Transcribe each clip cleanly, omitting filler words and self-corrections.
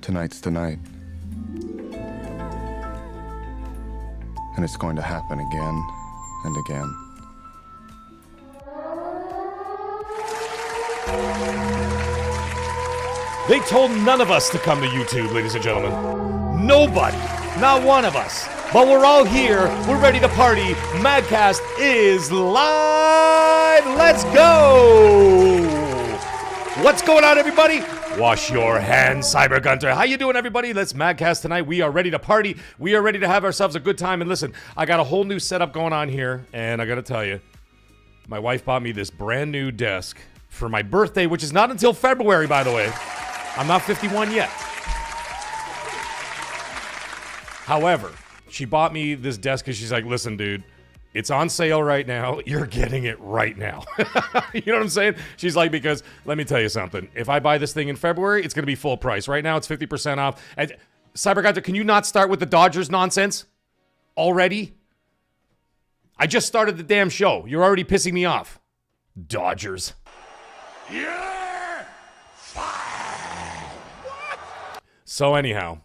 Tonight's the night. And it's going to happen again and again. They told none of us to come to YouTube, ladies and gentlemen. Nobody. Not one of us. But we're all here. We're ready to party. MAGGCAST is live. Let's go. What's going on, everybody? Wash your hands, Cyber Gunter. How you doing, everybody? Let's MAGGCAST tonight. We are ready to party. We are ready to have ourselves a good time. And listen, I got a whole new setup going on here. And I got to tell you, my wife bought me this brand new desk for my birthday, which is not until February, by the way. I'm not 51 yet. However, she bought me this desk because she's like, listen, dude, it's on sale right now. You're getting it right now. You know what I'm saying? She's like, because let me tell you something. If I buy this thing in February, it's going to be full price. Right now, it's 50% off. And Cybergunter, can you not start with the Dodgers nonsense already? I just started the damn show. You're already pissing me off. Dodgers. Yeah! Fine. What? So anyhow.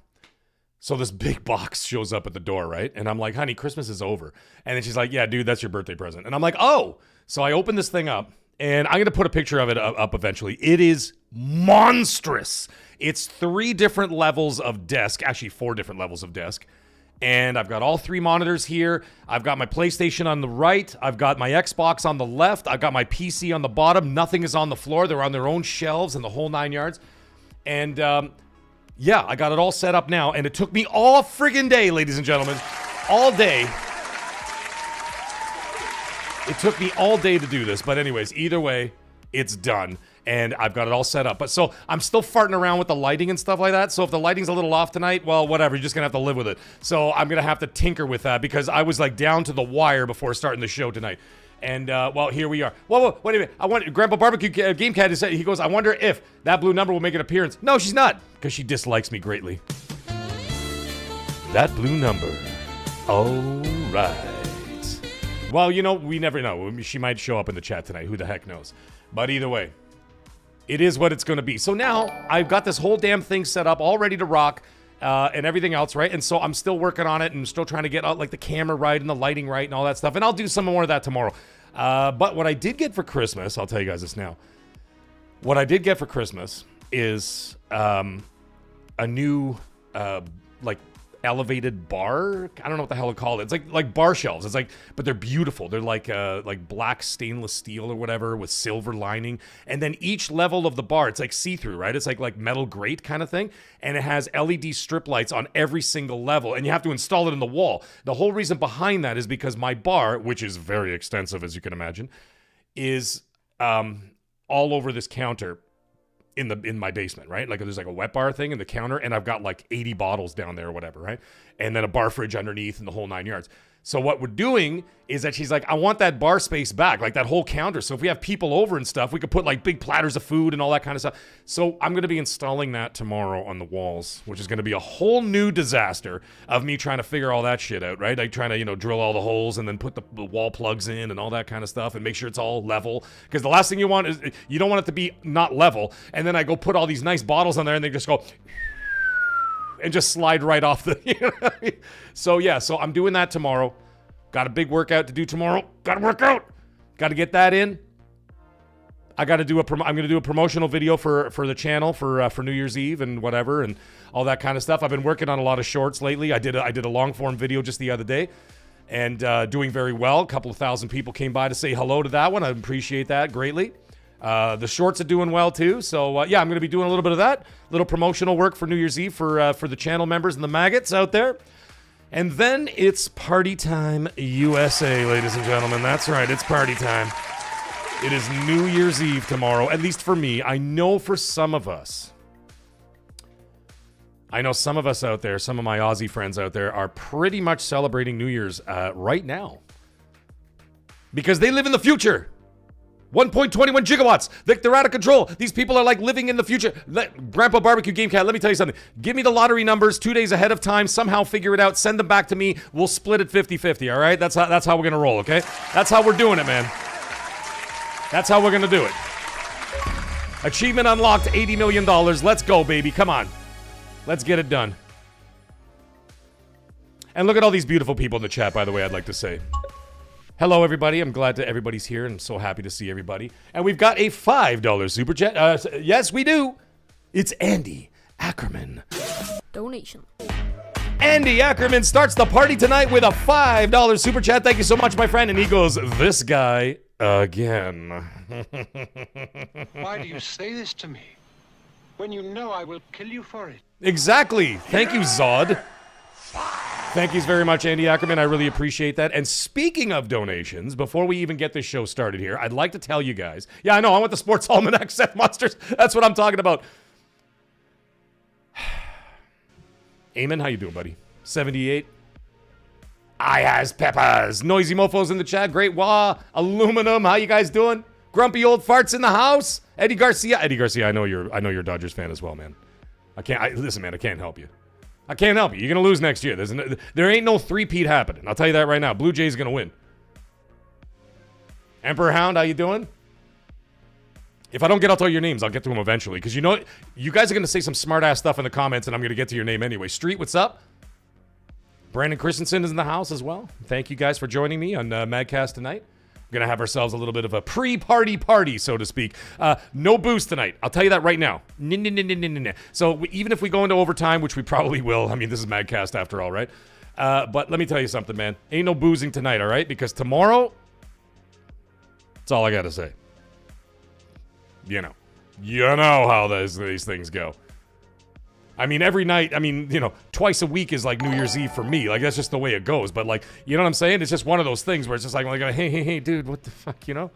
So this big box shows up at the door, right? And I'm like, honey, Christmas is over. And then she's like, yeah, dude, that's your birthday present. And I'm like, oh. So I open this thing up, and I'm going to put a picture of it up eventually. It is monstrous. It's 3 different levels of desk, actually 4 different levels of desk. And I've got all 3 monitors here. I've got my PlayStation on the right. I've got my Xbox on the left. I've got my PC on the bottom. Nothing is on the floor. They're on their own shelves and the whole 9 yards. And, yeah, I got it all set up now, and it took me all friggin' day, ladies and gentlemen. All day. It took me all day to do this, but anyways, either way, it's done, and I've got it all set up. But so, I'm still farting around with the lighting and stuff like that, so if the lighting's a little off tonight, well, whatever, you're just gonna have to live with it. So, I'm gonna have to tinker with that, because I was, like, down to the wire before starting the show tonight. And, well, here we are. Whoa, wait a minute. I want Grandpa Barbecue Game Cat to say, he goes, I wonder if that blue number will make an appearance. No, she's not, because she dislikes me greatly. That blue number. All right. Well, you know, we never know. She might show up in the chat tonight. Who the heck knows? But either way, it is what it's going to be. So now, I've got this whole damn thing set up, all ready to rock. And everything else, right? And so I'm still working on it and still trying to get like the camera right and the lighting right and all that stuff. And I'll do some more of that tomorrow. But what I did get for Christmas, I'll tell you guys this now. What I did get for Christmas is a new like elevated bar. I don't know what the hell to call it. It's like bar shelves. It's like, but they're beautiful. They're like black stainless steel or whatever with silver lining. And then each level of the bar, it's like see-through, right? It's like metal grate kind of thing. And it has LED strip lights on every single level. And you have to install it in the wall. The whole reason behind that is because my bar, which is very extensive, as you can imagine, is all over this counter in my basement, right? Like there's like a wet bar thing in the counter, and I've got like 80 bottles down there or whatever, right? And then a bar fridge underneath and the whole 9 yards. So what we're doing is that she's like, I want that bar space back, like that whole counter. So if we have people over and stuff, we could put like big platters of food and all that kind of stuff. So I'm going to be installing that tomorrow on the walls, which is going to be a whole new disaster of me trying to figure all that shit out, right? Like trying to, you know, drill all the holes and then put the wall plugs in and all that kind of stuff and make sure it's all level. Because the last thing you want is, you don't want it to be not level. And then I go put all these nice bottles on there and they just go and just slide right off the, you know what I mean? So yeah, so I'm doing that tomorrow. Got a big workout to do tomorrow. Got to work out. Got to get that in. I got to do I'm going to do a promotional video for the channel for New Year's Eve and whatever and all that kind of stuff. I've been working on a lot of shorts lately. I did a long form video just the other day and doing very well. A couple of thousand people came by to say hello to that one. I appreciate that greatly. The shorts are doing well too. So yeah, I'm going to be doing a little bit of that. Little promotional work for New Year's Eve for the channel members and the maggots out there. And then it's party time USA, ladies and gentlemen. That's right, it's party time. It is New Year's Eve tomorrow, at least for me. I know for some of us. I know some of us out there, some of my Aussie friends out there are pretty much celebrating New Year's right now. Because they live in the future. 1.21 gigawatts. They're out of control. These people are like living in the future. Grandpa Barbecue Game Cat, let me tell you something. Give me the lottery numbers 2 days ahead of time. Somehow figure it out. Send them back to me. We'll split it 50-50, all right? That's how we're going to roll, okay? That's how we're doing it, man. That's how we're going to do it. Achievement unlocked, $80 million. Let's go, baby. Come on. Let's get it done. And look at all these beautiful people in the chat, by the way, I'd like to say. Hello, everybody. I'm glad that everybody's here and so happy to see everybody. And we've got a $5 super chat. Yes, we do. It's Andy Ackerman. Donation. Andy Ackerman starts the party tonight with a $5 super chat. Thank you so much, my friend. And he goes, this guy again. Why do you say this to me when you know I will kill you for it? Exactly. Thank you, Zod. Thank you very much, Andy Ackerman. I really appreciate that. And speaking of donations, before we even get this show started here, I'd like to tell you guys. Yeah, I know. I want the Sports Almanac, Seth Monsters. That's what I'm talking about. Eamon, how you doing, buddy? 78. I has peppers. Noisy Mofo's in the chat. Great Wah. Aluminum. How you guys doing? Grumpy old farts in the house. Eddie Garcia. Eddie Garcia, I know you're a Dodgers fan as well, man. Listen, man, I can't help you. I can't help you. You're going to lose next year. There ain't no three-peat happening. I'll tell you that right now. Blue Jays going to win. Emperor Hound, how you doing? If I don't get out to all your names, I'll get to them eventually. Because you know, you guys are going to say some smart-ass stuff in the comments, and I'm going to get to your name anyway. Street, what's up? Brandon Christensen is in the house as well. Thank you guys for joining me on MAGGCAST tonight. We're going to have ourselves a little bit of a pre-party party, so to speak. No booze tonight. I'll tell you that right now. So even if we go into overtime, which we probably will. I mean, this is MAGGCAST after all, right? But let me tell you something, man. Ain't no boozing tonight, all right? Because tomorrow, that's all I got to say. You know how these things go. I mean, every night, twice a week is like New Year's Eve for me. Like, that's just the way it goes. But, like, you know what I'm saying? It's just one of those things where it's just like hey, dude, what the fuck, I'm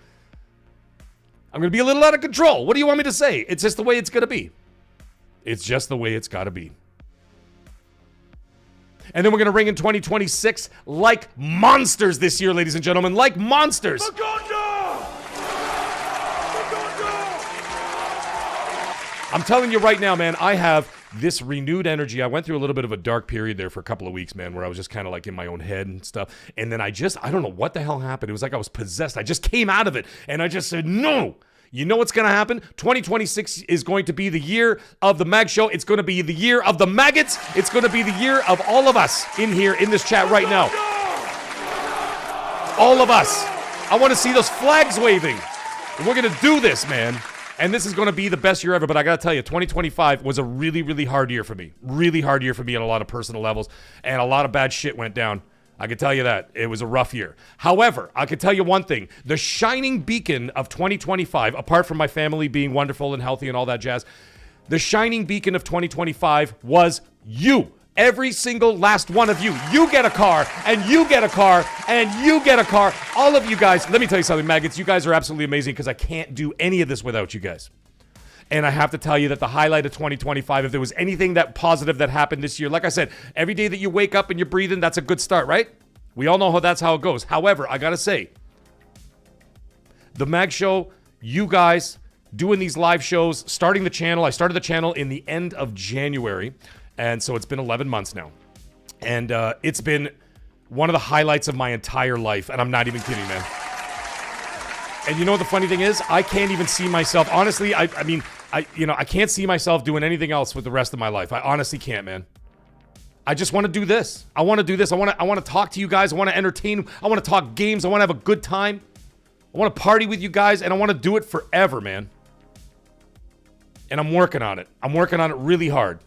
going to be a little out of control. What do you want me to say? It's just the way it's going to be. It's just the way it's got to be. And then we're going to ring in 2026 like monsters this year, ladies and gentlemen. Like monsters. I'm telling you right now, man, I have this renewed energy. I went through a little bit of a dark period there for a couple of weeks, man, where I was just kind of like in my own head and stuff. And then I don't know what the hell happened. It was like I was possessed. I just came out of it and I just said, no. You know what's going to happen? 2026 is going to be the year of the Mag Show. It's going to be the year of the maggots. It's going to be the year of all of us in here in this chat right now. All of us. I want to see those flags waving. And we're going to do this, man. And this is going to be the best year ever, but I got to tell you, 2025 was a really, really hard year for me. Really hard year for me on a lot of personal levels, and a lot of bad shit went down. I can tell you that. It was a rough year. However, I can tell you one thing. The shining beacon of 2025, apart from my family being wonderful and healthy and all that jazz, the shining beacon of 2025 was you. Every single last one of you. You get a car, and you get a car, and you get a car. All of you guys, let me tell you something, maggots. You guys are absolutely amazing because I can't do any of this without you guys. And I have to tell you that the highlight of 2025, if there was anything that positive that happened this year, like I said, every day that you wake up and you're breathing, that's a good start, right? We all know that's how it goes. However, I got to say, the Mag Show, you guys doing these live shows, starting the channel. I started the channel in the end of January. And so it's been 11 months now. And it's been one of the highlights of my entire life. And I'm not even kidding, man. And you know what the funny thing is? I can't even see myself. Honestly, I can't see myself doing anything else with the rest of my life. I honestly can't, man. I just want to do this. I want to do this. I want to talk to you guys. I want to entertain. I want to talk games. I want to have a good time. I want to party with you guys. And I want to do it forever, man. And I'm working on it. I'm working on it really hard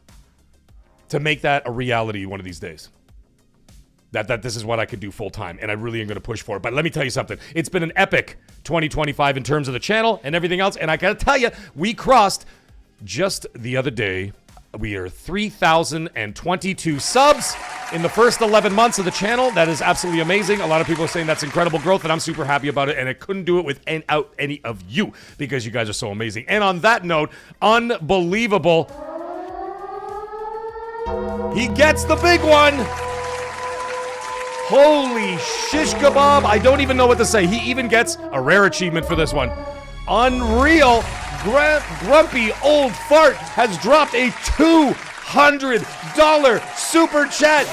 to make that a reality one of these days. That this is what I could do full time, and I really am going to push for it. But let me tell you something. It's been an epic 2025 in terms of the channel and everything else, and I got to tell you, we crossed just the other day. We are 3,022 subs in the first 11 months of the channel. That is absolutely amazing. A lot of people are saying that's incredible growth, and I'm super happy about it, and I couldn't do it without any of you because you guys are so amazing. And on that note, unbelievable. He gets the big one. Holy shish kebab. I don't even know what to say. He even gets a rare achievement for this one. Unreal. Grumpy old fart has dropped a $200 super chat.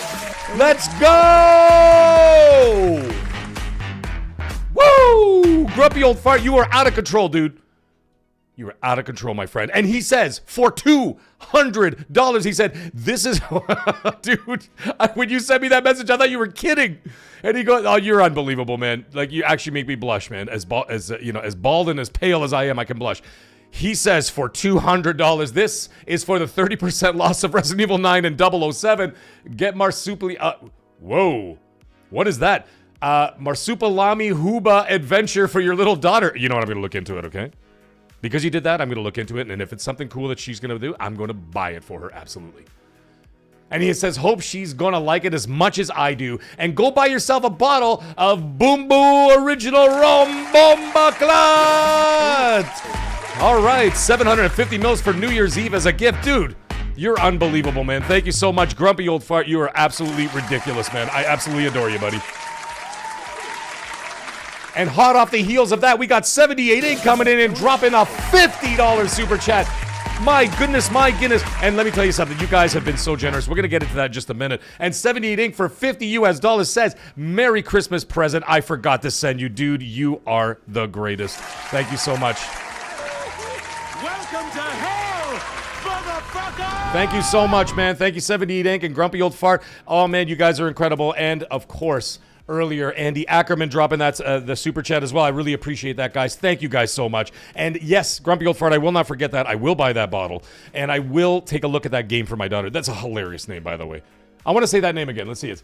Let's go. Woo! Grumpy old fart, you are out of control, dude. You are out of control, my friend. And he says, for $200, he said, this is, dude, when you sent me that message, I thought you were kidding. And he goes, oh, you're unbelievable, man. Like, you actually make me blush, man. As bald and as pale as I am, I can blush. He says, for $200, this is for the 30% loss of Resident Evil 9 and 007. Get Marsupilami, whoa, what is that? Marsupilami Huba adventure for your little daughter. You know what, I'm going to look into it, okay? Because you did that, I'm going to look into it, and if it's something cool that she's going to do, I'm going to buy it for her, absolutely. And he says, hope she's going to like it as much as I do. And go buy yourself a bottle of Boom Boo Original Rum Bomba Clat. All right, 750 mils for New Year's Eve as a gift. Dude, you're unbelievable, man. Thank you so much. Grumpy Old Fart, you are absolutely ridiculous, man. I absolutely adore you, buddy. And hot off the heels of that, we got 78 Inc. coming in and dropping a $50 super chat. My goodness, my goodness. And let me tell you something. You guys have been so generous. We're going to get into that in just a minute. And 78 Inc. for $50 says, Merry Christmas present. I forgot to send you. Dude, you are the greatest. Thank you so much. Welcome to hell, motherfucker! Thank you so much, man. Thank you, 78 Inc. and Grumpy Old Fart. Oh, man, you guys are incredible. And, of course, earlier, Andy Ackerman dropping that the super chat as well. I really appreciate that, guys. Thank you guys so much. And yes, Grumpy Old Fart, I will not forget that. I will buy that bottle, and I will take a look at that game for my daughter. That's a hilarious name, by the way. I want to say that name again. Let's see it.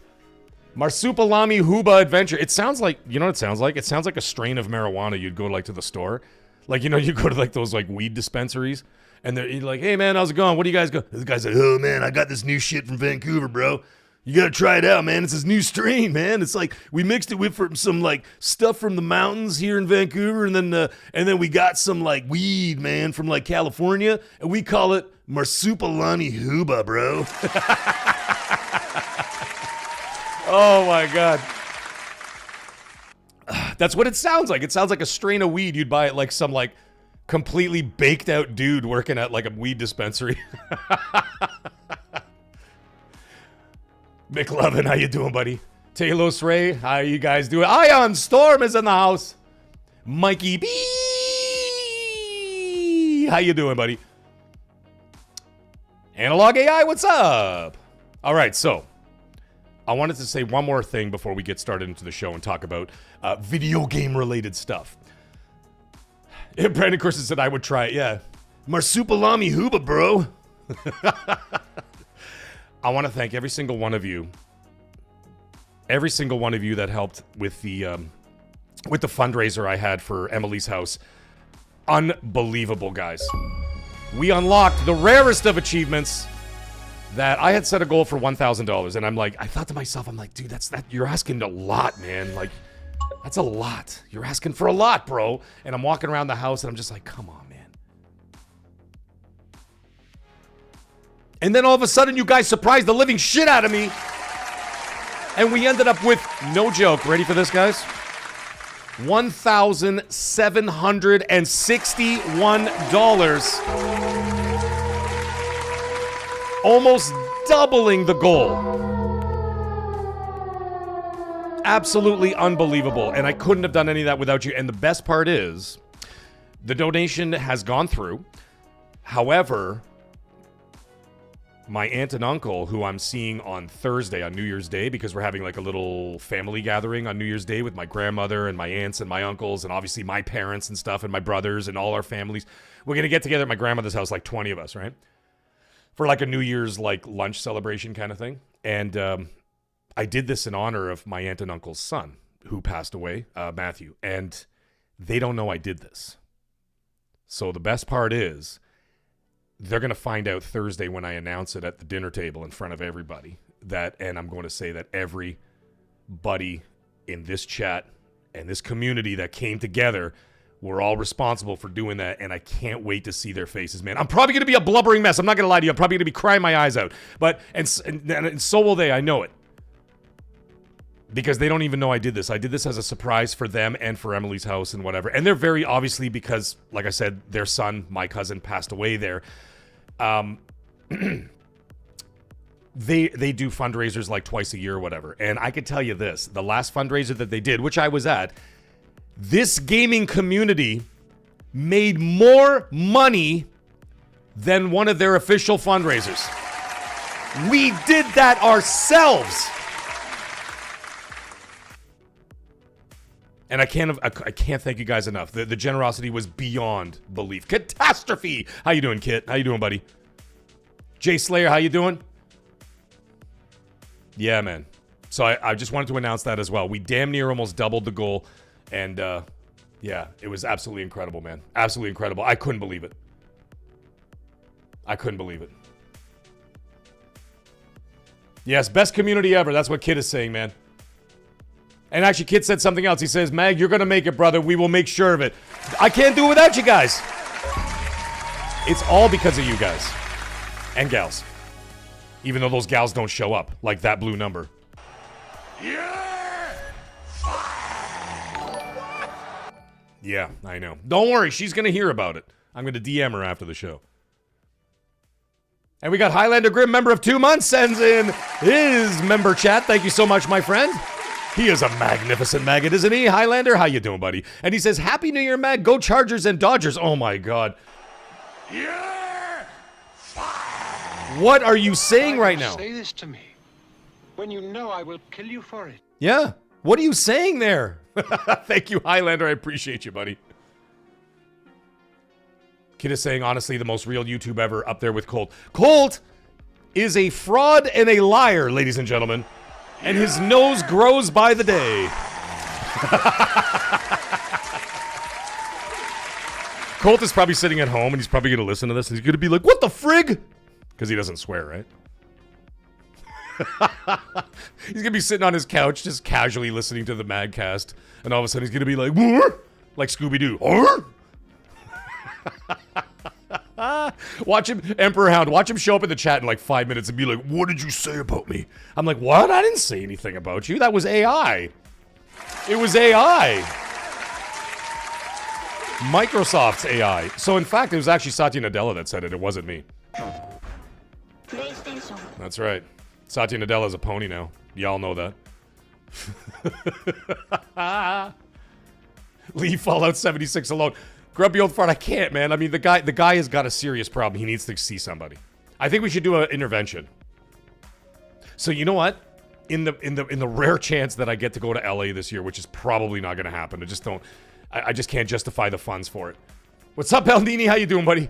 Marsupilami Huba Adventure. It sounds like, you know what it sounds like? It sounds like a strain of marijuana you'd go like to the store. Like, you know, you go to like those like weed dispensaries, and they're like, hey man, how's it going? What do you guys go? This guy's like, oh man, I got this new shit from Vancouver, bro. You gotta try it out, man. It's this new strain, man. It's like we mixed it with some like stuff from the mountains here in Vancouver, and then we got some like weed, man, from like California, and we call it Marsupilami Huba, bro. Oh my god. That's what it sounds like. It sounds like a strain of weed you'd buy at like some like completely baked out dude working at like a weed dispensary. McLovin, how you doing, buddy? Talos Ray, how you guys doing? Ion Storm is in the house. Mikey B, how you doing, buddy? Analog AI, what's up? All right, so I wanted to say one more thing before we get started into the show and talk about video game related stuff. Brandon Christensen said I would try it. Yeah, Marsupilami Huba, bro. I want to thank every single one of you that helped with the fundraiser I had for Emily's house. Unbelievable, guys. We unlocked the rarest of achievements. That I had set a goal for $1,000, and I thought to myself, I'm like, dude, you're asking a lot, man. Like, that's a lot. You're asking for a lot, bro. And I'm walking around the house, and I'm just like, come on, man. And then all of a sudden, you guys surprised the living shit out of me. And we ended up with, no joke, ready for this, guys? $1,761. Almost doubling the goal. Absolutely unbelievable. And I couldn't have done any of that without you. And the best part is, the donation has gone through. However, my aunt and uncle, who I'm seeing on Thursday, on New Year's Day, because we're having like a little family gathering on New Year's Day with my grandmother and my aunts and my uncles and obviously my parents and stuff and my brothers and all our families. We're going to get together at my grandmother's house, like 20 of us, right? For like a New Year's like lunch celebration kind of thing. And I did this in honor of my aunt and uncle's son who passed away, Matthew. And they don't know I did this. So the best part is they're going to find out Thursday when I announce it at the dinner table in front of everybody. And I'm going to say that everybody in this chat and this community that came together, we're all responsible for doing that, and I can't wait to see their faces, man. I'm probably going to be a blubbering mess. I'm not going to lie to you. I'm probably going to be crying my eyes out. But and so will they. I know it. Because they don't even know I did this. I did this as a surprise for them and for Emily's house and whatever. And they're very obviously, because, like I said, their son, my cousin, passed away there. They do fundraisers like twice a year or whatever. And I can tell you this. The last fundraiser that they did, which I was at, this gaming community made more money than one of their official fundraisers. We did that ourselves. And I can't thank you guys enough. The generosity was beyond belief. Catastrophe. How you doing, Kit? How you doing, buddy? Jay Slayer, how you doing? Yeah, man. So I just wanted to announce that as well. We damn near almost doubled the goal. And yeah, it was absolutely incredible, man. Absolutely incredible. I couldn't believe it. I couldn't believe it. Yes, best community ever. That's what Kit is saying, man. And actually, Kit said something else. He says, Mag, you're going to make it, brother. We will make sure of it. I can't do it without you guys. It's all because of you guys. And gals. Even though those gals don't show up. Like that blue number. Yeah, I know. Don't worry. She's going to hear about it. I'm going to DM her after the show. And we got Highlander Grim, member of 2 months, sends in his member chat. Thank you so much, my friend. He is a magnificent maggot, isn't he? Highlander, how you doing, buddy? And he says, Happy New Year, Mag. Go Chargers and Dodgers. Oh, my God. Yeah! What are you saying right now? Say this to me when you know I will kill you for it. Yeah. What are you saying there? Thank you, Highlander. I appreciate you, buddy. Kid is saying, honestly, the most real YouTube ever, up there with Colt. Colt is a fraud and a liar, ladies and gentlemen. And his nose grows by the day. Colt is probably sitting at home, and he's probably going to listen to this, and he's going to be like, what the frig? Because he doesn't swear, right? He's going to be sitting on his couch, just casually listening to the MAGGCAST, and all of a sudden he's going to be like, Whoa! Like Scooby-Doo. Watch him, Emperor Hound, watch him show up in the chat in like 5 minutes and be like, what did you say about me? I'm like, what? I didn't say anything about you. That was AI. It was AI. Microsoft's AI. So in fact, it was actually Satya Nadella that said it. It wasn't me. That's right. Satya Nadella is a pony now. Y'all know that. Leave Fallout 76 alone. Grumpy old fart, I can't, man. I mean, the guy has got a serious problem. He needs to see somebody. I think we should do an intervention. So you know what? In the rare chance that I get to go to LA this year, which is probably not going to happen, I just can't justify the funds for it. What's up, Baldini? How you doing, buddy?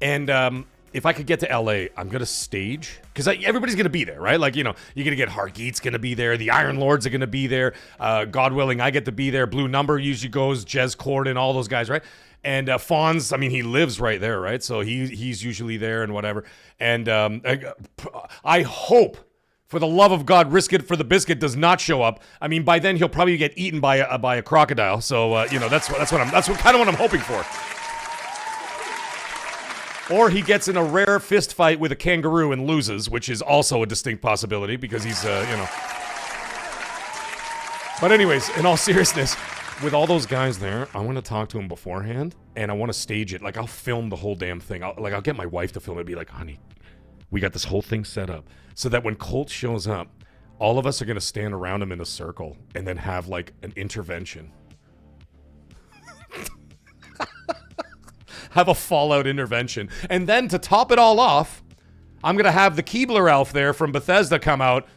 And if I could get to LA, I'm going to stage. Because everybody's going to be there, right? Like, you know, you're going to get Hargeet's going to be there. The Iron Lords are going to be there. God willing, I get to be there. Blue Number usually goes. Jez Corden, all those guys, right? And Fonz, I mean, he lives right there, right? So he's usually there and whatever. And I hope, for the love of God, Risk It for the Biscuit does not show up. I mean, by then he'll probably get eaten by a crocodile. So, you know, that's kind of what I'm hoping for. Or he gets in a rare fist fight with a kangaroo and loses, which is also a distinct possibility because he's, you know. But anyways, in all seriousness, with all those guys there, I want to talk to him beforehand, and I want to stage it. Like, I'll film the whole damn thing. I'll get my wife to film it and be like, honey, we got this whole thing set up so that when Colt shows up, all of us are going to stand around him in a circle and then have, like, an intervention. Have a Fallout intervention. And then to top it all off, I'm going to have the Keebler elf there from Bethesda come out,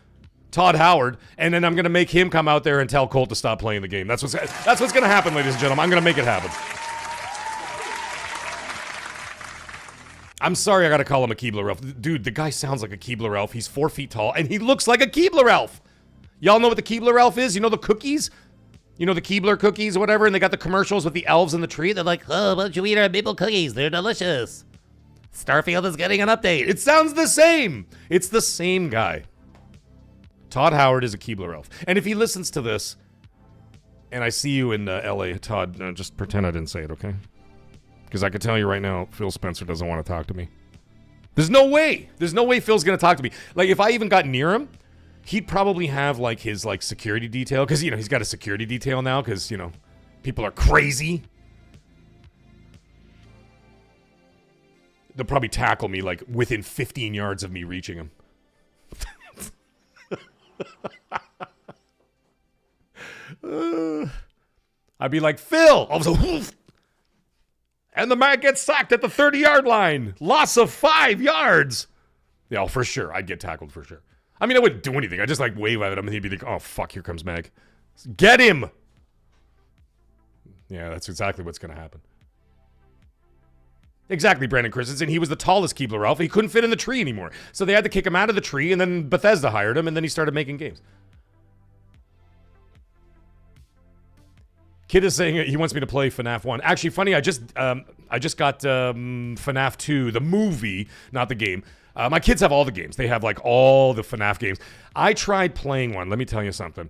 Todd Howard, and then I'm going to make him come out there and tell Colt to stop playing the game. That's what's going to happen, ladies and gentlemen. I'm going to make it happen. I'm sorry I got to call him a Keebler elf. Dude, the guy sounds like a Keebler elf. He's 4 feet tall, and he looks like a Keebler elf. Y'all know what the Keebler elf is? You know the cookies? You know, the Keebler cookies or whatever, and they got the commercials with the elves in the tree. They're like, oh, why don't you eat our maple cookies? They're delicious. Starfield is getting an update. It sounds the same. It's the same guy. Todd Howard is a Keebler elf. And if he listens to this, and I see you in LA, Todd, just pretend I didn't say it, okay? Because I can tell you right now, Phil Spencer doesn't want to talk to me. There's no way. There's no way Phil's going to talk to me. Like, if I even got near him, he'd probably have, like, his, like, security detail. Because, you know, he's got a security detail now because, you know, people are crazy. They'll probably tackle me, like, within 15 yards of me reaching him. I I'd be like, Phil, all of a sudden, woof, and the man gets sacked at the 30-yard line. Loss of 5 yards. Yeah, for sure. I'd get tackled for sure. I mean, I wouldn't do anything. I'd just like wave at him and he'd be like, oh, fuck, here comes Mag. Get him. Yeah, that's exactly what's going to happen. Exactly, Brandon Christensen. He was the tallest Keebler Alpha. He couldn't fit in the tree anymore. So they had to kick him out of the tree, and then Bethesda hired him, and then he started making games. Kid is saying he wants me to play FNAF 1. Actually, funny, I just got FNAF 2, the movie, not the game. My kids have all the games. They have like all the FNAF games. I tried playing one. Let me tell you something.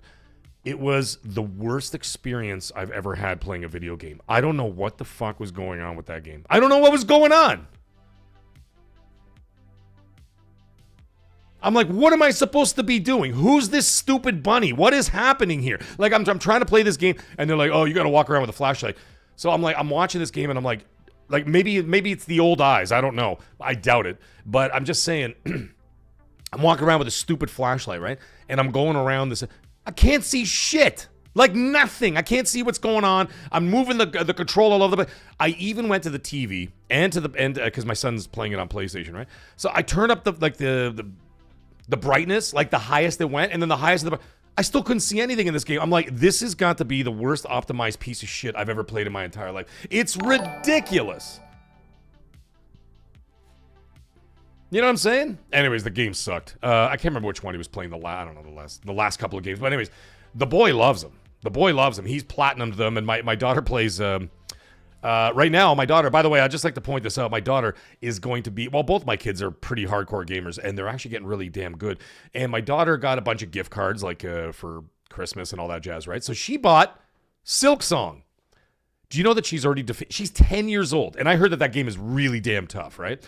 It was the worst experience I've ever had playing a video game. I don't know what the fuck was going on with that game. I don't know what was going on. I'm like, what am I supposed to be doing? Who's this stupid bunny? What is happening here? Like, I'm trying to play this game, and they're like, oh, you got to walk around with a flashlight. So I'm like, I'm watching this game, and I'm like maybe it's the old eyes. I don't know. I doubt it. But I'm just saying, I'm walking around with a stupid flashlight, right? And I'm going around this. I can't see shit. Like nothing. I can't see what's going on. I'm moving the control all over the place. I even went to the TV and to the because my son's playing it on PlayStation, right? So I turned up the brightness, like the highest it went, and then the highest of the. I still couldn't see anything in this game. I'm like, this has got to be the worst optimized piece of shit I've ever played in my entire life. It's ridiculous. You know what I'm saying? Anyways, the game sucked. I can't remember which one he was playing the last couple of games. But anyways, the boy loves them. The boy loves them. He's platinumed them, and my daughter plays. Right now, my daughter. By the way, I'd just like to point this out. My daughter is going to be. Well, both my kids are pretty hardcore gamers, and they're actually getting really damn good. And my daughter got a bunch of gift cards, like for Christmas and all that jazz, right? So she bought Silksong. Do you know that she's already she's 10 years old, and I heard that game is really damn tough, right?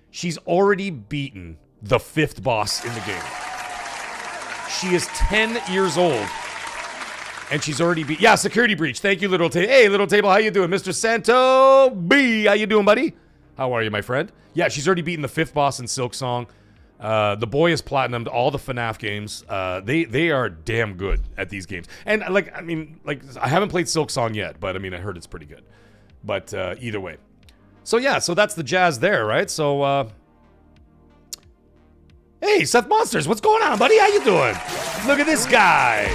She's already beaten the 5th boss in the game. She is 10 years old, and she's already beat. Yeah, security breach. Thank you, Little Table. Hey, Little Table, how you doing? Mr. Santo B, how you doing, buddy? How are you, my friend? Yeah, she's already beaten the 5th boss in Silksong. The boy is platinumed all the FNAF games. They are damn good at these games. And, I haven't played Silksong yet, but, I heard it's pretty good. But either way. So yeah, so that's the jazz there, right? So, hey, Seth Monsters, what's going on, buddy? How you doing? Look at this guy.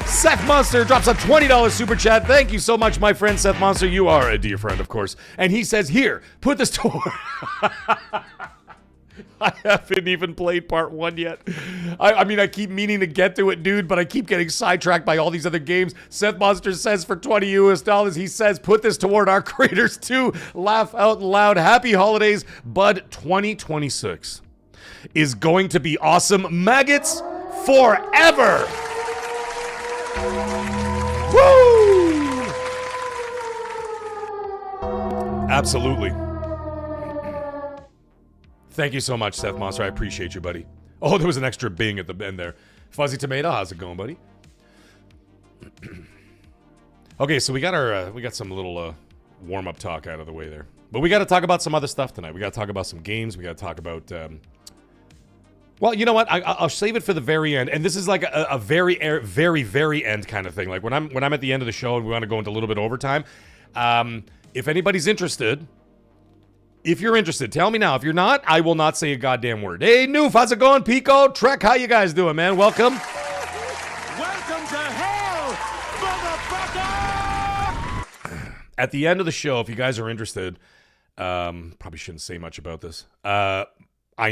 Seth Monster drops a $20 super chat. Thank you so much, my friend Seth Monster. You are a dear friend, of course. And he says, here, put this to work. I haven't even played part 1 yet. I keep meaning to get to it, dude, but I keep getting sidetracked by all these other games. Seth Monster says for $20 US, he says, put this toward our creators too. Laugh out loud. Happy holidays, bud. 2026 is going to be awesome. Maggots forever. Woo! Absolutely. Thank you so much, Seth Monster. I appreciate you, buddy. Oh, there was an extra bing at the end there. Fuzzy Tomato, how's it going, buddy? Okay, so we got some little warm-up talk out of the way there. But we got to talk about some other stuff tonight. We got to talk about some games. We got to talk about... well, you know what? I'll save it for the very end. And this is like a very, very, very end kind of thing. Like when I'm at the end of the show and we want to go into a little bit overtime. If anybody's interested... If you're interested, tell me now. If you're not, I will not say a goddamn word. Hey, Noof, how's it going? Pico, Trek, how you guys doing, man? Welcome. Welcome to hell, motherfucker! At the end of the show, if you guys are interested, probably shouldn't say much about this. I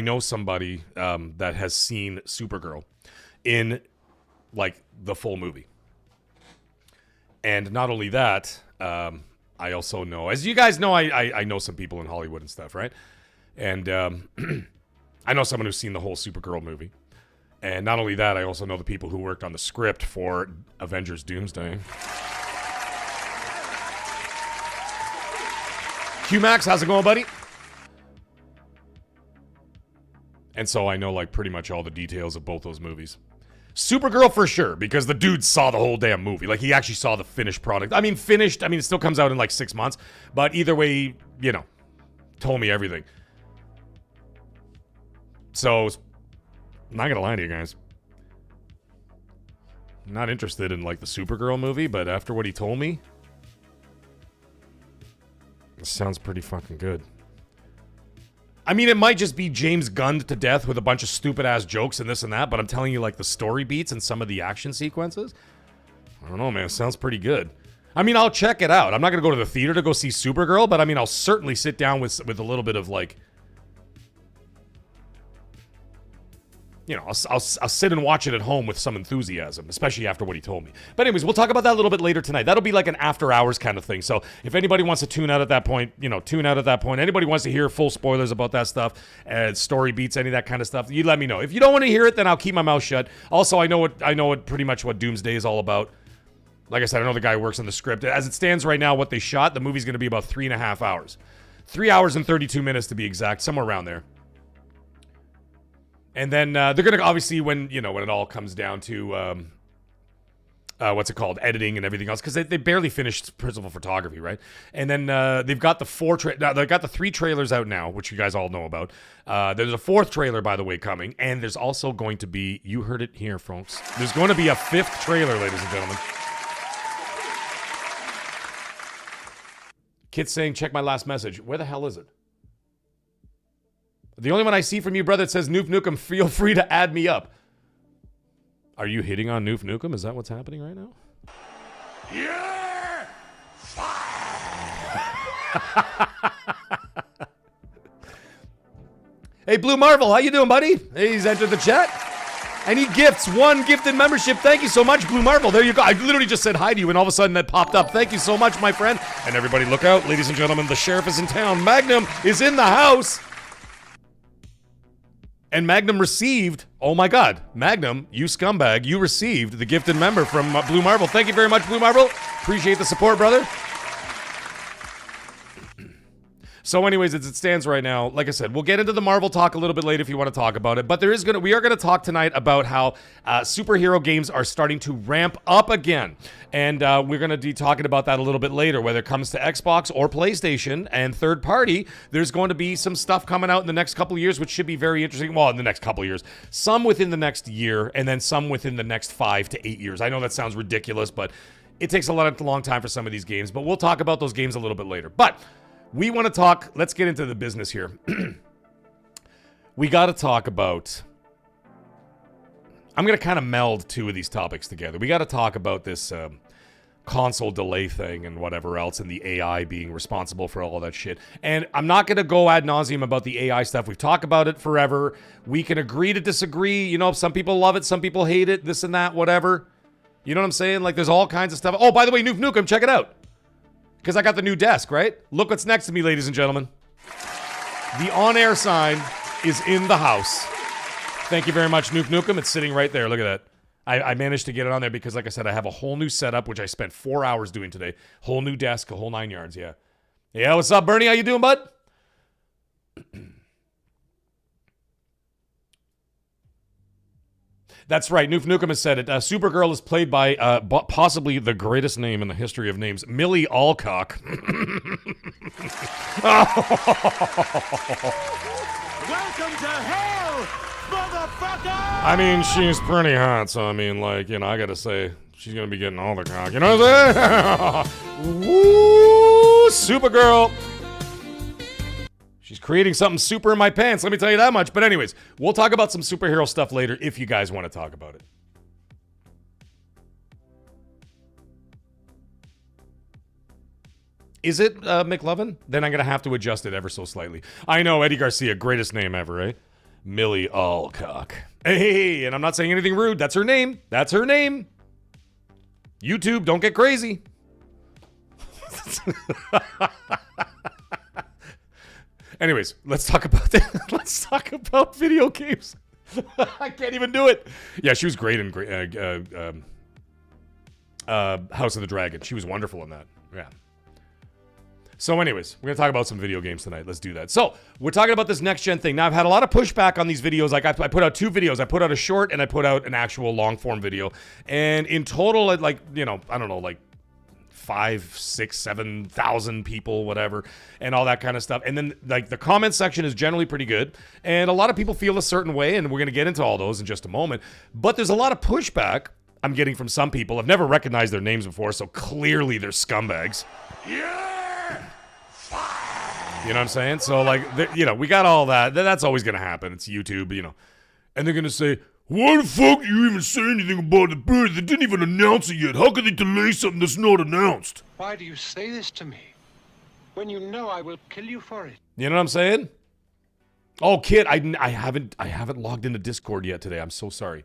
know somebody that has seen Supergirl in, like, the full movie. And not only that... I also know, as you guys know, I know some people in Hollywood and stuff, right? And I know someone who's seen the whole Supergirl movie. And not only that, I also know the people who worked on the script for Avengers Doomsday. Q-Max, how's it going, buddy? And so I know, like, pretty much all the details of both those movies. Supergirl for sure, because the dude saw the whole damn movie. Like, he actually saw the finished product. Finished, it still comes out in like 6 months. But either way, you know, told me everything. So, I'm not gonna lie to you guys. Not interested in, like, the Supergirl movie, but after what he told me, it sounds pretty fucking good. I mean, it might just be James Gunned to death with a bunch of stupid-ass jokes and this and that, but I'm telling you, like, the story beats and some of the action sequences, I don't know, man. It sounds pretty good. I mean, I'll check it out. I'm not going to go to the theater to go see Supergirl, but I mean, I'll certainly sit down with a little bit of, like, you know, I'll sit and watch it at home with some enthusiasm, especially after what he told me. But anyways, we'll talk about that a little bit later tonight. That'll be like an after hours kind of thing. So if anybody wants to tune out at that point, you know, tune out at that point. Anybody wants to hear full spoilers about that stuff, story beats, any of that kind of stuff, you let me know. If you don't want to hear it, then I'll keep my mouth shut. Also, I know pretty much what Doomsday is all about. Like I said, I know the guy who works on the script. As it stands right now, what they shot, the movie's going to be about 3.5 hours. 3 hours and 32 minutes to be exact, somewhere around there. And then they're going to, obviously, when it all comes down to, what's it called, editing and everything else, because they barely finished principal photography, right? And then they've got they've got the 3 trailers out now, which you guys all know about. There's a 4th trailer, by the way, coming, and there's also going to be, you heard it here, folks, there's going to be a 5th trailer, ladies and gentlemen. Kid's saying, check my last message. Where the hell is it? The only one I see from you, brother, it says Noof Nukem, feel free to add me up. Are you hitting on Noof Nukem? Is that what's happening right now? Yeah! Hey, Blue Marvel, how you doing, buddy? Hey, he's entered the chat. I need gifts. 1 gifted membership. Thank you so much, Blue Marvel. There you go. I literally just said hi to you, and all of a sudden that popped up. Thank you so much, my friend. And everybody look out. Ladies and gentlemen, the sheriff is in town. Magnum is in the house. And Magnum received, oh my God, Magnum, you scumbag, you received the gifted member from Blue Marvel. Thank you very much, Blue Marvel. Appreciate the support, brother. So anyways, as it stands right now, like I said, we'll get into the Marvel talk a little bit later if you want to talk about it. But we are gonna talk tonight about how superhero games are starting to ramp up again, and we're gonna be talking about that a little bit later. Whether it comes to Xbox or PlayStation and third party, there's going to be some stuff coming out in the next couple of years, which should be very interesting. Well, in the next couple of years, some within the next year, and then some within the next 5 to 8 years. I know that sounds ridiculous, but it takes a long time for some of these games. But we'll talk about those games a little bit later. But we want to talk, let's get into the business here. We got to talk about, I'm going to kind of meld 2 of these topics together. We got to talk about this console delay thing and whatever else, and the AI being responsible for all that shit. And I'm not going to go ad nauseum about the AI stuff. We've talked about it forever. We can agree to disagree. You know, some people love it, some people hate it, this and that, whatever. You know what I'm saying? Like, there's all kinds of stuff. Oh, by the way, Noof Nukem, check it out. Because I got the new desk, right? Look what's next to me, ladies and gentlemen. The on-air sign is in the house. Thank you very much, Noof Nukem. It's sitting right there. Look at that. I managed to get it on there because, like I said, I have a whole new setup, which I spent 4 hours doing today. Whole new desk, a whole 9 yards, yeah. Yeah, what's up, Bernie? How you doing, bud? That's right. Noof Nukem has said it. Supergirl is played by possibly the greatest name in the history of names, Millie Alcock. Welcome to hell, motherfucker! I mean, she's pretty hot, so I mean, like, you know, I gotta say, she's gonna be getting all the cock. You know what I'm saying? Woo! Supergirl. She's creating something super in my pants, let me tell you that much. But anyways, we'll talk about some superhero stuff later if you guys want to talk about it. Is it McLovin? Then I'm going to have to adjust it ever so slightly. I know, Eddie Garcia, greatest name ever, right? Millie Alcock. Hey, and I'm not saying anything rude. That's her name. That's her name. YouTube, don't get crazy. Anyways, let's talk about that. Let's talk about video games. I can't even do it. Yeah, she was great in House of the Dragon. She was wonderful in that. Yeah. So anyways, we're going to talk about some video games tonight. Let's do that. So we're talking about this next-gen thing. Now, I've had a lot of pushback on these videos. Like, I put out 2 videos. I put out a short, and I put out an actual long-form video. And in total, like, you know, I don't know, like, 5, 6, 7,000 people, whatever, and all that kind of stuff. And then, like, the comment section is generally pretty good, and a lot of people feel a certain way, and we're going to get into all those in just a moment. But there's a lot of pushback I'm getting from some people. I've never recognized their names before, so clearly they're scumbags. Yeah! You know what I'm saying? So, like, we got all that. That's always going to happen. It's YouTube, And they're going to say, why the fuck do you even say anything about the bird? They didn't even announce it yet. How could they delay something that's not announced? Why do you say this to me when you know I will kill you for it? You know what I'm saying? Oh, kid, I haven't logged into Discord yet today. I'm so sorry.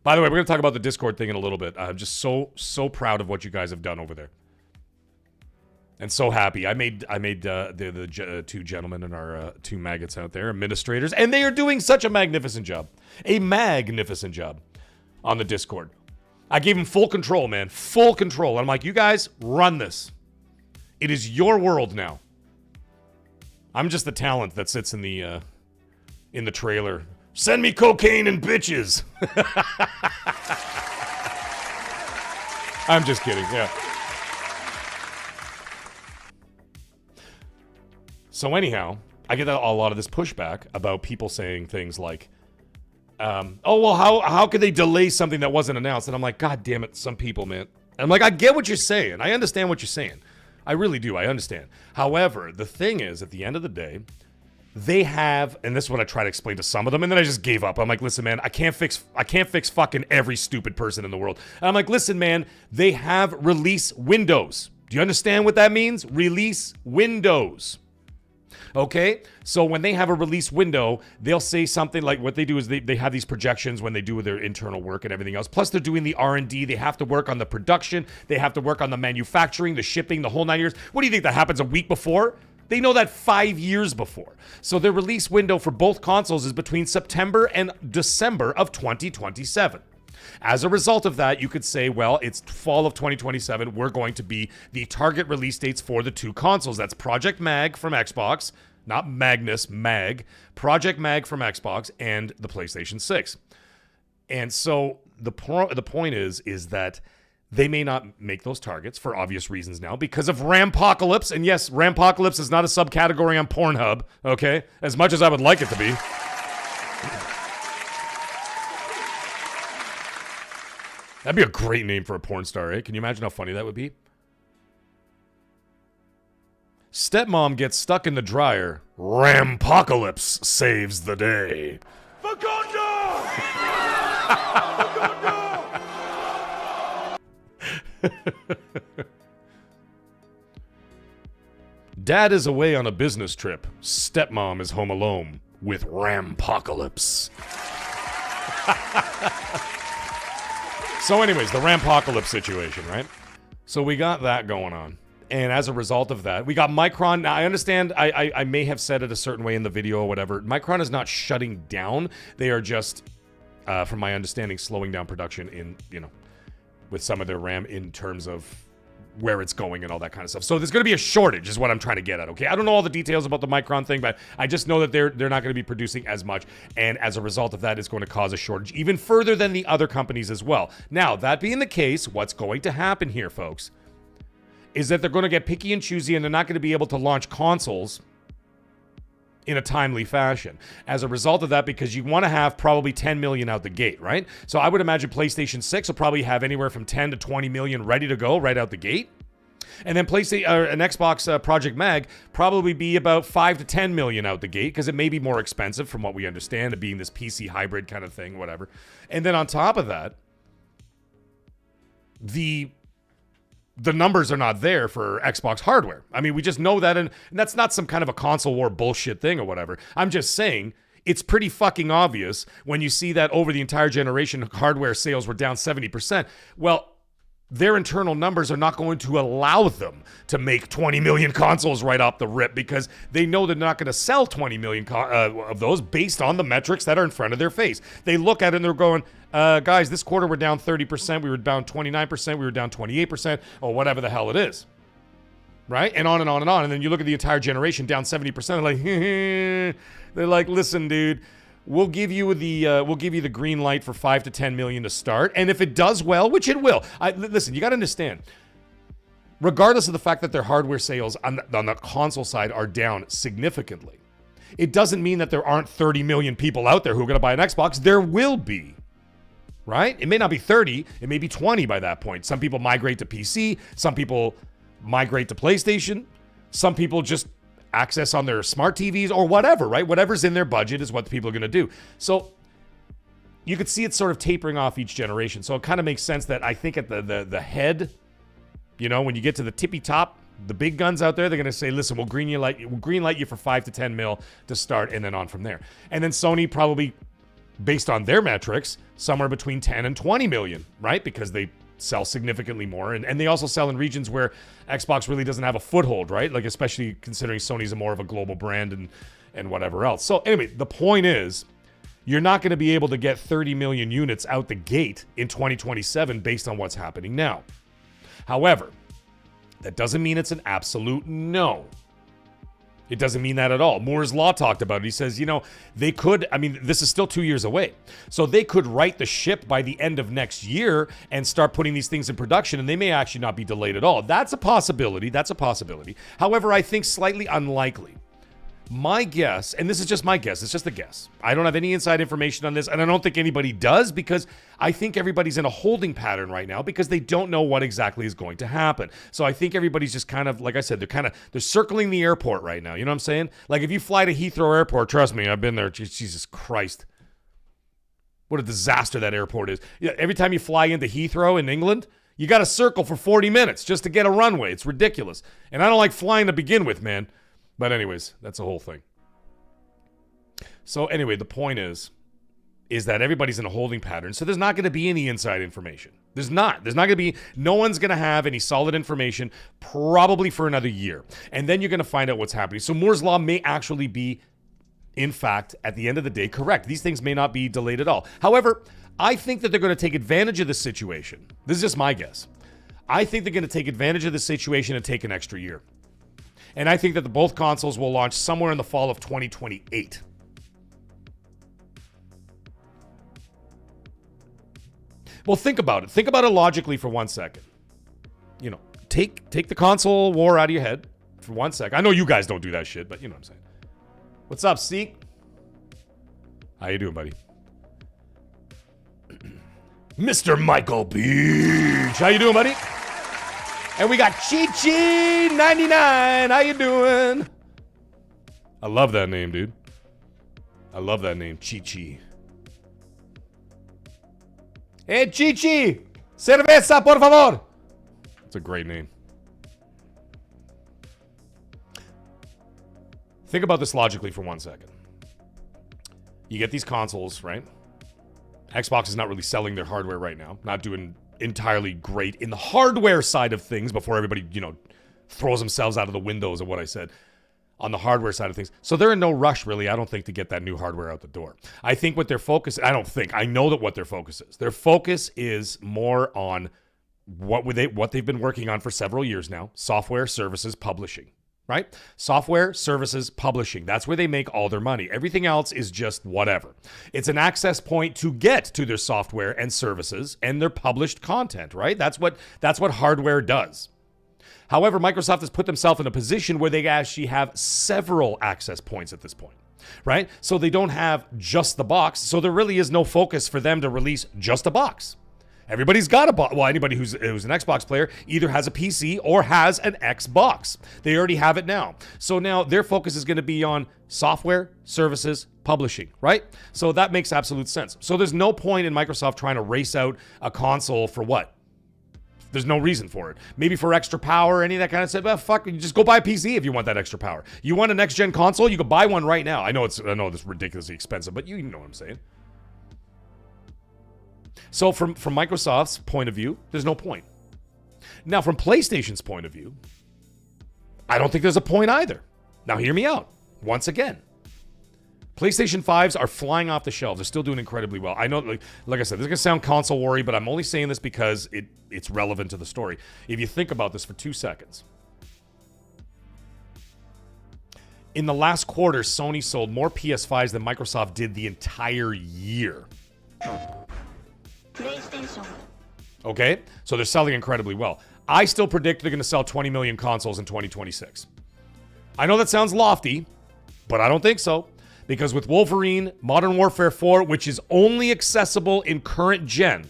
By the way, we're going to talk about the Discord thing in a little bit. I'm just so proud of what you guys have done over there. And so happy. I made the two gentlemen and our two maggots out there, administrators, and they are doing such a magnificent job. A magnificent job on the Discord. I gave them full control, man. Full control. And I'm like, you guys, run this. It is your world now. I'm just the talent that sits in the trailer. Send me cocaine and bitches. I'm just kidding, yeah. So anyhow, I get a lot of this pushback about people saying things like, oh, well, how could they delay something that wasn't announced? And I'm like, God damn it, some people, man. And I'm like, I get what you're saying. I understand what you're saying. I really do. I understand. However, the thing is, at the end of the day, they have, and this is what I try to explain to some of them, and then I just gave up. I'm like, listen, man, I can't fix fucking every stupid person in the world. And I'm like, listen, man, they have release windows. Do you understand what that means? Release windows. Okay, so when they have a release window, they'll say something like, what they do is they have these projections when they do their internal work and everything else. Plus, they're doing the R&D. They have to work on the production. They have to work on the manufacturing, the shipping, the whole 9 years. What do you think, that happens a week before? They know that 5 years before. So their release window for both consoles is between September and December of 2027. As a result of that, you could say, well, it's fall of 2027. We're going to be the target release dates for the two consoles. That's Project Mag from Xbox, not Magnus, Mag. Project Mag from Xbox and the PlayStation 6. And so the point is that they may not make those targets for obvious reasons now because of Rampocalypse. And yes, Rampocalypse is not a subcategory on Pornhub, okay? As much as I would like it to be. That'd be a great name for a porn star, eh? Can you imagine how funny that would be? Stepmom gets stuck in the dryer. Rampocalypse saves the day. Facundo! Dad is away on a business trip. Stepmom is home alone with Rampocalypse. So anyways, the Rampocalypse situation, right? So we got that going on. And as a result of that, we got Micron. Now, I understand I may have said it a certain way in the video or whatever. Micron is not shutting down. They are just, from my understanding, slowing down production in, with some of their RAM in terms of where it's going and all that kind of stuff. So there's going to be a shortage is what I'm trying to get at, okay? I don't know all the details about the Micron thing, but I just know that they're not going to be producing as much, and as a result of that, it's going to cause a shortage even further than the other companies as well. Now, that being the case, what's going to happen here, folks, is that they're going to get picky and choosy, and they're not going to be able to launch consoles in a timely fashion. As a result of that, because you want to have probably 10 million out the gate, right? So I would imagine PlayStation 6 will probably have anywhere from 10 to 20 million ready to go right out the gate. And then an Xbox Project Mag probably be about 5 to 10 million out the gate, because it may be more expensive from what we understand, it being this PC hybrid kind of thing, whatever. And then on top of that, the numbers are not there for Xbox hardware. I mean, we just know that, and that's not some kind of a console war bullshit thing or whatever. I'm just saying, it's pretty fucking obvious when you see that over the entire generation, hardware sales were down 70%. Well, their internal numbers are not going to allow them to make 20 million consoles right off the rip, because they know they're not going to sell 20 million of those based on the metrics that are in front of their face. They look at it and they're going, guys, this quarter we're down 30%, we were down 29%, we were down 28%, or whatever the hell it is. Right? And on and on and on. And then you look at the entire generation down 70%, they're like, they're like, listen, dude, we'll give you the green light for 5 to 10 million to start. And if it does well, which it will, listen, you got to understand, regardless of the fact that their hardware sales on the console side are down significantly, it doesn't mean that there aren't 30 million people out there who are going to buy an Xbox. There will be. right? It may not be 30, it may be 20 by that point. Some people migrate to PC, some people migrate to PlayStation, some people just access on their smart TVs or whatever, right? Whatever's in their budget is what the people are going to do. So you could see it sort of tapering off each generation. So it kind of makes sense that I think at the head, you know, when you get to the tippy top, the big guns out there, they're going to say, listen, we'll green light you for 5 to 10 mil to start and then on from there. And then Sony probably, based on their metrics, somewhere between 10 and 20 million, right? Because they sell significantly more. And they also sell in regions where Xbox really doesn't have a foothold, right? Like, especially considering Sony's more of a global brand and whatever else. So anyway, the point is, you're not going to be able to get 30 million units out the gate in 2027 based on what's happening now. However, that doesn't mean it's an absolute no. It doesn't mean that at all. Moore's Law talked about it. He says, you know, they could, I mean, this is still 2 years away. So they could right the ship by the end of next year and start putting these things in production, and they may actually not be delayed at all. That's a possibility. That's a possibility. However, I think slightly unlikely. My guess, and this is just my guess, it's just a guess. I don't have any inside information on this, and I don't think anybody does, because I think everybody's in a holding pattern right now because they don't know what exactly is going to happen. So I think everybody's just kind of, like I said, they're circling the airport right now. You know what I'm saying? Like, if you fly to Heathrow Airport, trust me, I've been there. Jesus Christ. What a disaster that airport is. Yeah, every time you fly into Heathrow in England, you got to circle for 40 minutes just to get a runway. It's ridiculous. And I don't like flying to begin with, man. But anyways, that's the whole thing. So anyway, the point is that everybody's in a holding pattern. So there's not going to be any inside information. There's not going to be, no one's going to have any solid information probably for another year. And then you're going to find out what's happening. So Moore's Law may actually be, in fact, at the end of the day, correct. These things may not be delayed at all. However, I think that they're going to take advantage of this situation. This is just my guess. I think they're going to take advantage of the situation and take an extra year. And I think that both consoles will launch somewhere in the fall of 2028. Well, think about it. Think about it logically for 1 second. You know, take the console war out of your head for 1 second. I know you guys don't do that shit, but you know what I'm saying. What's up, Seek? How you doing, buddy? Mr. Michael Beach. How you doing, buddy? And we got Chi-Chi99. How you doing? I love that name, dude. I love that name, Chi-Chi. Hey, Chi-Chi! Cerveza, por favor! It's a great name. Think about this logically for 1 second. You get these consoles, right? Xbox is not really selling their hardware right now. Not doing entirely great in the hardware side of things before everybody, you know, throws themselves out of the windows of what I said on the hardware side of things. So they're in no rush, really, I don't think, to get that new hardware out the door. I think what their focus, I know that what their focus is. Their focus is more on what they've been working on for several years now, software, services, publishing. Right? Software, services, publishing. That's where they make all their money. Everything else is just whatever. It's an access point to get to their software and services and their published content, right? That's what hardware does. However, Microsoft has put themselves in a position where they actually have several access points at this point, right? So they don't have just the box. So there really is no focus for them to release just a box. Everybody's got a box. Well, anybody who's an Xbox player either has a PC or has an Xbox. They already have it now. So now their focus is going to be on software, services, publishing, right? So that makes absolute sense. So there's no point in Microsoft trying to race out a console for what? There's no reason for it. Maybe for extra power, any of that kind of stuff. Well, fuck, you just go buy a PC if you want that extra power. You want a next-gen console? You could buy one right now. I know it's ridiculously expensive, but you know what I'm saying. So from Microsoft's point of view, there's no point. Now, from PlayStation's point of view, I don't think there's a point either. Now, hear me out. Once again, PlayStation 5s are flying off the shelves. They're still doing incredibly well. I know, like I said, this is going to sound console worry, but I'm only saying this because it's relevant to the story. If you think about this for 2 seconds. In the last quarter, Sony sold more PS5s than Microsoft did the entire year. PlayStation. Okay? So they're selling incredibly well. I still predict they're going to sell 20 million consoles in 2026. I know that sounds lofty, but I don't think so. Because with Wolverine, Modern Warfare 4, which is only accessible in current gen,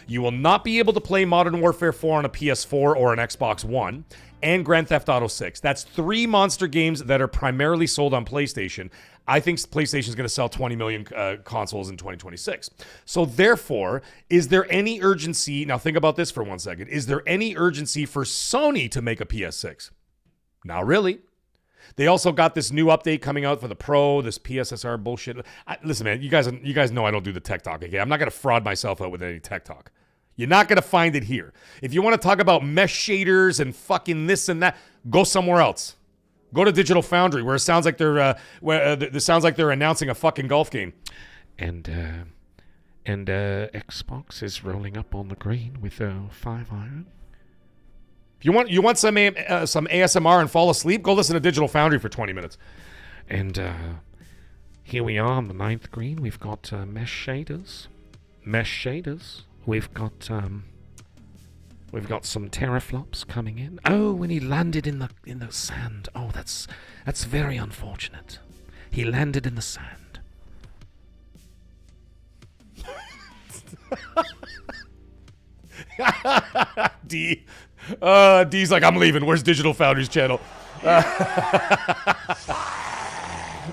you will not be able to play Modern Warfare 4 on a PS4 or an Xbox One, and Grand Theft Auto 6. That's 3 monster games that are primarily sold on PlayStation. I think PlayStation is going to sell 20 million consoles in 2026. So therefore, is there any urgency? Now think about this for 1 second. Is there any urgency for Sony to make a PS6? Not really. They also got this new update coming out for the Pro, this PSSR bullshit. Listen, man, you guys know I don't do the tech talk. Okay, I'm not going to fraud myself out with any tech talk. You're not going to find it here. If you want to talk about mesh shaders and fucking this and that, go somewhere else. Go to Digital Foundry, where it sounds like they're announcing a fucking golf game. And Xbox is rolling up on the green with a 5-iron. If you want some ASMR and fall asleep, go listen to Digital Foundry for 20 minutes. And here we are on the 9th green. We've got mesh shaders. We've got some teraflops coming in. Oh, when he landed in the sand. Oh, that's very unfortunate. He landed in the sand. D's like, I'm leaving. Where's Digital Foundry's channel?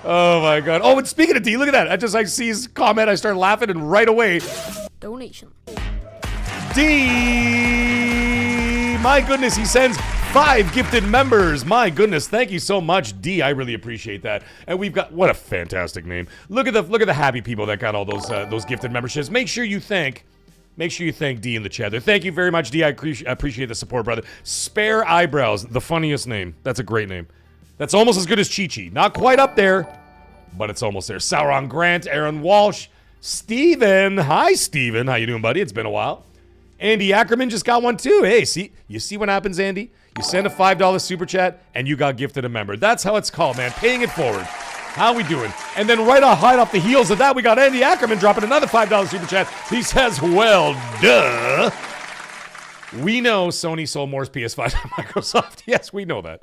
Oh my god. Oh, and speaking of D, look at that. I see his comment. I start laughing, and right away, donation. D, my goodness, he sends 5 gifted members. My goodness, thank you so much, D. I really appreciate that. And we've got, what a fantastic name. Look at the happy people that got all those gifted memberships. Make sure you thank D in the chat there. Thank you very much, D. I appreciate the support, brother. Spare Eyebrows, the funniest name. That's a great name. That's almost as good as Chi-Chi. Not quite up there, but it's almost there. Sauron Grant, Aaron Walsh, Steven. Hi, Steven. How you doing, buddy? It's been a while. Andy Ackerman just got one too. Hey, you see what happens, Andy? You send a $5 super chat and you got gifted a member. That's how it's called, man. Paying it forward. How we doing? And then right off the heels of that, we got Andy Ackerman dropping another $5 super chat. He says, well, duh. We know Sony sold more PS5 than Microsoft. Yes, we know that.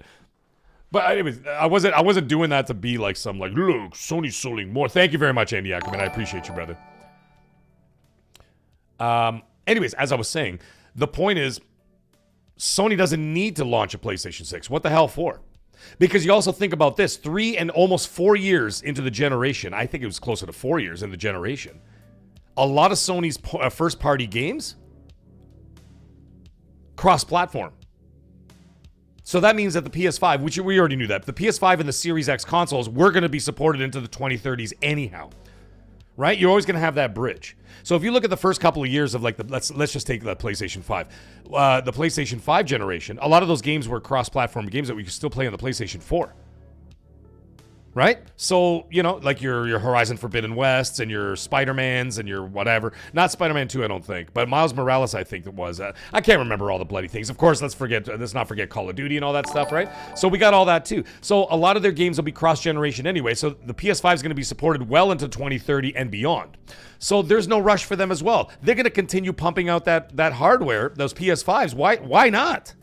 But anyways, I wasn't doing that to be like some look, Sony's selling more. Thank you very much, Andy Ackerman. I appreciate you, brother. Anyways, as I was saying, the point is, Sony doesn't need to launch a PlayStation 6. What the hell for? Because you also think about this, 3 and almost 4 years into the generation, I think it was closer to 4 years in the generation, a lot of Sony's first-party games, cross-platform. So that means that the PS5, which we already knew that, the PS5 and the Series X consoles were going to be supported into the 2030s anyhow. Right? You're always going to have that bridge. So if you look at the first couple of years of like let's just take the PlayStation 5. The PlayStation 5 generation, a lot of those games were cross-platform games that we could still play on the PlayStation 4. Right? So, like your Horizon Forbidden Wests and your Spider-Mans and your whatever. Not Spider-Man 2, I don't think. But Miles Morales, I think it was. I can't remember all the bloody things. Of course, let's not forget Call of Duty and all that stuff, right? So we got all that too. So a lot of their games will be cross-generation anyway. So the PS5 is going to be supported well into 2030 and beyond. So there's no rush for them as well. They're going to continue pumping out that hardware, those PS5s. Why not?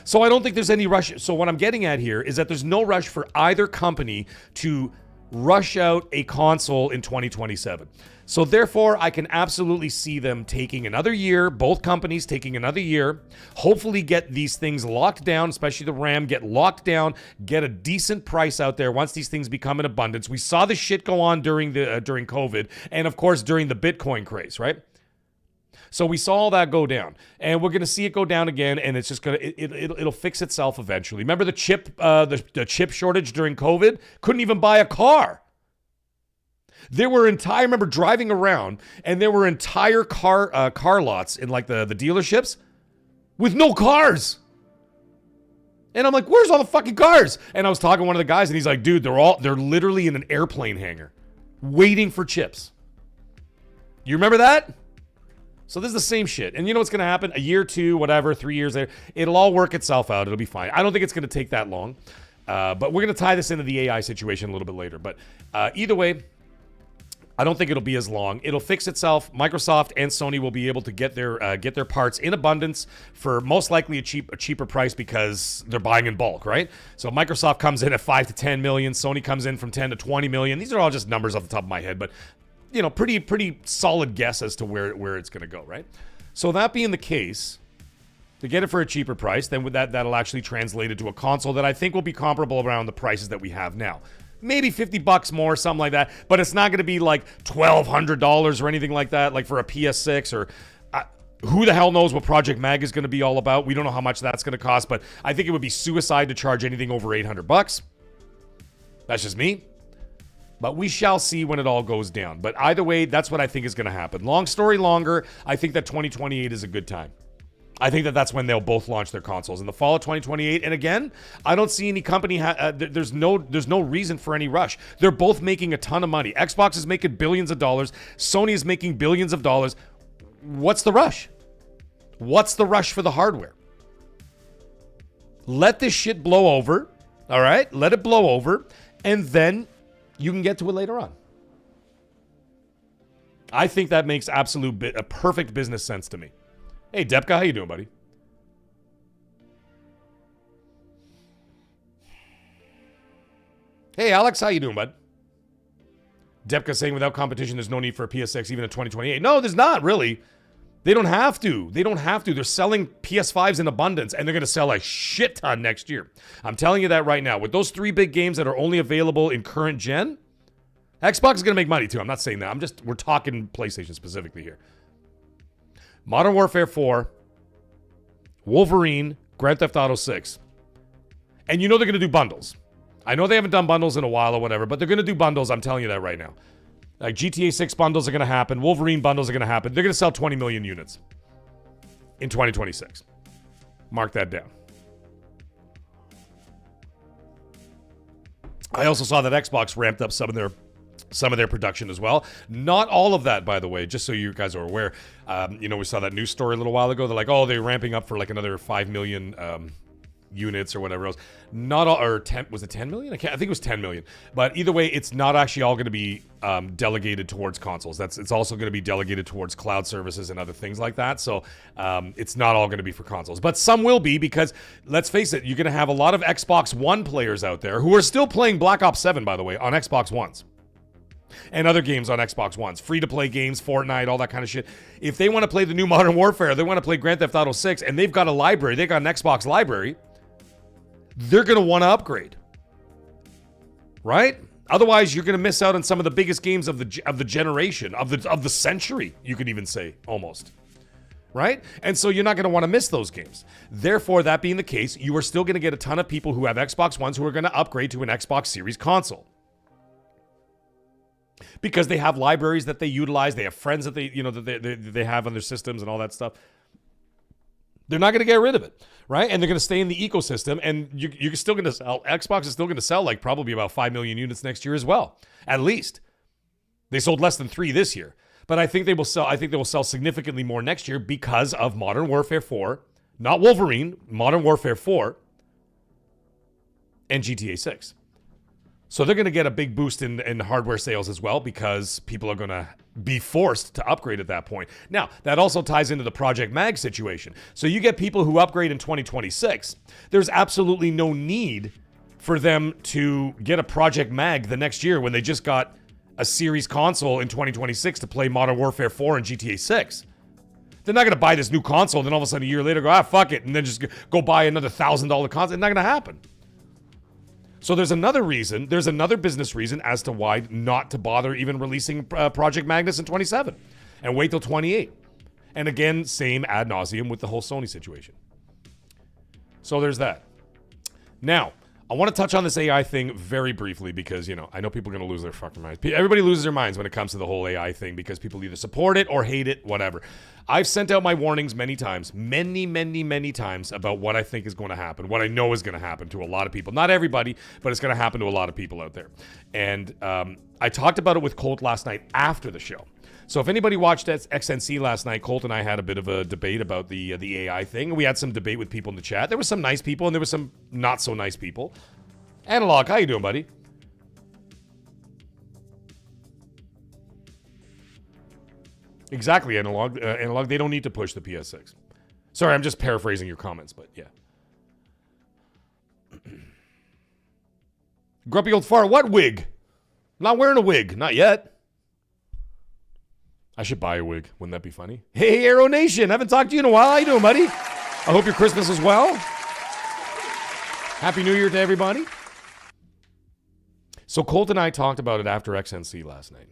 So I don't think there's any rush. So what I'm getting at here is that there's no rush for either company to rush out a console in 2027. So therefore, I can absolutely see them taking another year, both companies taking another year, hopefully get these things locked down, especially the RAM, get locked down, get a decent price out there once these things become in abundance. We saw this shit go on during COVID and, of course, during the Bitcoin craze, right? So we saw all that go down, and we're going to see it go down again, and it's just going to it'll fix itself eventually. Remember the chip shortage during COVID? Couldn't even buy a car. I remember driving around, and there were entire car lots in like the dealerships with no cars. And I'm like, where's all the fucking cars? And I was talking to one of the guys, and he's like, dude, they're literally in an airplane hangar waiting for chips. You remember that? So this is the same shit. And you know what's going to happen? A year, 2, whatever, 3 years there. It'll all work itself out. It'll be fine. I don't think it's going to take that long. But we're going to tie this into the AI situation a little bit later. But either way, I don't think it'll be as long. It'll fix itself. Microsoft and Sony will be able to get their parts in abundance for most likely a cheaper price because they're buying in bulk, right? So Microsoft comes in at 5 to 10 million. Sony comes in from 10 to 20 million. These are all just numbers off the top of my head, but you know, pretty solid guess as to where it's going to go, right? So that being the case, to get it for a cheaper price, then with that'll actually translate into a console that I think will be comparable around the prices that we have now. Maybe $50 more, something like that. But it's not going to be like $1,200 or anything like that, like for a PS6 or who the hell knows what Project Mag is going to be all about. We don't know how much that's going to cost, but I think it would be suicide to charge anything over $800. That's just me. But we shall see when it all goes down. But either way, that's what I think is going to happen. Long story longer, I think that 2028 is a good time. I think that's when they'll both launch their consoles in the fall of 2028. And again, I don't see any company. There's no reason for any rush. They're both making a ton of money. Xbox is making billions of dollars. Sony is making billions of dollars. What's the rush? What's the rush for the hardware? Let this shit blow over. All right, let it blow over, and then you can get to it later on. I think that makes a perfect business sense to me. Hey, Depka, how you doing, buddy? Hey, Alex, how you doing, bud? Depka saying without competition, there's no need for a PS6 even in 2028. No, there's not, really. They don't have to. They don't have to. They're selling PS5s in abundance, and they're going to sell a shit ton next year. I'm telling you that right now. With those 3 big games that are only available in current gen, Xbox is going to make money, too. I'm not saying that. We're talking PlayStation specifically here. Modern Warfare 4, Wolverine, Grand Theft Auto 6. And you know they're going to do bundles. I know they haven't done bundles in a while or whatever, but they're going to do bundles. I'm telling you that right now. Like GTA 6 bundles are going to happen. Wolverine bundles are going to happen. They're going to sell 20 million units in 2026. Mark that down. I also saw that Xbox ramped up some of their production as well. Not all of that, by the way, just so you guys are aware. We saw that news story a little while ago. They're like, oh, they're ramping up for like another 5 million units or whatever else. Not all, or 10, was it 10 million? I think it was 10 million. But either way, it's not actually all going to be delegated towards consoles. It's also going to be delegated towards cloud services and other things like that. So it's not all going to be for consoles. But some will be, because let's face it, you're going to have a lot of Xbox One players out there who are still playing Black Ops 7, by the way, on Xbox Ones. And other games on Xbox Ones. Free-to-play games, Fortnite, all that kind of shit. If they want to play the new Modern Warfare, they want to play Grand Theft Auto 6, and they've got a library, they've got an Xbox library, they're going to want to upgrade. Right? Otherwise, you're going to miss out on some of the biggest games of the generation, of the century, you could even say, almost. Right? And so you're not going to want to miss those games. Therefore, that being the case, you are still going to get a ton of people who have Xbox Ones who are going to upgrade to an Xbox Series console. Because they have libraries that they utilize, they have friends that they have on their systems and all that stuff. They're not going to get rid of it, right? And they're going to stay in the ecosystem, and you're still going to sell. Xbox is still going to sell like probably about 5 million units next year as well, at least. They sold less than 3 this year, but I think they will sell. I think they will sell significantly more next year because of Modern Warfare 4, not Wolverine, Modern Warfare 4, and GTA 6. So they're going to get a big boost in hardware sales as well, because people are going to be forced to upgrade at that point. Now, that also ties into the Project Mag situation. So you get people who upgrade in 2026. There's absolutely no need for them to get a Project Mag the next year when they just got a Series console in 2026 to play Modern Warfare 4 and GTA 6. They're not going to buy this new console and then all of a sudden a year later go, fuck it, and then just go buy another $1,000 console. It's not going to happen. So there's another reason, there's another business reason as to why not to bother even releasing Project Magnus in 27 and wait till 28. And again, same ad nauseum with the whole Sony situation. So there's that. Now, I want to touch on this AI thing very briefly because, I know people are going to lose their fucking minds. Everybody loses their minds when it comes to the whole AI thing because people either support it or hate it, whatever. I've sent out my warnings many times, many times about what I think is going to happen, what I know is going to happen to a lot of people. Not everybody, but it's going to happen to a lot of people out there. And I talked about it with Colt last night after the show. So if anybody watched XNC last night, Colt and I had a bit of a debate about the AI thing. We had some debate with people in the chat. There were some nice people and there were some not so nice people. Analog, how you doing, buddy? Exactly, analog. Analog. They don't need to push the PS6. Sorry, I'm just paraphrasing your comments, but yeah. Grumpy old fart. What wig? I'm not wearing a wig. Not yet. I should buy a wig. Wouldn't that be funny? Hey, Aero Nation. Haven't talked to you in a while. How you doing, buddy? I hope your Christmas is well. Happy New Year to everybody. So Colt and I talked about it after XNC last night.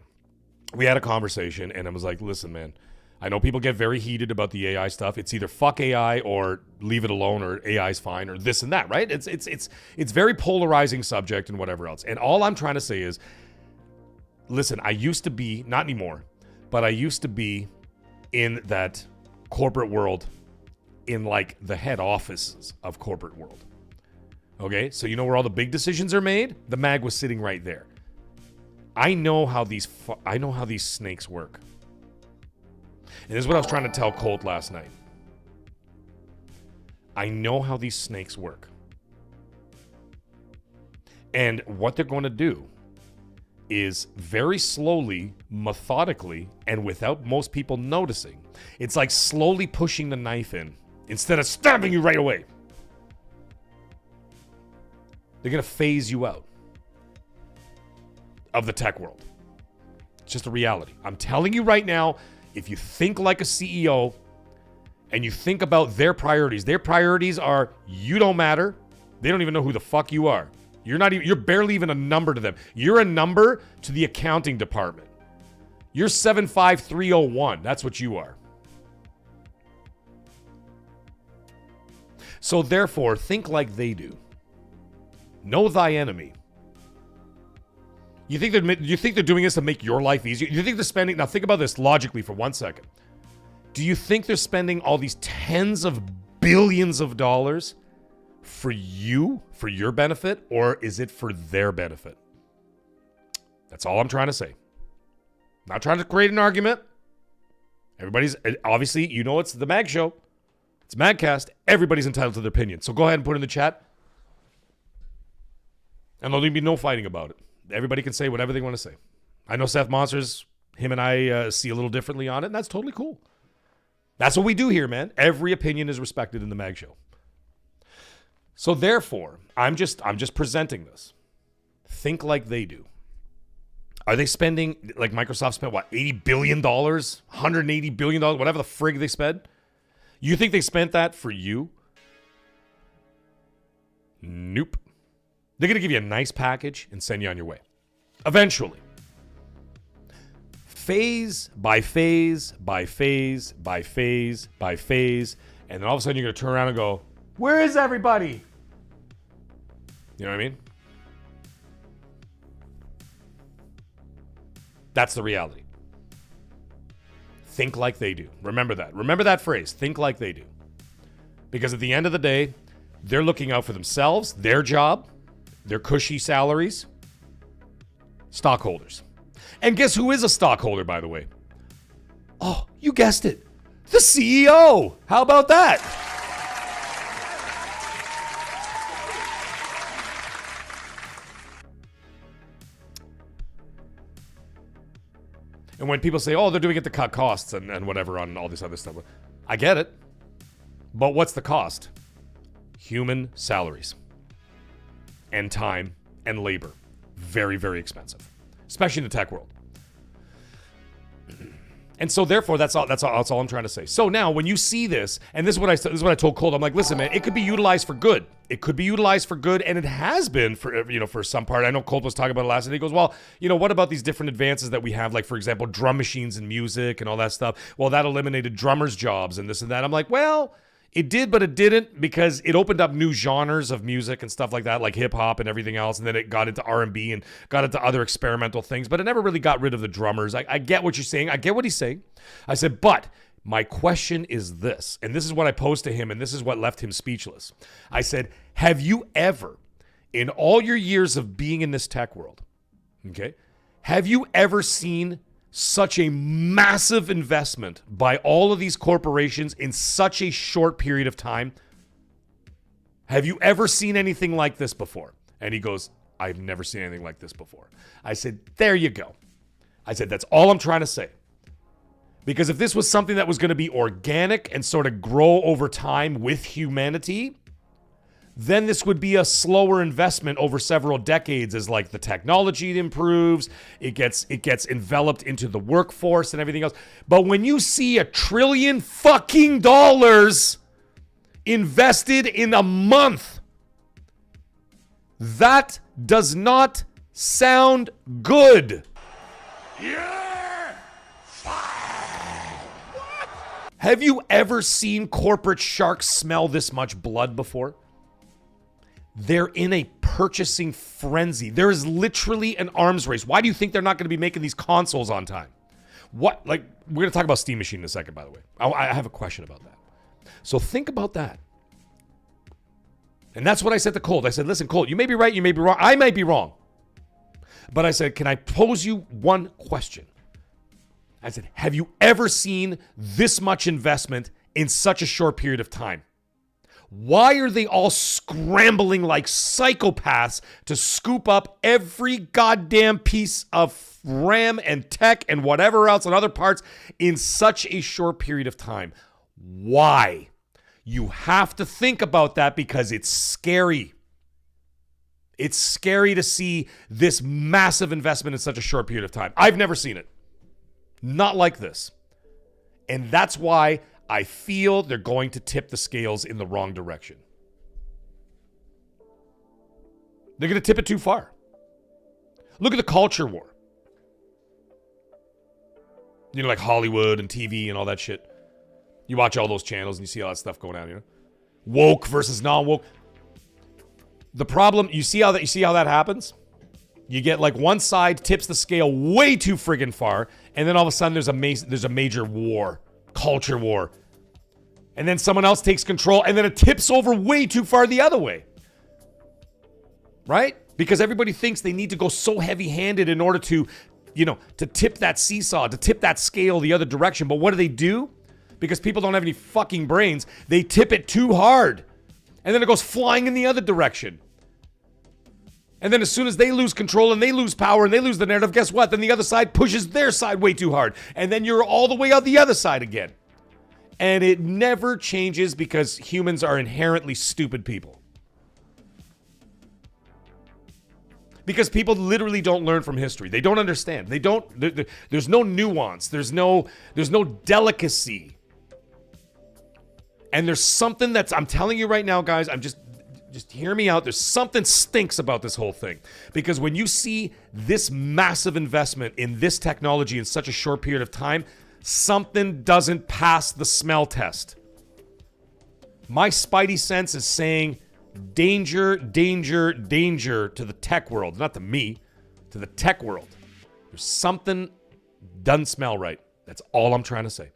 We had a conversation, and I was like, listen, man, I know people get very heated about the AI stuff. It's either fuck AI or leave it alone, or AI's fine, or this and that, right? It's very polarizing subject and whatever else. And all I'm trying to say is, listen, I used to be, not anymore, but I used to be in that corporate world, in like the head offices of corporate world. Okay, so you know where all the big decisions are made? The mag was sitting right there. I know how these snakes work. And this is what I was trying to tell Colt last night. I know how these snakes work. And what they're going to do is very slowly, methodically, and without most people noticing, it's like slowly pushing the knife in instead of stabbing you right away. They're going to phase you out of the tech world. It's just a reality. I'm telling you right now, if you think like a CEO and you think about their priorities are you don't matter. They don't even know who the fuck you are. You're barely even a number to them. You're a number to the accounting department. You're 75301. That's what you are. So therefore, think like they do. Know thy enemy. You think they're doing this to make your life easier? You think they're spending... Now think about this logically for 1 second. Do you think they're spending all these tens of billions of dollars for you, for your benefit, or is it for their benefit? That's all I'm trying to say. Not trying to create an argument. Everybody's... Obviously, you know it's the Mag Show. It's MAGGCAST. Everybody's entitled to their opinion. So go ahead and put it in the chat. And there'll be no fighting about it. Everybody can say whatever they want to say. I know Seth Monsters, him and I see a little differently on it, and that's totally cool. That's what we do here, man. Every opinion is respected in the Mag Show. So therefore, I'm just presenting this. Think like they do. Are they spending, like Microsoft spent, what, $80 billion? $180 billion? Whatever the frig they spent? You think they spent that for you? Nope. They're going to give you a nice package and send you on your way. Eventually. Phase by phase by phase by phase by phase. And then all of a sudden you're going to turn around and go, where is everybody? You know what I mean? That's the reality. Think like they do. Remember that. Remember that phrase. Think like they do. Because at the end of the day, they're looking out for themselves, their job, their cushy salaries, stockholders. And guess who is a stockholder, by the way? Oh, you guessed it. The CEO. How about that? And when people say, oh, they're doing it to cut costs and whatever on all this other stuff, I get it. But what's the cost? Human salaries. And time and labor. Very, very expensive. Especially in the tech world. And so therefore, that's all I'm trying to say. So now when you see this, and this is what I told Colt, I'm like, listen, man, it could be utilized for good. It could be utilized for good, and it has been for some part. I know Colt was talking about it last night. He goes, well, what about these different advances that we have, like, for example, drum machines and music and all that stuff? Well, that eliminated drummers' jobs and this and that. I'm like, well, it did, but it didn't, because it opened up new genres of music and stuff like that, like hip hop and everything else. And then it got into R&B and got into other experimental things, but it never really got rid of the drummers. I get what you're saying. I get what he's saying. I said, but my question is this, and this is what I posed to him, and this is what left him speechless. I said, have you ever, in all your years of being in this tech world, okay, have you ever seen such a massive investment by all of these corporations in such a short period of time? Have you ever seen anything like this before? And he goes, I've never seen anything like this before. I said, there you go. I said, that's all I'm trying to say. Because if this was something that was going to be organic and sort of grow over time with humanity, then this would be a slower investment over several decades as like the technology improves, it gets enveloped into the workforce and everything else. But when you see $1 trillion fucking dollars invested in a month, that does not sound good. Have you ever seen corporate sharks smell this much blood before? They're in a purchasing frenzy. There is literally an arms race. Why do you think they're not going to be making these consoles on time? What, like, we're going to talk about Steam Machine in a second, by the way. I have a question about that. So think about that. And that's what I said to Colt. I said, listen, Colt, you may be right, you may be wrong. I might be wrong. But I said, can I pose you one question? I said, have you ever seen this much investment in such a short period of time? Why are they all scrambling like psychopaths to scoop up every goddamn piece of RAM and tech and whatever else and other parts in such a short period of time? Why? You have to think about that because it's scary. It's scary to see this massive investment in such a short period of time. I've never seen it. Not like this. And that's why I feel they're going to tip the scales in the wrong direction. They're going to tip it too far. Look at the culture war. You know, like Hollywood and TV and all that shit. You watch all those channels and you see all that stuff going on, you know? Woke versus non-woke. The problem, you see how that happens? You get like one side tips the scale way too friggin' far, and then all of a sudden there's a major war, culture war. And then someone else takes control, and then it tips over way too far the other way. Right? Because everybody thinks they need to go so heavy-handed in order to, you know, to tip that seesaw, to tip that scale the other direction. But what do? Because people don't have any fucking brains, they tip it too hard. And then it goes flying in the other direction. And then as soon as they lose control and they lose power and they lose the narrative, guess what? Then the other side pushes their side way too hard. And then you're all the way on the other side again. And it never changes because humans are inherently stupid people. Because people literally don't learn from history. They don't understand. There's no nuance. There's no delicacy. And there's something I'm telling you right now, guys, just hear me out. There's something stinks about this whole thing. Because when you see this massive investment in this technology in such a short period of time, something doesn't pass the smell test. My spidey sense is saying danger, danger, danger to the tech world. Not to me, to the tech world. There's something doesn't smell right. That's all I'm trying to say.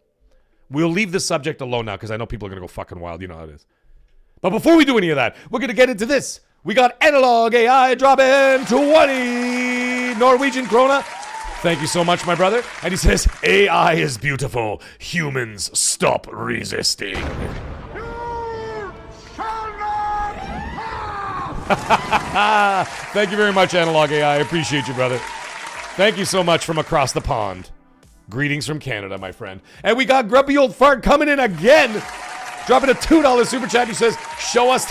We'll leave this subject alone now because I know people are going to go fucking wild. You know how it is. But before we do any of that, we're going to get into this. We got Analog AI dropping 20 Norwegian krona. Thank you so much, my brother. And he says, AI is beautiful. Humans, stop resisting. You shall not pass! Thank you very much, Analog AI. I appreciate you, brother. Thank you so much from across the pond. Greetings from Canada, my friend. And we got Grumpy Old Fart coming in again. Dropping a $2 super chat. He says, show us.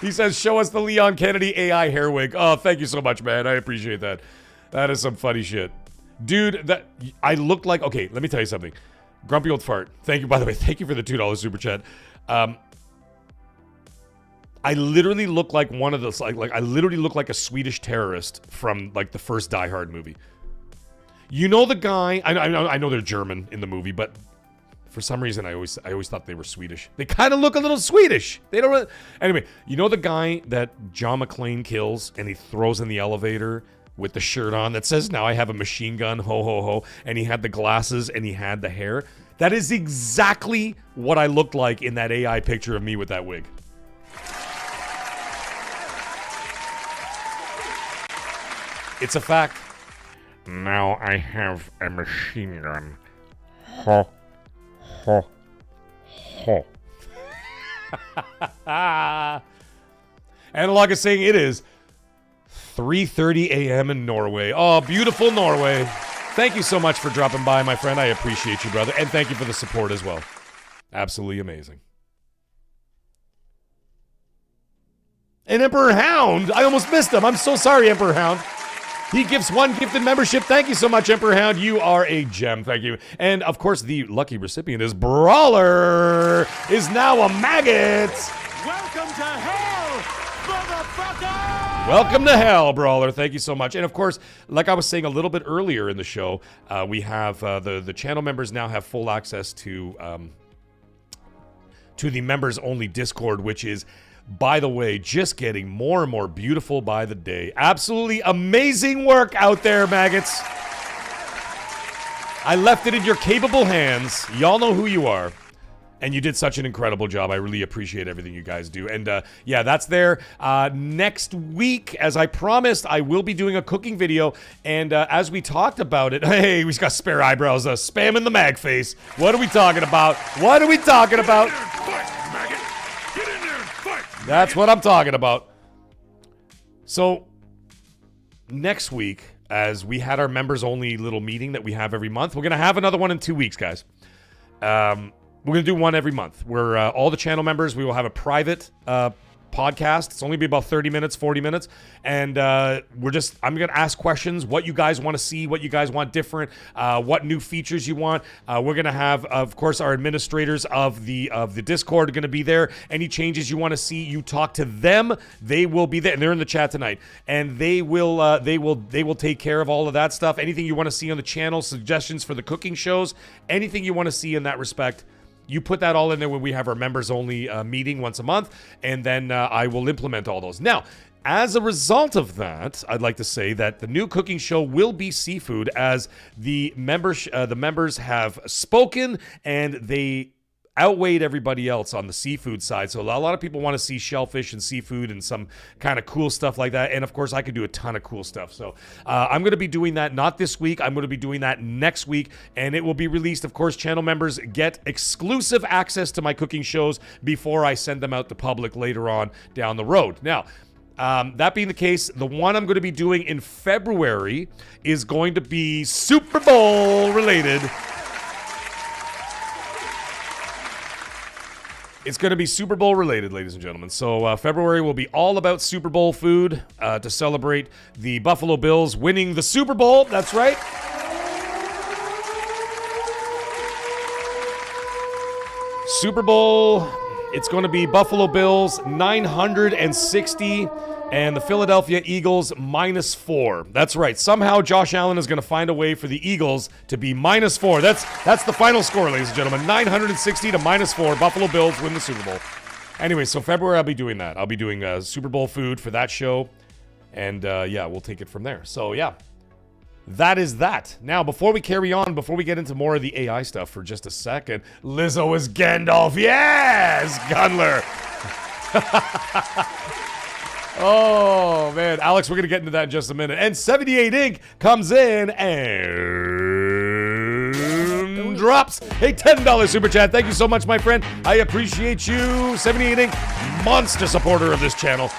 He says, show us the Leon Kennedy AI hair wig. Oh, thank you so much, man. I appreciate that. That is some funny shit. Dude, that I looked like, okay, let me tell you something. Grumpy Old Fart. Thank you, by the way. Thank you for the $2 super chat. I literally look like one of those, like I literally look like a Swedish terrorist from like the first Die Hard movie. You know the guy, I know they're German in the movie, but for some reason, I always thought they were Swedish. They kind of look a little Swedish. They don't really... Anyway, you know the guy that John McClane kills and he throws in the elevator with the shirt on that says, now I have a machine gun, ho, ho, ho, and he had the glasses and he had the hair? That is exactly what I looked like in that AI picture of me with that wig. It's a fact. Now I have a machine gun. Ho. Ho. Ho. Analog is saying it is 3:30 a.m. in Norway. Oh, beautiful Norway. Thank you so much for dropping by, my friend. I appreciate you, brother. And thank you for the support as well. Absolutely amazing. And Emperor Hound, I almost missed him. I'm so sorry, Emperor Hound. He gives 1 gifted membership. Thank you so much, Emperor Hound. You are a gem. Thank you. And, of course, the lucky recipient is Brawler is now a maggot. Welcome to hell, motherfucker! Welcome to hell, Brawler. Thank you so much. And, of course, like I was saying a little bit earlier in the show, we have the channel members now have full access to the members-only Discord, which is, by the way, just getting more and more beautiful by the day. Absolutely amazing work out there, maggots. I left it in your capable hands. Y'all know who you are. And you did such an incredible job. I really appreciate everything you guys do. And yeah, that's there. Next week, as I promised, I will be doing a cooking video. And as we talked about it, hey, we got spare eyebrows, spamming the mag face. What are we talking about? What are we talking about? That's what I'm talking about. So, next week, as we had our members-only little meeting that we have every month, we're going to have another one in 2 weeks, guys. We're going to do one every month where all the channel members, we will have a private podcast. It's only be about 30 minutes, 40 minutes. And I'm going to ask questions, what you guys want to see, what you guys want different, what new features you want. We're going to have, of course, our administrators of the Discord are going to be there. Any changes you want to see, you talk to them. They will be there, and they're in the chat tonight. And they will take care of all of that stuff. Anything you want to see on the channel, suggestions for the cooking shows, anything you want to see in that respect. You put that all in there when we have our members-only meeting once a month, and then I will implement all those. Now, as a result of that, I'd like to say that the new cooking show will be seafood, as the members have spoken, and they outweighed everybody else on the seafood side. So a lot of people want to see shellfish and seafood and some kind of cool stuff like that. And of course, I could do a ton of cool stuff. So I'm going to be doing that not this week. I'm going to be doing that next week, and it will be released. Of course, channel members get exclusive access to my cooking shows before I send them out to public later on down the road. Now, that being the case, the one I'm going to be doing in February is going to be Super Bowl related. It's going to be Super Bowl related, ladies and gentlemen. So February will be all about Super Bowl food to celebrate the Buffalo Bills winning the Super Bowl. That's right. Super Bowl, it's going to be Buffalo Bills 960 and the Philadelphia Eagles -4. That's right. Somehow Josh Allen is going to find a way for the Eagles to be -4. That's the final score, ladies and gentlemen. 960 to -4. Buffalo Bills win the Super Bowl. Anyway, so February I'll be doing that. I'll be doing Super Bowl food for that show. And yeah, we'll take it from there. So yeah, that is that. Now, before we carry on, before we get into more of the AI stuff for just a second, Lizzo is Gandalf. Yes, Gunler. Oh, man. Alex, we're going to get into that in just a minute. And 78 Inc. comes in and drops a $10 super chat. Thank you so much, my friend. I appreciate you. 78 Inc., monster supporter of this channel.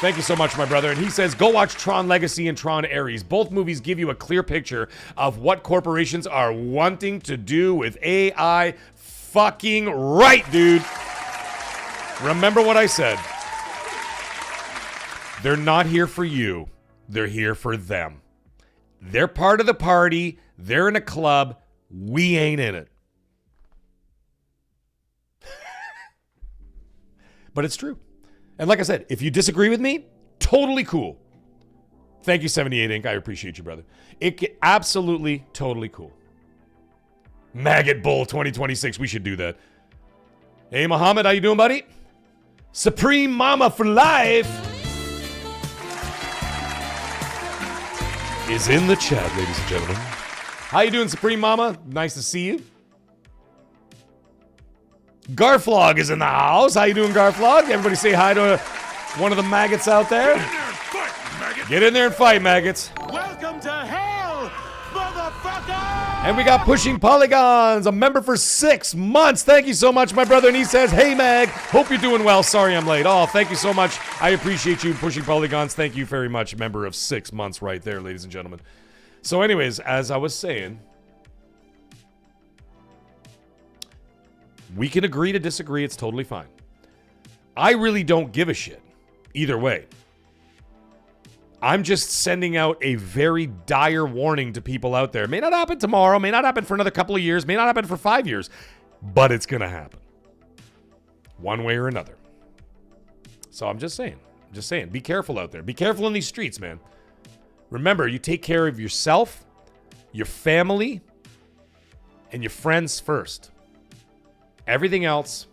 Thank you so much, my brother. And he says, go watch Tron Legacy and Tron Ares. Both movies give you a clear picture of what corporations are wanting to do with AI. Fucking right, dude. Remember what I said. They're not here for you. They're here for them. They're part of the party. They're in a club. We ain't in it. But it's true. And like I said, if you disagree with me, totally cool. Thank you, 78 Inc. I appreciate you, brother. Absolutely, totally cool. Maggot Bowl 2026. We should do that. Hey, Muhammad, how you doing, buddy? Supreme Mama for life is in the chat, ladies and gentlemen. How you doing, Supreme Mama? Nice to see you. Garflog is in the house. How you doing, Garflog? Everybody say hi to one of the maggots out there. Get in there and fight, maggots. Welcome to hell, motherfucker! And we got Pushing Polygons, a member for 6 months. Thank you so much, my brother. And he says, hey, Mag, hope you're doing well. Sorry I'm late. Oh, thank you so much. I appreciate you, Pushing Polygons. Thank you very much, member of 6 months right there, ladies and gentlemen. So anyways, as I was saying, we can agree to disagree. It's totally fine. I really don't give a shit either way. I'm just sending out a very dire warning to people out there. It may not happen tomorrow, may not happen for another couple of years, may not happen for 5 years, but it's going to happen. One way or another. So I'm just saying, be careful out there. Be careful in these streets, man. Remember, you take care of yourself, your family, and your friends first. Everything else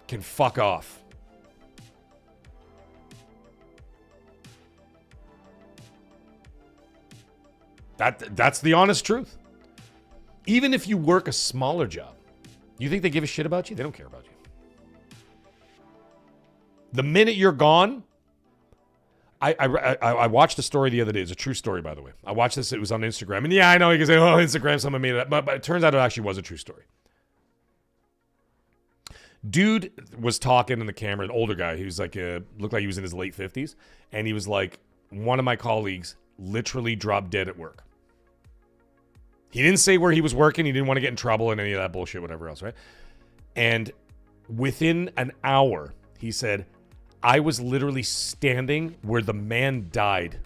can fuck off. That's the honest truth. Even if you work a smaller job, you think they give a shit about you? They don't care about you. The minute you're gone, I watched a story the other day. It's a true story, by the way. I watched this. It was on Instagram. And yeah, I know you can say, oh, Instagram, someone made it up. But it turns out it actually was a true story. Dude was talking in the camera, an older guy. He was like, looked like he was in his late 50s. And he was like, one of my colleagues literally dropped dead at work. He didn't say where he was working. He didn't want to get in trouble and any of that bullshit, whatever else, right? And within an hour, he said, I was literally standing where the man died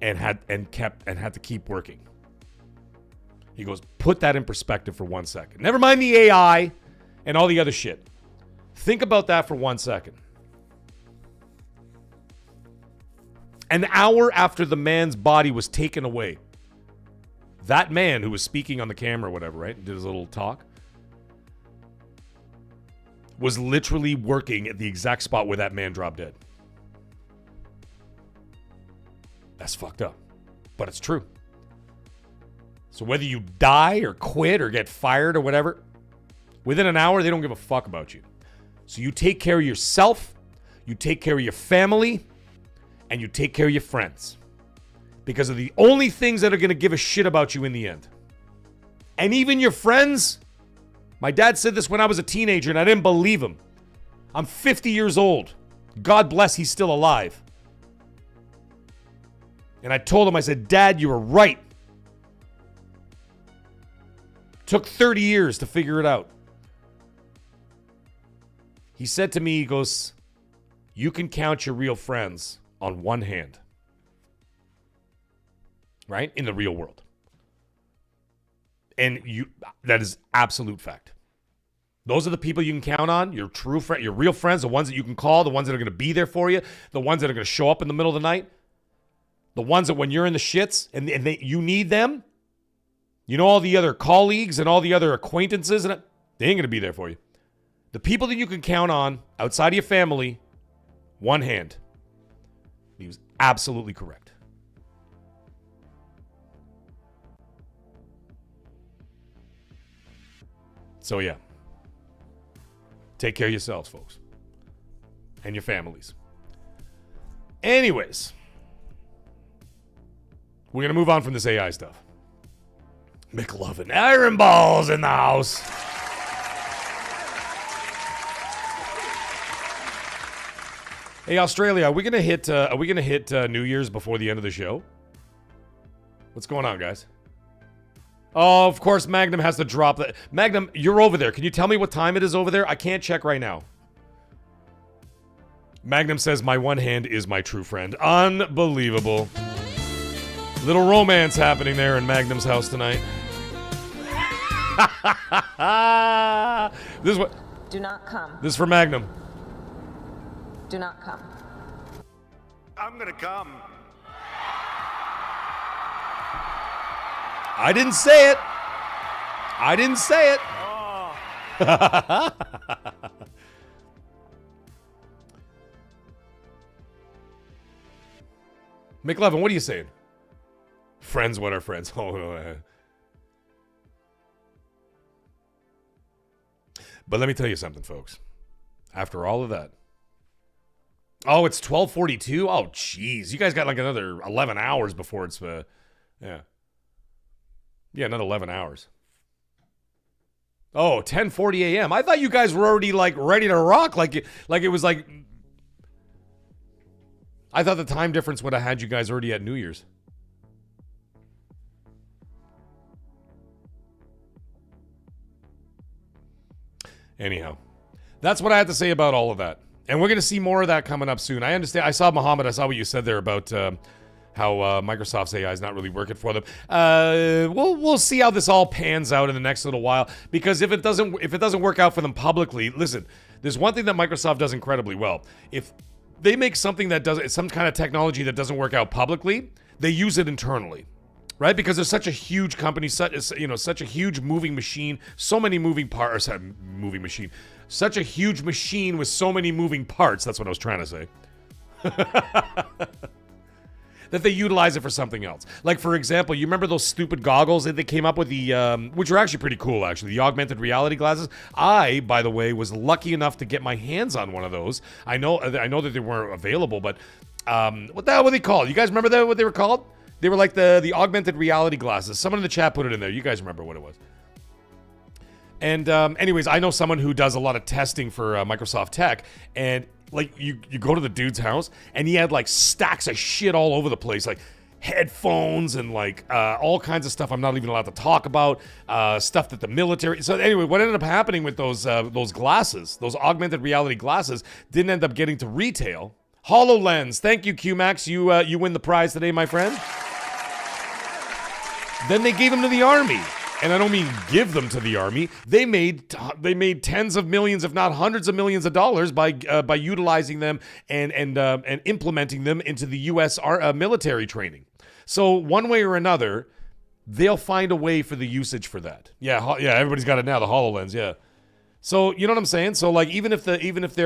and had to keep working. He goes, put that in perspective for 1 second. Never mind the AI and all the other shit. Think about that for 1 second. An hour after the man's body was taken away, that man who was speaking on the camera or whatever, right, did his little talk, was literally working at the exact spot where that man dropped dead. That's fucked up. But it's true. So whether you die or quit or get fired or whatever, within an hour, they don't give a fuck about you. So you take care of yourself, you take care of your family, and you take care of your friends. Because of the only things that are going to give a shit about you in the end. And even your friends, my dad said this when I was a teenager and I didn't believe him. I'm 50 years old. God bless he's still alive. And I told him, I said, Dad, you were right. Took 30 years to figure it out. He said to me, he goes, you can count your real friends on one hand. Right? In the real world. And that is absolute fact. Those are the people you can count on, your true friend, your real friends, the ones that you can call, the ones that are going to be there for you, the ones that are going to show up in the middle of the night, the ones that when you're in the shits and you need them, you know, all the other colleagues and all the other acquaintances, and they ain't going to be there for you. The people that you can count on outside of your family, one hand. He was absolutely correct. So yeah, take care of yourselves, folks, and your families. Anyways, we're going to move on from this AI stuff. McLovin, Iron Balls in the house. Hey, Australia, are we going to hit New Year's before the end of the show? What's going on, guys? Oh, of course, Magnum has to drop that. Magnum, you're over there. Can you tell me what time it is over there? I can't check right now. Magnum says, my one hand is my true friend. Unbelievable. Little romance happening there in Magnum's house tonight. This is what. Do not come. This is for Magnum. Do not come. I'm gonna come. I didn't say it. I didn't say it. Oh. McLovin, what are you saying? Friends, what are friends? Oh, no. But let me tell you something, folks. After all of that. Oh, it's 12:42? Oh, jeez. You guys got like another 11 hours before it's... yeah. Yeah, another 11 hours. Oh, 10:40 a.m. I thought you guys were already like ready to rock. Like it was like... I thought the time difference would have had you guys already at New Year's. Anyhow, that's what I had to say about all of that. And we're going to see more of that coming up soon. I understand. I saw, Muhammad, I saw what you said there about how Microsoft's AI is not really working for them. We'll see how this all pans out in the next little while. Because if it doesn't work out for them publicly, listen, there's one thing that Microsoft does incredibly well. If they make something that does some kind of technology that doesn't work out publicly, they use it internally. Right? Because they're such a huge company, such a huge moving machine, so many moving parts, such a huge machine with so many moving parts. That's what I was trying to say. That they utilize it for something else. Like, for example, you remember those stupid goggles that they came up with, which are actually pretty cool, actually, the augmented reality glasses? I, by the way, was lucky enough to get my hands on one of those. I know that they weren't available, but what the hell were they called? You guys remember what they were called? They were like the augmented reality glasses. Someone in the chat put it in there. You guys remember what it was. And anyways, I know someone who does a lot of testing for Microsoft Tech, and like you go to the dude's house, and he had like stacks of shit all over the place, like headphones and like all kinds of stuff I'm not even allowed to talk about, stuff that the military. So anyway, what ended up happening with those glasses, those augmented reality glasses, didn't end up getting to retail. HoloLens, thank you, QMax. You win the prize today, my friend. Then they gave them to the army. And I don't mean give them to the army. They made tens of millions, if not hundreds of millions of dollars by utilizing them and implementing them into the U.S. military training. So one way or another, they'll find a way for the usage for that. Yeah, everybody's got it now. The HoloLens, yeah. So you know what I'm saying? So like even if their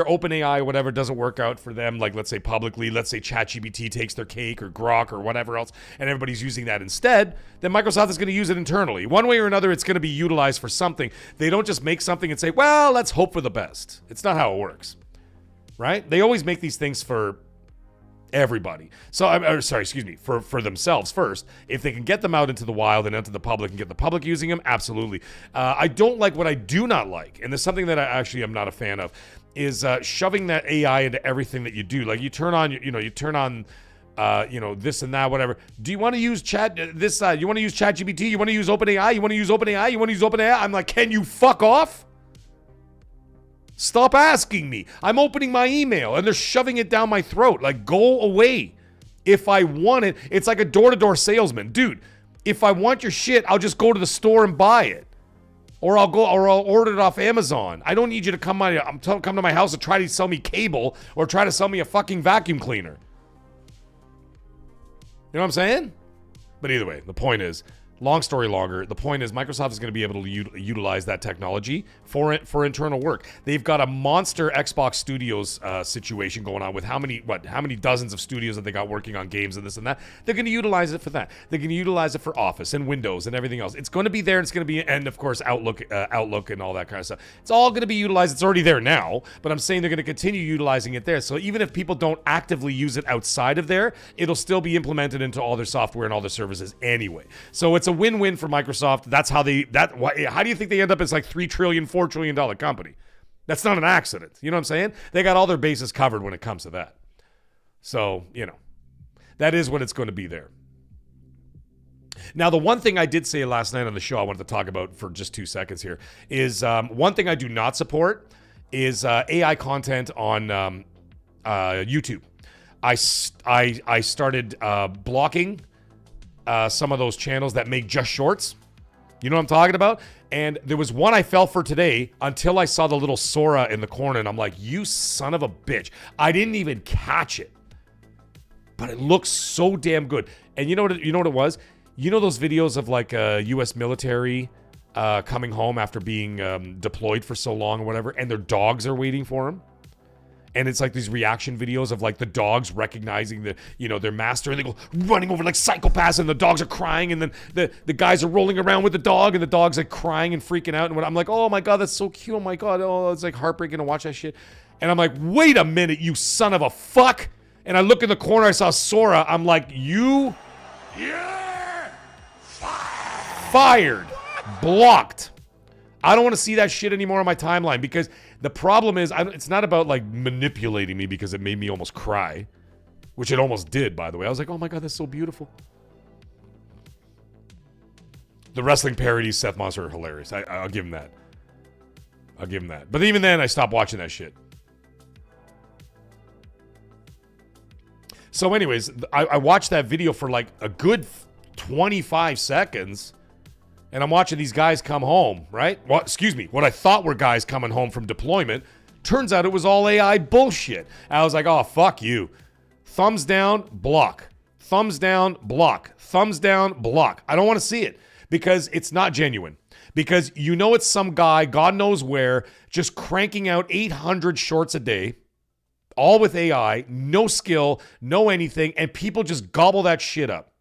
OpenAI or whatever doesn't work out for them, like let's say publicly, let's say ChatGPT takes their cake or Grok or whatever else, and everybody's using that instead, then Microsoft is going to use it internally. One way or another, it's going to be utilized for something. They don't just make something and say, well, let's hope for the best. It's not how it works, right? They always make these things for everybody. So, for themselves first. If they can get them out into the wild and into the public and get the public using them, absolutely. I don't like, what I do not like, and there's something that I actually am not a fan of, is shoving that AI into everything that you do. Like you turn on this and that, whatever. Do you want to use you want to use ChatGPT? You want to use OpenAI? You want to use OpenAI? You want to use OpenAI? I'm like, can you fuck off? Stop asking me. I'm opening my email and they're shoving it down my throat. Like, go away. If I want it, it's like a door-to-door salesman. Dude, if I want your shit, I'll just go to the store and buy it. Or I'll order it off Amazon. I don't need you to come to my house and try to sell me cable or try to sell me a fucking vacuum cleaner. You know what I'm saying? But either way, the point is, long story longer, the point is Microsoft is going to be able to utilize that technology for internal work. They've got a monster Xbox Studios situation going on with how many dozens of studios that they got working on games and this and that. They're going to utilize it for that. They're going to utilize it for Office and Windows and everything else. It's going to be there, and it's going to be, and of course Outlook and all that kind of stuff. It's all going to be utilized. It's already there now, but I'm saying they're going to continue utilizing it there. So even if people don't actively use it outside of there, it'll still be implemented into all their software and all their services anyway. So it's a win-win for Microsoft. That's how how do you think they end up as like $3 trillion, $4 trillion company? That's not an accident. You know what I'm saying? They got all their bases covered when it comes to that. So, that is what it's going to be there. Now, the one thing I did say last night on the show I wanted to talk about for just 2 seconds here is one thing I do not support is AI content on YouTube. I started blocking some of those channels that make just shorts. You know what I'm talking about? And there was one I fell for today until I saw the little Sora in the corner, and I'm like, you son of a bitch. I didn't even catch it. But it looks so damn good. And you know what it was? You know those videos of like U.S. military coming home after being deployed for so long or whatever, and their dogs are waiting for them? And it's like these reaction videos of like the dogs recognizing their master, and they go running over like psychopaths, and the dogs are crying, and then the guys are rolling around with the dog, and the dog's like crying and freaking out. And I'm like, oh my God, that's so cute. Oh my God. Oh, it's like heartbreaking to watch that shit. And I'm like, wait a minute, you son of a fuck. And I look in the corner, I saw Sora. I'm like, you're fired. Blocked. I don't want to see that shit anymore on my timeline, because the problem is, it's not about like manipulating me because it made me almost cry, which it almost did, by the way. I was like, oh my God, that's so beautiful. The wrestling parodies, Seth Monster, are hilarious. I'll give him that. I'll give him that. But even then, I stopped watching that shit. So anyways, I watched that video for like a good 25 seconds. And I'm watching these guys come home, right? Well, excuse me. What I thought were guys coming home from deployment. Turns out it was all AI bullshit. I was like, oh, fuck you. Thumbs down, block. Thumbs down, block. Thumbs down, block. I don't want to see it because it's not genuine. Because you know it's some guy, God knows where, just cranking out 800 shorts a day, all with AI, no skill, no anything, and people just gobble that shit up.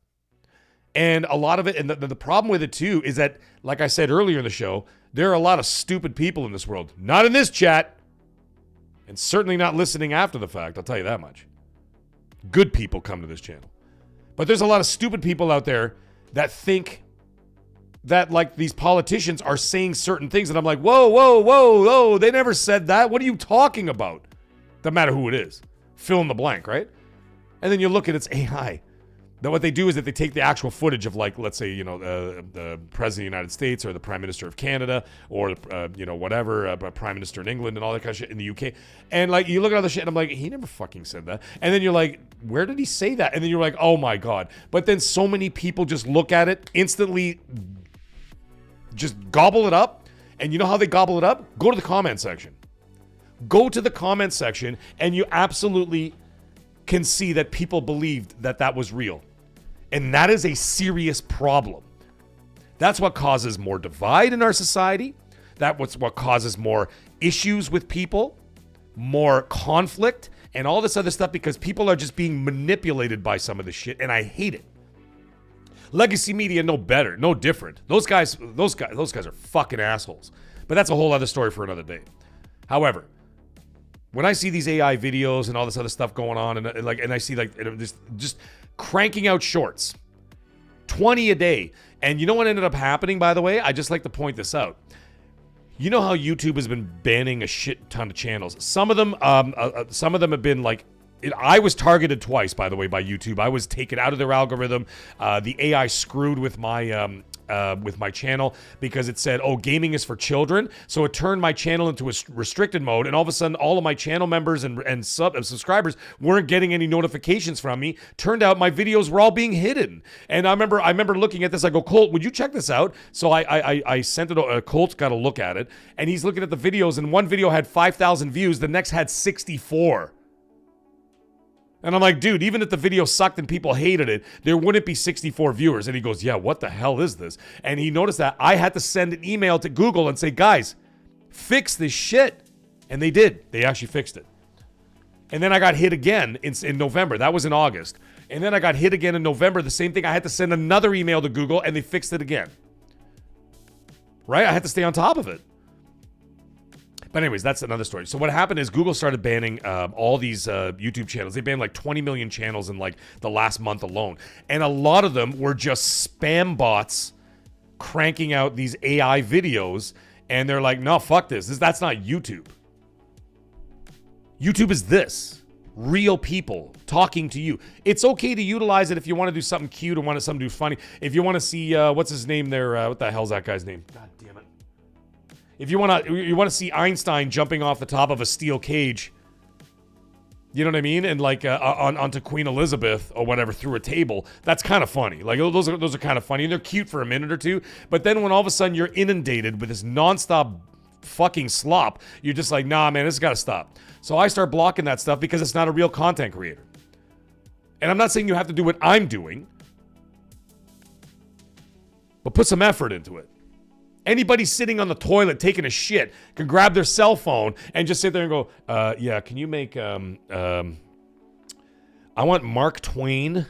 And a lot of it, and the problem with it too, is that, like I said earlier in the show, there are a lot of stupid people in this world. Not in this chat. And certainly not listening after the fact, I'll tell you that much. Good people come to this channel. But there's a lot of stupid people out there that think that, like, these politicians are saying certain things. And I'm like, whoa, whoa, whoa, whoa. They never said that. What are you talking about? Doesn't matter who it is. Fill in the blank, right? And then you look at it's AI. Now, what they do is that they take the actual footage of, like, let's say, the President of the United States or the Prime Minister of Canada or, whatever, Prime Minister in England and all that kind of shit in the UK. And, like, you look at all the shit and I'm like, he never fucking said that. And then you're like, where did he say that? And then you're like, oh, my God. But then so many people just look at it, instantly just gobble it up. And you know how they gobble it up? Go to the comment section. Go to the comment section and you absolutely can see that people believed that that was real. And that is a serious problem. That's what causes more divide in our society. That's what causes more issues with people, more conflict, and all this other stuff because people are just being manipulated by some of this shit, and I hate it. Legacy media no better, no different. Those guys are fucking assholes. But that's a whole other story for another day. However, when I see these AI videos and all this other stuff going on, and I see just cranking out shorts, 20 a day, and you know what ended up happening? By the way, I just like to point this out. You know how YouTube has been banning a shit ton of channels. Some of them have been like. I was targeted twice, by the way, by YouTube. I was taken out of their algorithm. The AI screwed with my channel because it said, oh, gaming is for children. So it turned my channel into a restricted mode. And all of a sudden, all of my channel members and subscribers weren't getting any notifications from me. Turned out my videos were all being hidden. And I remember looking at this. I go, Colt, would you check this out? So I sent it. Colt's got to look at it. And he's looking at the videos. And one video had 5,000 views. The next had 64. And I'm like, dude, even if the video sucked and people hated it, there wouldn't be 64 viewers. And he goes, yeah, what the hell is this? And he noticed that I had to send an email to Google and say, guys, fix this shit. And they did. They actually fixed it. And then I got hit again in November. That was in August. And then I got hit again in November. The same thing. I had to send another email to Google and they fixed it again. Right? I had to stay on top of it. But anyways, that's another story. So what happened is Google started banning all these YouTube channels. They banned like 20 million channels in like the last month alone. And a lot of them were just spam bots cranking out these AI videos. And they're like, no, fuck this. That's not YouTube. YouTube is this. Real people talking to you. It's okay to utilize it if you want to do something cute or want something to do funny. If you want to see, what's his name there? What the hell's that guy's name? God damn it. If you want to see Einstein jumping off the top of a steel cage, you know what I mean? And like onto Queen Elizabeth or whatever through a table, that's kind of funny. Like those are kind of funny and they're cute for a minute or two. But then when all of a sudden you're inundated with this nonstop fucking slop, you're just like, nah, man, this has got to stop. So I start blocking that stuff because it's not a real content creator. And I'm not saying you have to do what I'm doing, but put some effort into it. Anybody sitting on the toilet taking a shit can grab their cell phone and just sit there and go, yeah, can you make, I want Mark Twain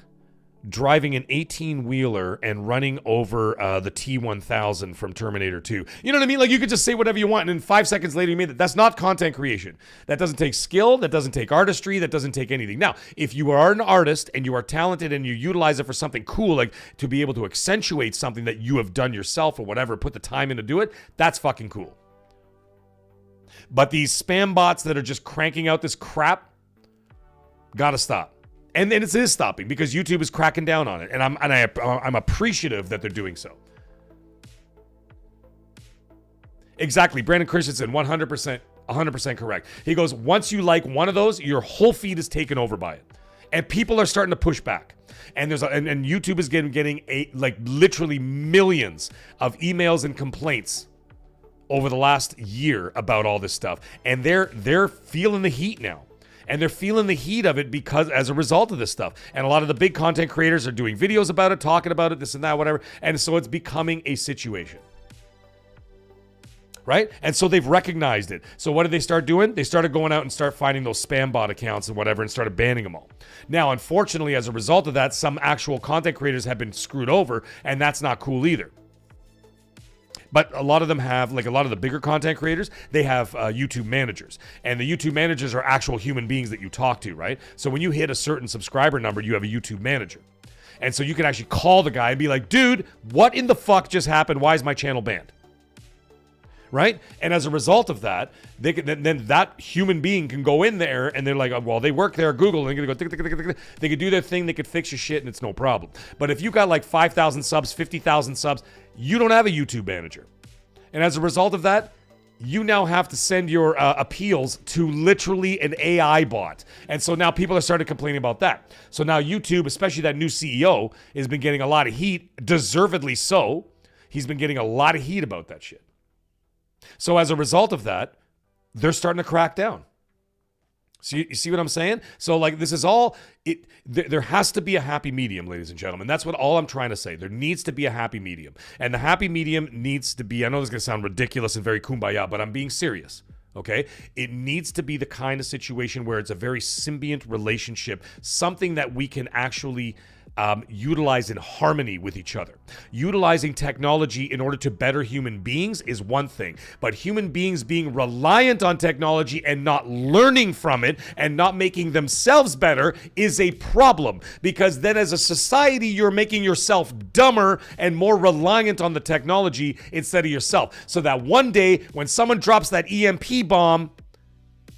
driving an 18-wheeler and running over the T-1000 from Terminator 2. You know what I mean? Like you could just say whatever you want and then 5 seconds later you made it. That's not content creation. That doesn't take skill. That doesn't take artistry. That doesn't take anything. Now, if you are an artist and you are talented and you utilize it for something cool, like to be able to accentuate something that you have done yourself or whatever, put the time in to do it, that's fucking cool. But these spam bots that are just cranking out this crap, gotta stop. And it is stopping because YouTube is cracking down on it. And I'm appreciative that they're doing so. Exactly. Brandon Christensen, 100% correct. He goes, once you like one of those, your whole feed is taken over by it. And people are starting to push back. And and YouTube is getting literally millions of emails and complaints over the last year about all this stuff. And they're feeling the heat now. And they're feeling the heat of it because as a result of this stuff. And a lot of the big content creators are doing videos about it, talking about it, this and that, whatever. And so it's becoming a situation. Right? And so they've recognized it. So what did they start doing? They started going out and start finding those spam bot accounts and whatever and started banning them all. Now, unfortunately, as a result of that, some actual content creators have been screwed over, and that's not cool either. But a lot of them have, like a lot of the bigger content creators, they have YouTube managers. And the YouTube managers are actual human beings that you talk to, right? So when you hit a certain subscriber number, you have a YouTube manager. And so you can actually call the guy and be like, dude, what in the fuck just happened? Why is my channel banned? Right? And as a result of that, they can, then that human being can go in there and they're like, oh, well, they work there at Google and they're going to go, tick, tick, tick, tick, tick. They could do their thing. They could fix your shit and it's no problem. But if you got like 5,000 subs, 50,000 subs, you don't have a YouTube manager. And as a result of that, you now have to send your appeals to literally an AI bot. And so now people are starting complaining about that. So now YouTube, especially that new CEO, has been getting a lot of heat, deservedly so. He's been getting a lot of heat about that shit. So as a result of that, they're starting to crack down. So you see what I'm saying? So like this is all, there has to be a happy medium, ladies and gentlemen. That's what all I'm trying to say. There needs to be a happy medium. And the happy medium needs to be, I know this is going to sound ridiculous and very kumbaya, but I'm being serious. Okay? It needs to be the kind of situation where it's a very symbiont relationship, something that we can actually utilize in harmony with each other. Utilizing technology in order to better human beings is one thing, but human beings being reliant on technology and not learning from it and not making themselves better is a problem, because then as a society, you're making yourself dumber and more reliant on the technology instead of yourself. So that one day when someone drops that EMP bomb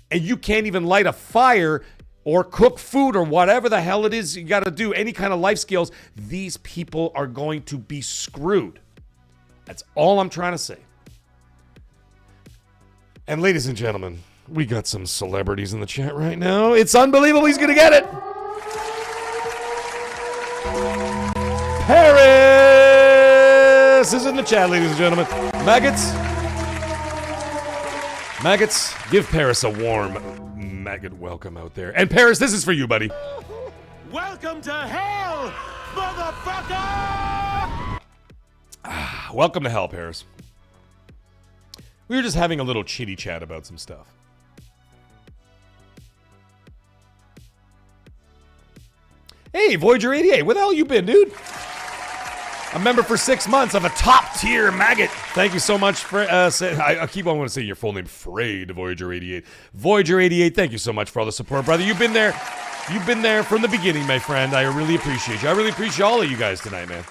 and you can't even light a fire or cook food or whatever the hell it is you got to do, any kind of life skills, these people are going to be screwed. That's all I'm trying to say. And ladies and gentlemen, we got some celebrities in the chat right now. It's unbelievable he's going to get it. Paris is in the chat, ladies and gentlemen. Maggots, give Paris a warm maggot welcome out there. And Paris, this is for you, buddy. Welcome to hell, motherfucker! Welcome to hell, Paris. We were just having a little chitty chat about some stuff. Hey, Voyager 88, where the hell you been, dude? A member for 6 months of a top-tier maggot. Thank you so much for I keep on wanting to say your full name, Frayed Voyager 88. Voyager 88, thank you so much for all the support, brother. You've been there from the beginning, my friend. I really appreciate you. I really appreciate all of you guys tonight, man.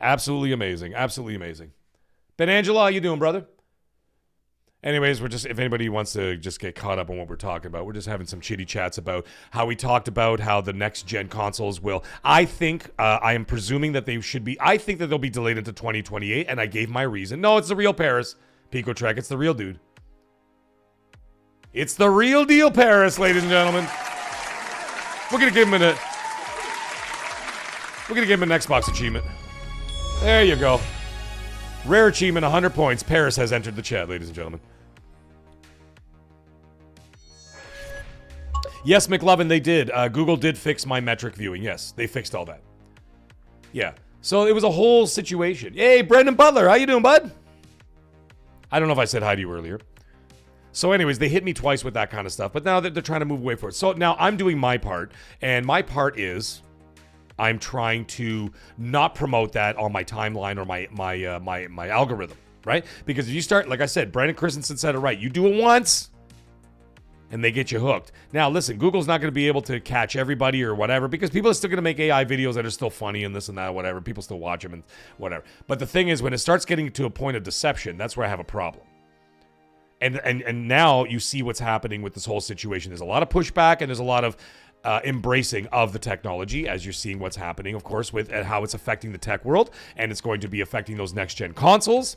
Absolutely amazing. Absolutely amazing. Ben Angelo, how you doing, brother? Anyways, we're just, if anybody wants to just get caught up on what we're talking about, we're just having some chitty chats about how we talked about how the next gen consoles will, I think, I am presuming that they should be, I think that they'll be delayed into 2028, and I gave my reason. No, it's the real Paris. Pico Trek, it's the real dude. It's the real deal, Paris, ladies and gentlemen. We're gonna give him an Xbox achievement. There you go. Rare achievement, 100 points. Paris has entered the chat, ladies and gentlemen. Yes, McLovin, they did. Google did fix my metric viewing. Yes, they fixed all that. Yeah. So it was a whole situation. Hey, Brendan Butler, how you doing, bud? I don't know if I said hi to you earlier. So anyways, they hit me twice with that kind of stuff, but now they're trying to move away from it. So now I'm doing my part, and my part is I'm trying to not promote that on my timeline or my algorithm, right? Because if you start, like I said, Brandon Christensen said it right. You do it once, and they get you hooked. Now, listen, Google's not going to be able to catch everybody or whatever, because people are still going to make AI videos that are still funny and this and that, whatever. People still watch them and whatever. But the thing is, when it starts getting to a point of deception, that's where I have a problem. And now you see what's happening with this whole situation. There's a lot of pushback and there's a lot of embracing of the technology, as you're seeing what's happening, of course, with how it's affecting the tech world, and it's going to be affecting those next-gen consoles,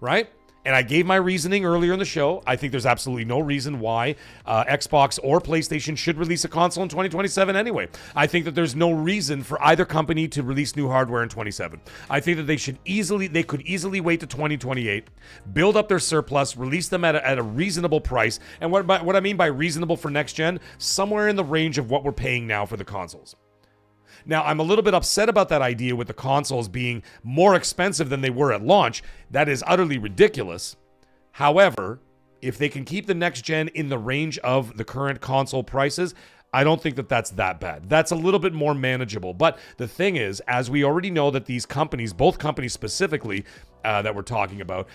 right? And I gave my reasoning earlier in the show. I think there's absolutely no reason why Xbox or PlayStation should release a console in 2027 anyway. I think that there's no reason for either company to release new hardware in 27. I think that they could easily wait to 2028, build up their surplus, release them at a reasonable price. And what I mean by reasonable for next gen, somewhere in the range of what we're paying now for the consoles. Now, I'm a little bit upset about that idea with the consoles being more expensive than they were at launch. That is utterly ridiculous. However, if they can keep the next gen in the range of the current console prices, I don't think that that's that bad. That's a little bit more manageable. But the thing is, as we already know that these companies, both companies specifically that we're talking about,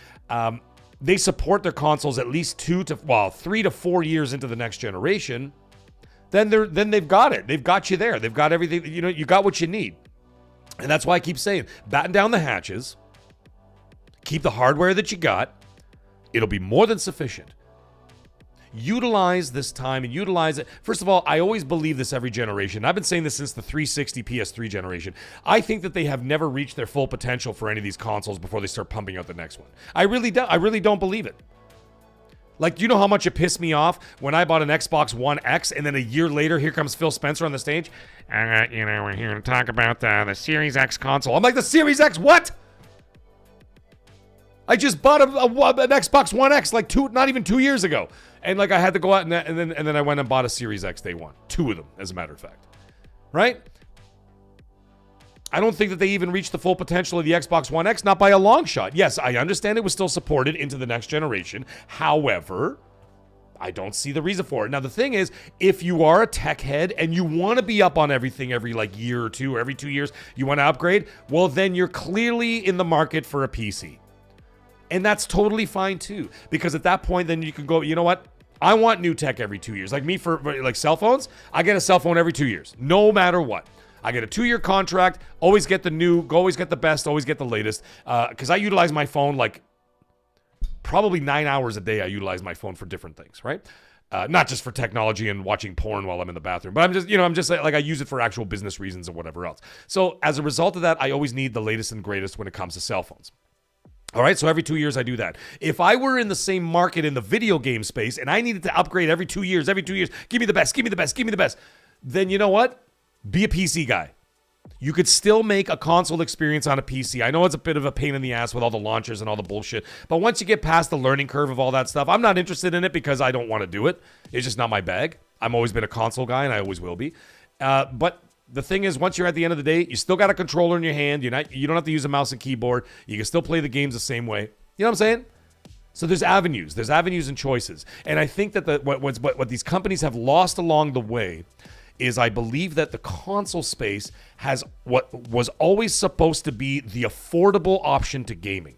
they support their consoles at least 3 to 4 years into the next generation. Then they've got it. They've got you there. They've got everything. You know, you got what you need. And that's why I keep saying, batten down the hatches. Keep the hardware that you got. It'll be more than sufficient. Utilize this time and utilize it. First of all, I always believe this every generation. I've been saying this since the 360 PS3 generation. I think that they have never reached their full potential for any of these consoles before they start pumping out the next one. I really don't believe it. Like, do you know how much it pissed me off when I bought an Xbox One X and then a year later, here comes Phil Spencer on the stage? We're here to talk about the Series X console. I'm like, the Series X what? I just bought an Xbox One X like not even 2 years ago. And like I had to go out and then I went and bought a Series X day one. 2 of them, as a matter of fact. Right? I don't think that they even reached the full potential of the Xbox One X, not by a long shot. Yes, I understand it was still supported into the next generation. However, I don't see the reason for it. Now, the thing is, if you are a tech head and you want to be up on everything every like year or two, or every 2 years, you want to upgrade, well, then you're clearly in the market for a PC. And that's totally fine too, because at that point, then you can go, you know what? I want new tech every 2 years. Like me for like cell phones, I get a cell phone every 2 years, no matter what. I get a 2-year contract, always get the new, always get the best, always get the latest. Because I utilize my phone like probably 9 hours a day. I utilize my phone for different things, right? Not just for technology and watching porn while I'm in the bathroom, but I'm just like I use it for actual business reasons or whatever else. So as a result of that, I always need the latest and greatest when it comes to cell phones. All right, so every 2 years I do that. If I were in the same market in the video game space and I needed to upgrade every 2 years, give me the best, then you know what? Be a PC guy. You could still make a console experience on a PC. I know it's a bit of a pain in the ass with all the launchers and all the bullshit, but once you get past the learning curve of all that stuff, I'm not interested in it because I don't want to do it. It's just not my bag. I've always been a console guy and I always will be. But the thing is, once you're at the end of the day, you still got a controller in your hand. You don't have to use a mouse and keyboard. You can still play the games the same way. You know what I'm saying? So there's avenues and choices. And I think that what these companies have lost along the way is I believe that the console space has what was always supposed to be the affordable option to gaming.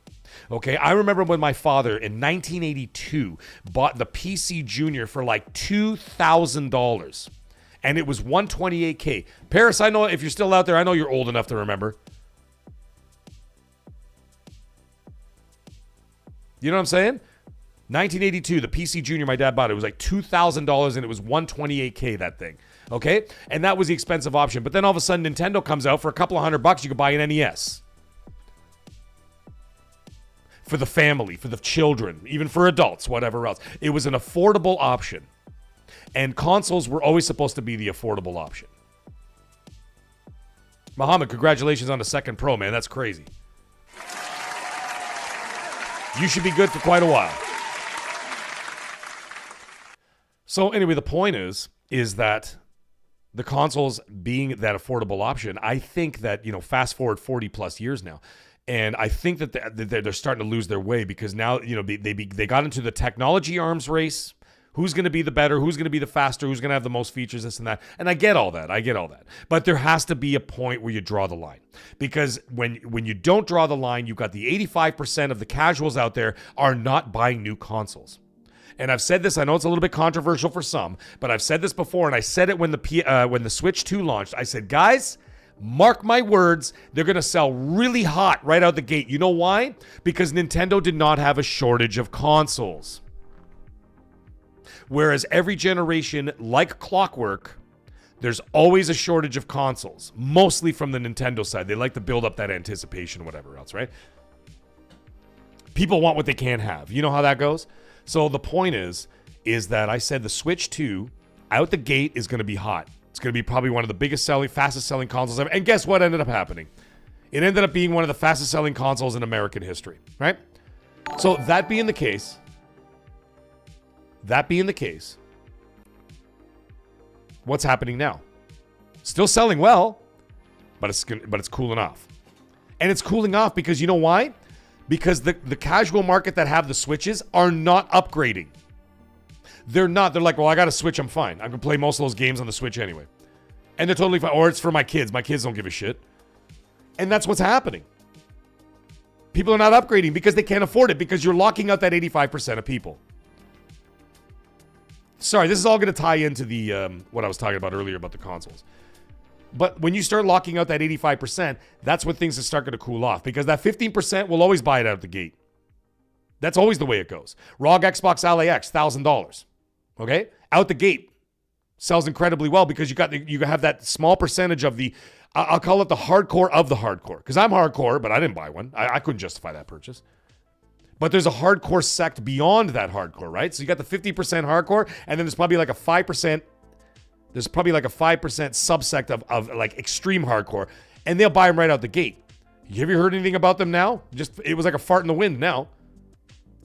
Okay, I remember when my father in 1982 bought the PC Junior for like $2,000. And it was 128K. Paris, I know if you're still out there, I know you're old enough to remember. You know what I'm saying? 1982, the PC Junior, my dad bought it. It was like $2,000 and it was 128K, that thing. Okay? And that was the expensive option. But then all of a sudden, Nintendo comes out for a couple of $100. You could buy an NES. For the family, for the children, even for adults, whatever else. It was an affordable option. And consoles were always supposed to be the affordable option. Muhammad, congratulations on the second Pro, man. That's crazy. You should be good for quite a while. So anyway, the point is that the consoles being that affordable option, I think that, fast forward 40 plus years now, and I think that they're starting to lose their way because now, they got into the technology arms race. Who's going to be the better? Who's going to be the faster? Who's going to have the most features, this and that? And I get all that. But there has to be a point where you draw the line. Because when you don't draw the line, you've got the 85% of the casuals out there are not buying new consoles. And I've said this, I know it's a little bit controversial for some, but I've said this before, and I said it when the Switch 2 launched. I said, guys, mark my words, they're going to sell really hot right out the gate. You know why? Because Nintendo did not have a shortage of consoles. Whereas every generation, like clockwork, there's always a shortage of consoles, mostly from the Nintendo side. They like to build up that anticipation, whatever else, right? People want what they can't have. You know how that goes? So the point is that I said the Switch 2 out the gate is going to be hot. It's going to be probably one of the fastest selling consoles ever. And guess what ended up happening? It ended up being one of the fastest selling consoles in American history, right? So that being the case, what's happening now? Still selling well, but it's cooling off. And it's cooling off because you know why? Because the casual market that have the Switches are not upgrading. They're not. They're like, well, I got a Switch, I'm fine. I can play most of those games on the Switch anyway. And they're totally fine. Or it's for my kids. My kids don't give a shit. And that's what's happening. People are not upgrading because they can't afford it, because you're locking out that 85% of people. Sorry, this is all going to tie into the what I was talking about earlier about the consoles. But when you start locking out that 85%, that's when things start going to cool off, because that 15% will always buy it out the gate. That's always the way it goes. ROG Xbox Ally X, $1,000. Okay? Out the gate. Sells incredibly well because you have that small percentage of the, I'll call it the hardcore of the hardcore. Because I'm hardcore, but I didn't buy one. I couldn't justify that purchase. But there's a hardcore sect beyond that hardcore, right? So you got the 50% hardcore, and then there's probably like a 5%, subsect of like extreme hardcore, and they'll buy them right out the gate. Have you heard anything about them now? It was like a fart in the wind now.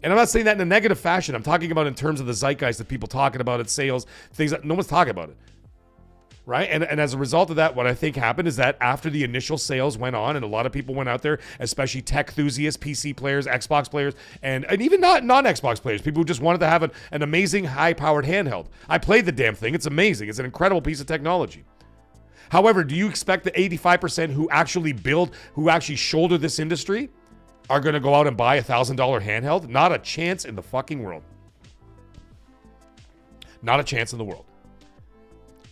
And I'm not saying that in a negative fashion. I'm talking about in terms of the zeitgeist of people talking about it, sales, things that no one's talking about it. Right? And as a result of that, what I think happened is that after the initial sales went on and a lot of people went out there, especially tech enthusiasts, PC players, Xbox players, and even non-Xbox players, people who just wanted to have an amazing high-powered handheld. I played the damn thing. It's amazing. It's an incredible piece of technology. However, do you expect the 85% who actually shoulder this industry are going to go out and buy a $1,000 handheld? Not a chance in the fucking world. Not a chance in the world.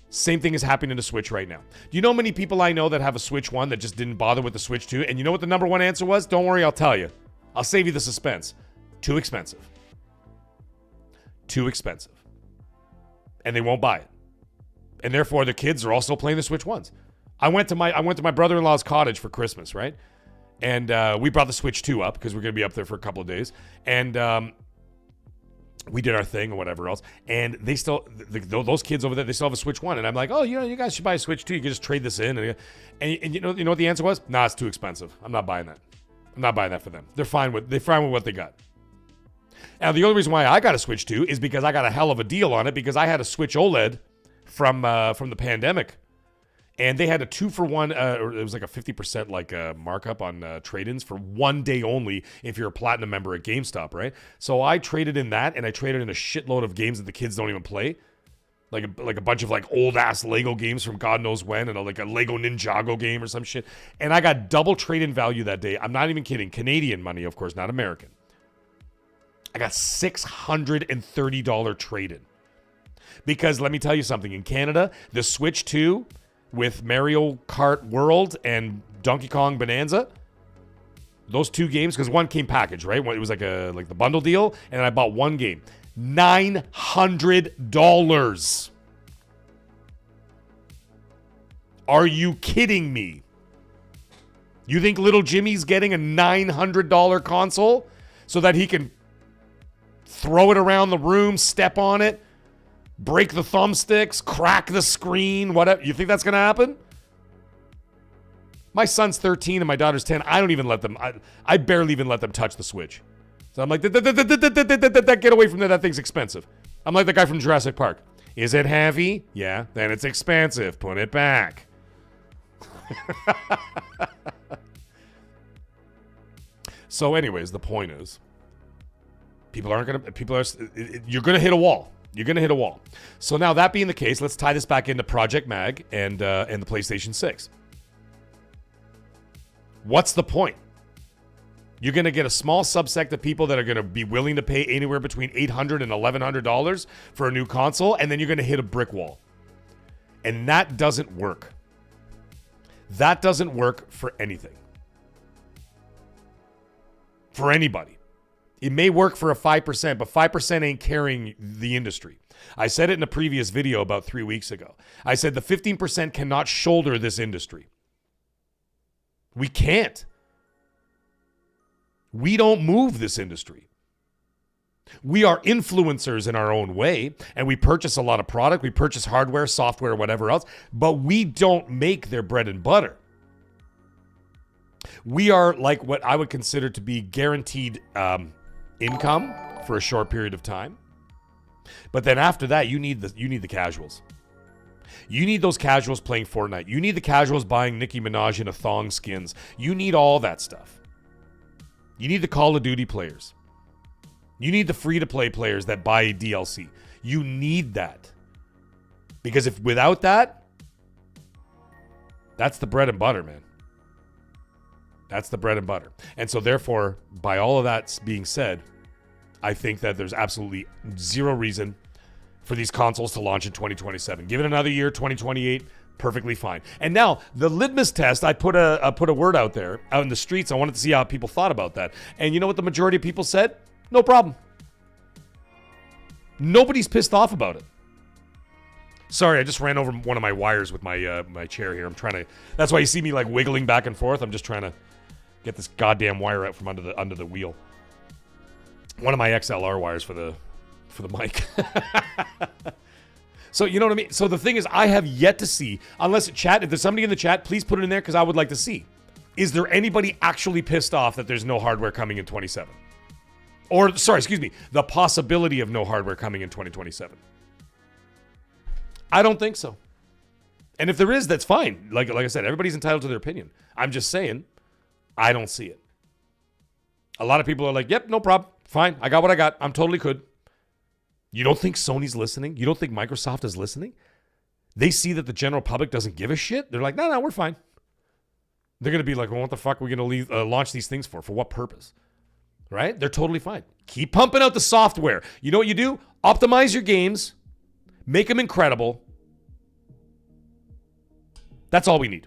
Same thing is happening to the Switch right now. Do you know many people I know that have a Switch 1 that just didn't bother with the Switch 2? And you know what the number one answer was? Don't worry, I'll tell you. I'll save you the suspense. Too expensive. Too expensive. And they won't buy it. And therefore, the kids are also playing the Switch 1s. I went to my brother-in-law's cottage for Christmas, right? And we brought the Switch 2 up because we're going to be up there for a couple of days. And we did our thing or whatever else. And they still, those kids over there, they still have a Switch 1. And I'm like, oh, you guys should buy a Switch 2. You can just trade this in. And you know what the answer was? Nah, it's too expensive. I'm not buying that. I'm not buying that for them. They're fine with what they got. Now, the only reason why I got a Switch 2 is because I got a hell of a deal on it, because I had a Switch OLED from the pandemic. And they had a 2-for-1, or it was like a 50% markup on trade-ins for 1 day only if you're a platinum member at GameStop, right? So I traded in that, and I traded in a shitload of games that the kids don't even play, like a bunch of old ass Lego games from God knows when, and a Lego Ninjago game or some shit. And I got double trade-in value that day. I'm not even kidding. Canadian money, of course, not American. I got $630 trade-in, because let me tell you something. In Canada, the Switch 2 with Mario Kart World and Donkey Kong Bonanza, those two games, because one came packaged, right? It was like the bundle deal, and I bought one game. $900. Are you kidding me? You think little Jimmy's getting a $900 console so that he can throw it around the room, step on it, break the thumbsticks, crack the screen, whatever? You think that's going to happen? My son's 13 and my daughter's 10. I don't even let them, I barely even let them touch the Switch. So I'm like, get away from there. That thing's expensive. I'm like the guy from Jurassic Park. Is it heavy? Yeah. Then it's expensive. Put it back. So anyways, the point is, you're going to hit a wall. You're going to hit a wall. So now, that being the case, let's tie this back into Project Mag and the PlayStation 6. What's the point? You're going to get a small subsect of people that are going to be willing to pay anywhere between $800 and $1,100 for a new console, and then you're going to hit a brick wall. And that doesn't work. That doesn't work for anything. For anybody. It may work for a 5%, but 5% ain't carrying the industry. I said it in a previous video about 3 weeks ago. I said the 15% cannot shoulder this industry. We can't. We don't move this industry. We are influencers in our own way, and we purchase a lot of product. We purchase hardware, software, whatever else, but we don't make their bread and butter. We are like what I would consider to be guaranteed income for a short period of time. But then after that, you need the casuals. You need those casuals playing Fortnite. You need the casuals buying Nicki Minaj in a thong skins. You need all that stuff. You need the Call of Duty players. You need the free-to-play players that buy DLC. You need that. Because if without that, that's the bread and butter, man. That's the bread and butter. And so therefore, by all of that being said, I think that there's absolutely zero reason for these consoles to launch in 2027. Give it another year, 2028, perfectly fine. And now, the litmus test, I put a word out there, out in the streets. I wanted to see how people thought about that. And you know what the majority of people said? No problem. Nobody's pissed off about it. Sorry, I just ran over one of my wires with my my chair here. I'm trying to. That's why you see me like wiggling back and forth. I'm just trying to get this goddamn wire out from under the wheel. One of my XLR wires for the mic. So you know what I mean? So the thing is, I have yet to see, unless chat, if there's somebody in the chat, please put it in there because I would like to see. Is there anybody actually pissed off that there's no hardware coming in 27? Or, sorry, excuse me, the possibility of no hardware coming in 2027. I don't think so. And if there is, that's fine. Like I said, everybody's entitled to their opinion. I'm just saying, I don't see it. A lot of people are like, yep, no problem. Fine. I got what I got. I'm totally good. You don't think Sony's listening? You don't think Microsoft is listening? They see that the general public doesn't give a shit. They're like, no, we're fine. They're going to be like, well, what the fuck are we going to launch these things for? For what purpose? Right? They're totally fine. Keep pumping out the software. You know what you do? Optimize your games. Make them incredible. That's all we need.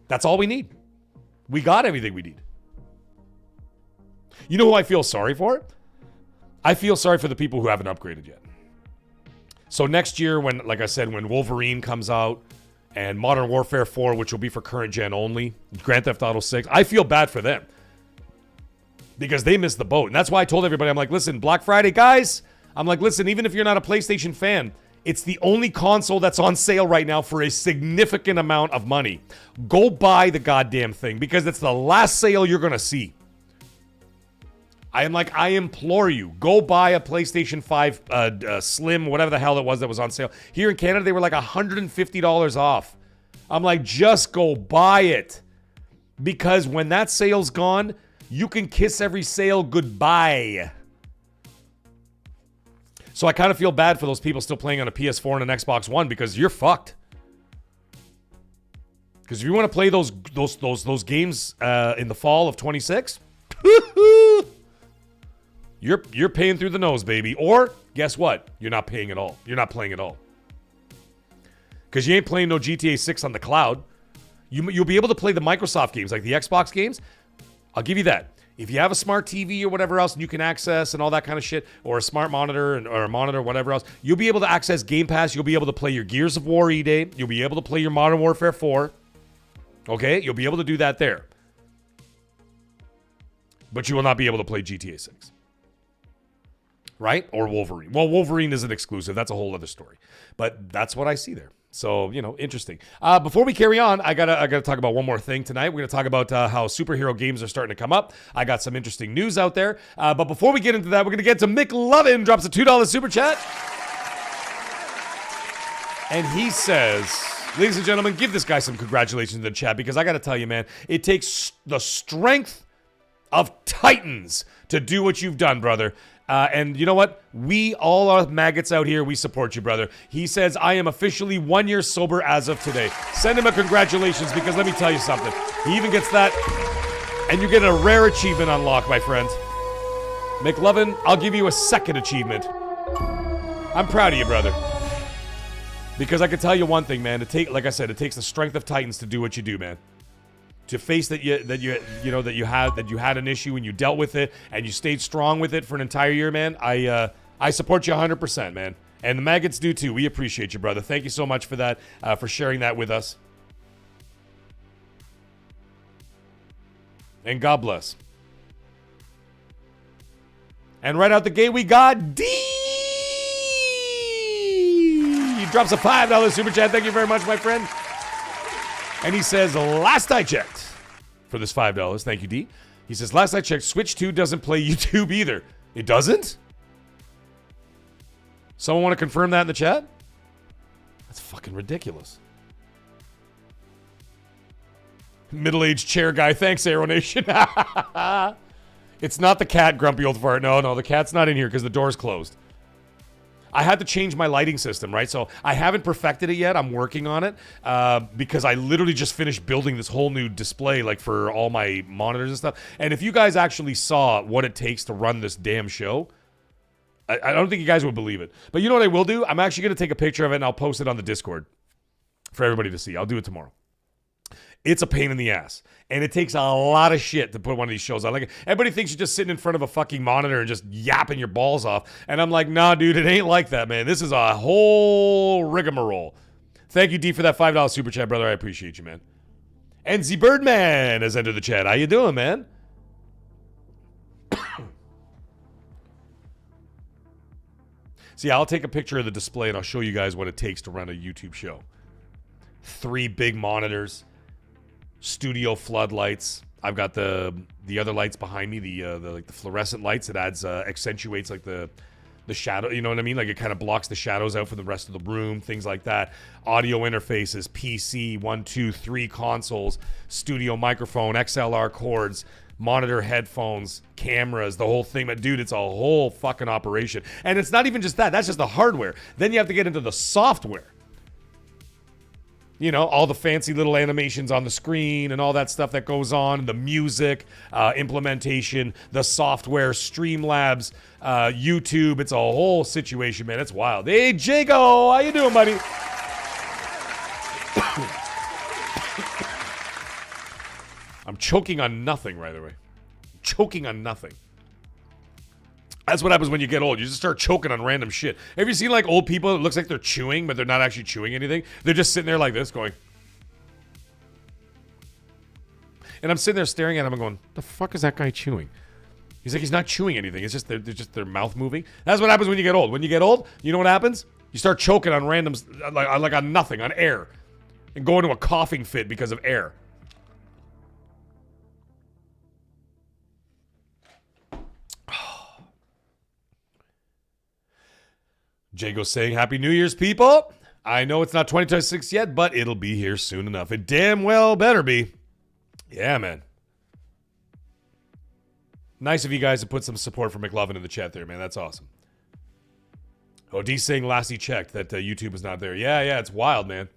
That's all we need. We got everything we need. You know who I feel sorry for? I feel sorry for the people who haven't upgraded yet. So next year, when, like I said, when Wolverine comes out and Modern Warfare 4, which will be for current gen only, Grand Theft Auto 6, I feel bad for them because they missed the boat. And that's why I told everybody, I'm like, listen, Black Friday, guys, I'm like, listen, even if you're not a PlayStation fan, it's the only console that's on sale right now for a significant amount of money. Go buy the goddamn thing because it's the last sale you're going to see. I am like, I implore you, go buy a PlayStation 5 Slim, whatever the hell it was that was on sale. Here in Canada, they were like $150 off. I'm like, just go buy it. Because when that sale's gone, you can kiss every sale goodbye. So I kind of feel bad for those people still playing on a PS4 and an Xbox One because you're fucked. Because if you want to play those games in the fall of 26, You're paying through the nose, baby. Or, guess what? You're not paying at all. You're not playing at all. Because you ain't playing no GTA 6 on the cloud. You'll be able to play the Microsoft games, like the Xbox games. I'll give you that. If you have a smart TV or whatever else and you can access and all that kind of shit, or a smart monitor or a monitor, whatever else, you'll be able to access Game Pass. You'll be able to play your Gears of War E-Day. You'll be able to play your Modern Warfare 4. Okay? You'll be able to do that there. But you will not be able to play GTA 6. Right? Or Wolverine. Well, Wolverine isn't exclusive. That's a whole other story. But that's what I see there. So, interesting. Before we carry on, I gotta talk about one more thing tonight. We're gonna talk about how superhero games are starting to come up. I got some interesting news out there. But before we get into that, we're gonna get to Mick Lovin, drops a $2 super chat. And he says, ladies and gentlemen, give this guy some congratulations in the chat because I gotta tell you, man, it takes the strength of titans to do what you've done, brother. And you know what? We all are maggots out here. We support you, brother. He says, I am officially 1 year sober as of today. Send him a congratulations because let me tell you something. He even gets that. And you get a rare achievement unlocked, my friend. McLovin, I'll give you a second achievement. I'm proud of you, brother. Because I can tell you one thing, man. Like I said, it takes the strength of titans to do what you do, man. To face that you had an issue and you dealt with it and you stayed strong with it for an entire year, man. I support you 100%, man. And the maggots do too. We appreciate you, brother. Thank you so much for that, for sharing that with us. And God bless. And right out the gate, we got D. He drops a $5 super chat. Thank you very much, my friend. And he says, last I checked, for this $5, thank you, D. He says, last I checked, Switch 2 doesn't play YouTube either. It doesn't? Someone want to confirm that in the chat? That's fucking ridiculous. Middle-aged chair guy. Thanks, Aero Nation. It's not the cat, grumpy old fart. No, the cat's not in here because the door's closed. I had to change my lighting system, right? So I haven't perfected it yet. I'm working on it because I literally just finished building this whole new display, like for all my monitors and stuff. And if you guys actually saw what it takes to run this damn show, I don't think you guys would believe it. But you know what I will do? I'm actually going to take a picture of it and I'll post it on the Discord for everybody to see. I'll do it tomorrow. It's a pain in the ass. And it takes a lot of shit to put one of these shows on. Like, everybody thinks you're just sitting in front of a fucking monitor and just yapping your balls off. And I'm like, nah, dude, it ain't like that, man. This is a whole rigmarole. Thank you, D, for that $5 super chat, brother. I appreciate you, man. And Z Birdman has entered the chat. How you doing, man? See, I'll take a picture of the display and I'll show you guys what it takes to run a YouTube show. 3 big monitors. Studio floodlights. I've got the other lights behind me, the fluorescent lights. It adds accentuates like the shadow. You know what I mean? Like it kind of blocks the shadows out for the rest of the room. Things like that. Audio interfaces, PC, 1, 2, 3 consoles, studio microphone, XLR cords, monitor headphones, cameras, the whole thing. But dude, it's a whole fucking operation. And it's not even just that. That's just the hardware. Then you have to get into the software. You know, all the fancy little animations on the screen and all that stuff that goes on, the music, implementation, the software, Streamlabs, YouTube. It's a whole situation, man. It's wild. Hey, Jago, how you doing, buddy? I'm choking on nothing, by the way. Choking on nothing. That's what happens when you get old. You just start choking on random shit. Have you seen like old people? It looks like they're chewing, but they're not actually chewing anything. They're just sitting there like this going. And I'm sitting there staring at him and going, the fuck is that guy chewing? He's like, he's not chewing anything. It's just they're just their mouth moving. That's what happens when you get old. When you get old, you know what happens? You start choking on random, like on nothing, on air. And go into a coughing fit because of air. Jago's saying, Happy New Year's, people. I know it's not 2026 yet, but it'll be here soon enough. It damn well better be. Yeah, man. Nice of you guys to put some support for McLovin in the chat there, man. That's awesome. Oh, D's saying last he checked that YouTube is not there. Yeah, it's wild, man.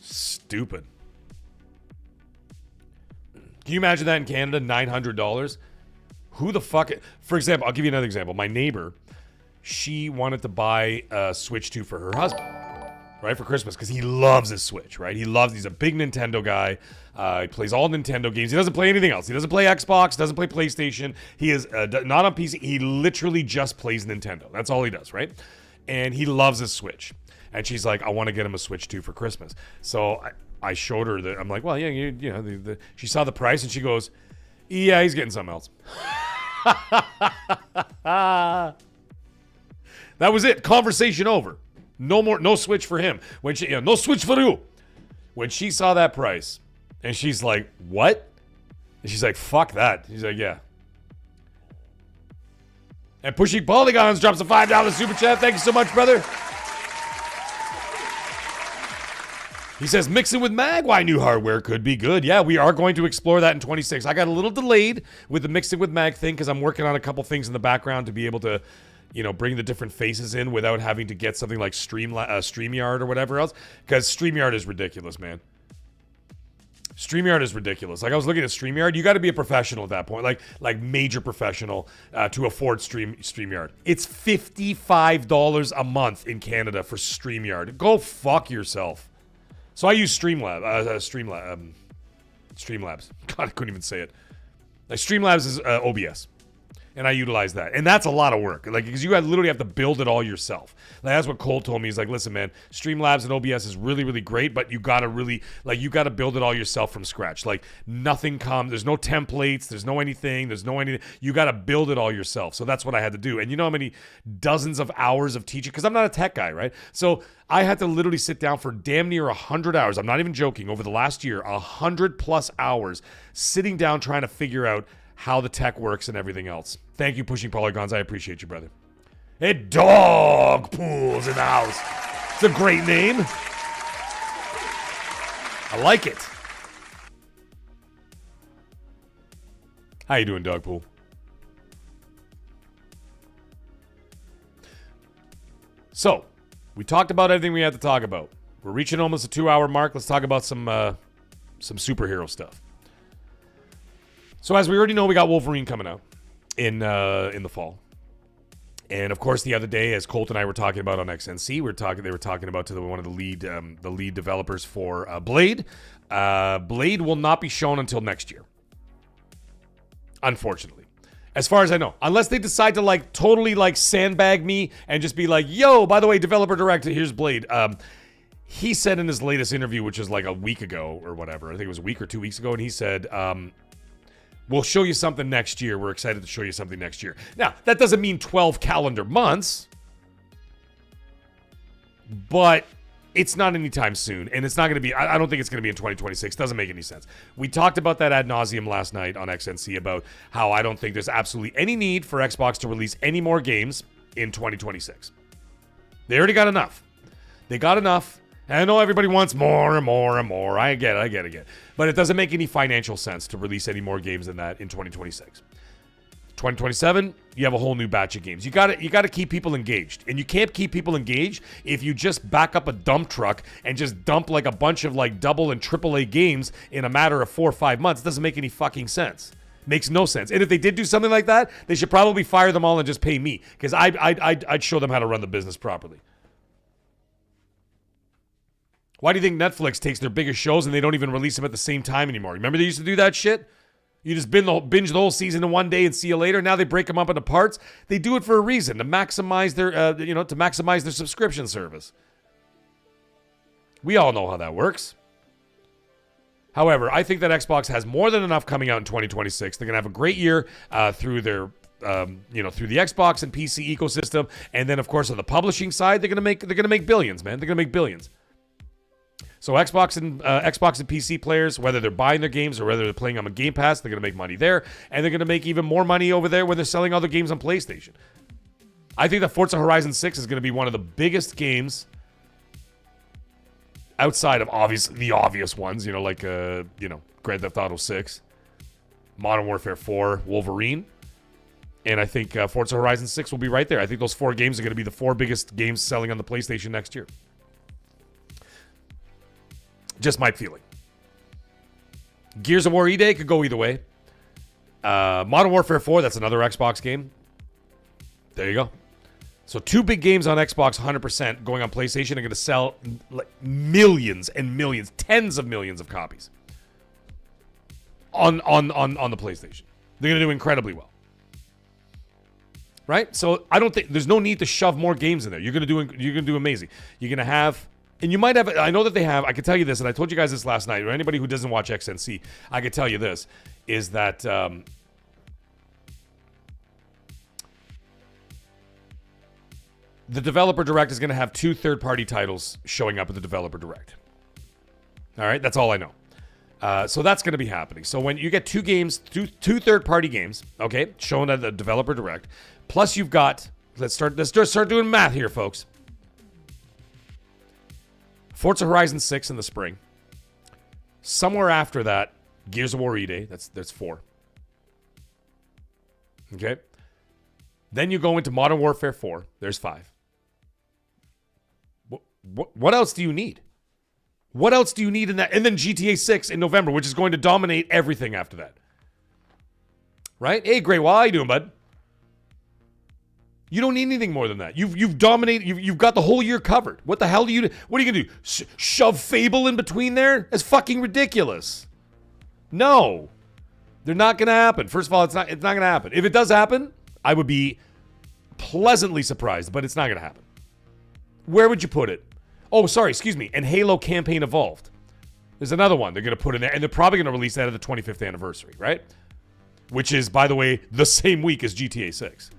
Stupid. Can you imagine that in Canada? $900? Who the fuck... For example, I'll give you another example. My neighbor... She wanted to buy a Switch 2 for her husband, right, for Christmas, because he loves his Switch, right? He's a big Nintendo guy. He plays all Nintendo games. He doesn't play anything else. He doesn't play Xbox, doesn't play PlayStation. He is not on PC. He literally just plays Nintendo. That's all he does, right? And he loves his Switch. And she's like, I want to get him a Switch 2 for Christmas. So I showed her that. I'm like, well, yeah, you know, she saw the price and she goes, yeah, he's getting something else. That was it. Conversation over. No more. No Switch for him. When she, no Switch for you. When she saw that price, and she's like, "What?" And she's like, "Fuck that." He's like, "Yeah." And Pushing Polygons drops a $5 super chat. Thank you so much, brother. He says, mixing with Mag, why new hardware could be good. Yeah, we are going to explore that in 26. I got a little delayed with the mixing with Mag thing because I'm working on a couple things in the background to be able to, you know, bring the different faces in without having to get something like StreamYard or whatever else. Because StreamYard is ridiculous, man. StreamYard is ridiculous. Like, I was looking at StreamYard. You got to be a professional at that point. Like major professional to afford StreamYard. It's $55 a month in Canada for StreamYard. Go fuck yourself. So I use Streamlabs. God, I couldn't even say it. Like, Streamlabs is OBS. and I utilize that. And that's a lot of work, like, because you literally have to build it all yourself. Like, that's what Cole told me. He's like, listen, man, Streamlabs and OBS is really, really great, but you got to really, like, you got to build it all yourself from scratch. Like, nothing comes, there's no templates, there's no anything. You got to build it all yourself. So that's what I had to do. And you know how many dozens of hours of teaching, because I'm not a tech guy, right? So I had to literally sit down for damn near 100 hours. I'm not even joking. Over the last year, 100+ hours sitting down trying to figure out how the tech works and everything else. Thank you, Pushing Polygons. I appreciate you, brother. Hey, Dog Pools in the house. It's a great name. I like it. How you doing, Dog Pool? So, we talked about everything we had to talk about. We're reaching almost a 2-hour mark. Let's talk about some superhero stuff. So as we already know, we got Wolverine coming out in the fall. And of course, the other day, as Colt and I were talking about on XNC, they were talking about one of the lead developers for Blade. Blade will not be shown until next year, unfortunately, as far as I know, unless they decide to like totally like sandbag me and just be like, "Yo, by the way, developer director, here's Blade." He said in his latest interview, which was like a week ago or whatever, I think it was a week or 2 weeks ago, and he said, we'll show you something next year. We're excited to show you something next year. Now, that doesn't mean 12 calendar months, but it's not anytime soon, and it's not going to be, I don't think it's going to be in 2026. Doesn't make any sense. We talked about that ad nauseum last night on XNC about how I don't think there's absolutely any need for Xbox to release any more games in 2026. They already got enough. They got enough. And I know everybody wants more and more and more. I get it. But it doesn't make any financial sense to release any more games than that in 2026. 2027, you have a whole new batch of games. You got to keep people engaged. And you can't keep people engaged if you just back up a dump truck and just dump like a bunch of like double and triple A games in a matter of 4 or 5 months. It doesn't make any fucking sense. Makes no sense. And if they did do something like that, they should probably fire them all and just pay me, because I'd show them how to run the business properly. Why do you think Netflix takes their biggest shows and they don't even release them at the same time anymore? Remember they used to do that shit? You just binge the whole season in one day and see you later. Now they break them up into parts. They do it for a reason, to maximize their subscription service. We all know how that works. However, I think that Xbox has more than enough coming out in 2026. They're gonna have a great year through their through the Xbox and PC ecosystem, and then of course on the publishing side, they're gonna make billions, man. They're gonna make billions. So Xbox and PC players, whether they're buying their games or whether they're playing on Game Pass, they're going to make money there. And they're going to make even more money over there when they're selling other games on PlayStation. I think that Forza Horizon 6 is going to be one of the biggest games outside of the obvious ones, like Grand Theft Auto 6, Modern Warfare 4, Wolverine. And I think Forza Horizon 6 will be right there. I think those 4 games are going to be the 4 biggest games selling on the PlayStation next year. Just my feeling. Gears of War E-Day could go either way. Modern Warfare 4, that's another Xbox game. There you go. So 2 big games on Xbox 100% going on PlayStation are going to sell like millions and millions, tens of millions of copies on the PlayStation. They're going to do incredibly well. Right? So I don't think there's no need to shove more games in there. You're going to do amazing. You're going to have, and you might have, I know that they have, I can tell you this, and I told you guys this last night, or anybody who doesn't watch XNC, I can tell you this, is that the Developer Direct is going to have 2 third-party titles showing up at the Developer Direct. All right? That's all I know. So that's going to be happening. So when you get 2 games, two third-party games, okay, shown at the Developer Direct, plus you've got, let's start doing math here, folks. Forza Horizon 6 in the spring. Somewhere after that, Gears of War E-Day. That's 4. Okay. Then you go into Modern Warfare 4. There's 5. What else do you need? What else do you need in that? And then GTA 6 in November, which is going to dominate everything after that. Right? Hey, Gray, how you doing, bud? You don't need anything more than that. You've dominated. You've got the whole year covered. What the hell do you? What are you gonna do? Shove Fable in between there? That's fucking ridiculous. No, they're not gonna happen. First of all, it's not gonna happen. If it does happen, I would be pleasantly surprised, but it's not going to happen. Where would you put it? Oh, sorry, excuse me. And Halo Campaign Evolved. There's another one they're going to put in there, and they're probably going to release that at the 25th anniversary, right? Which is, by the way, the same week as GTA 6.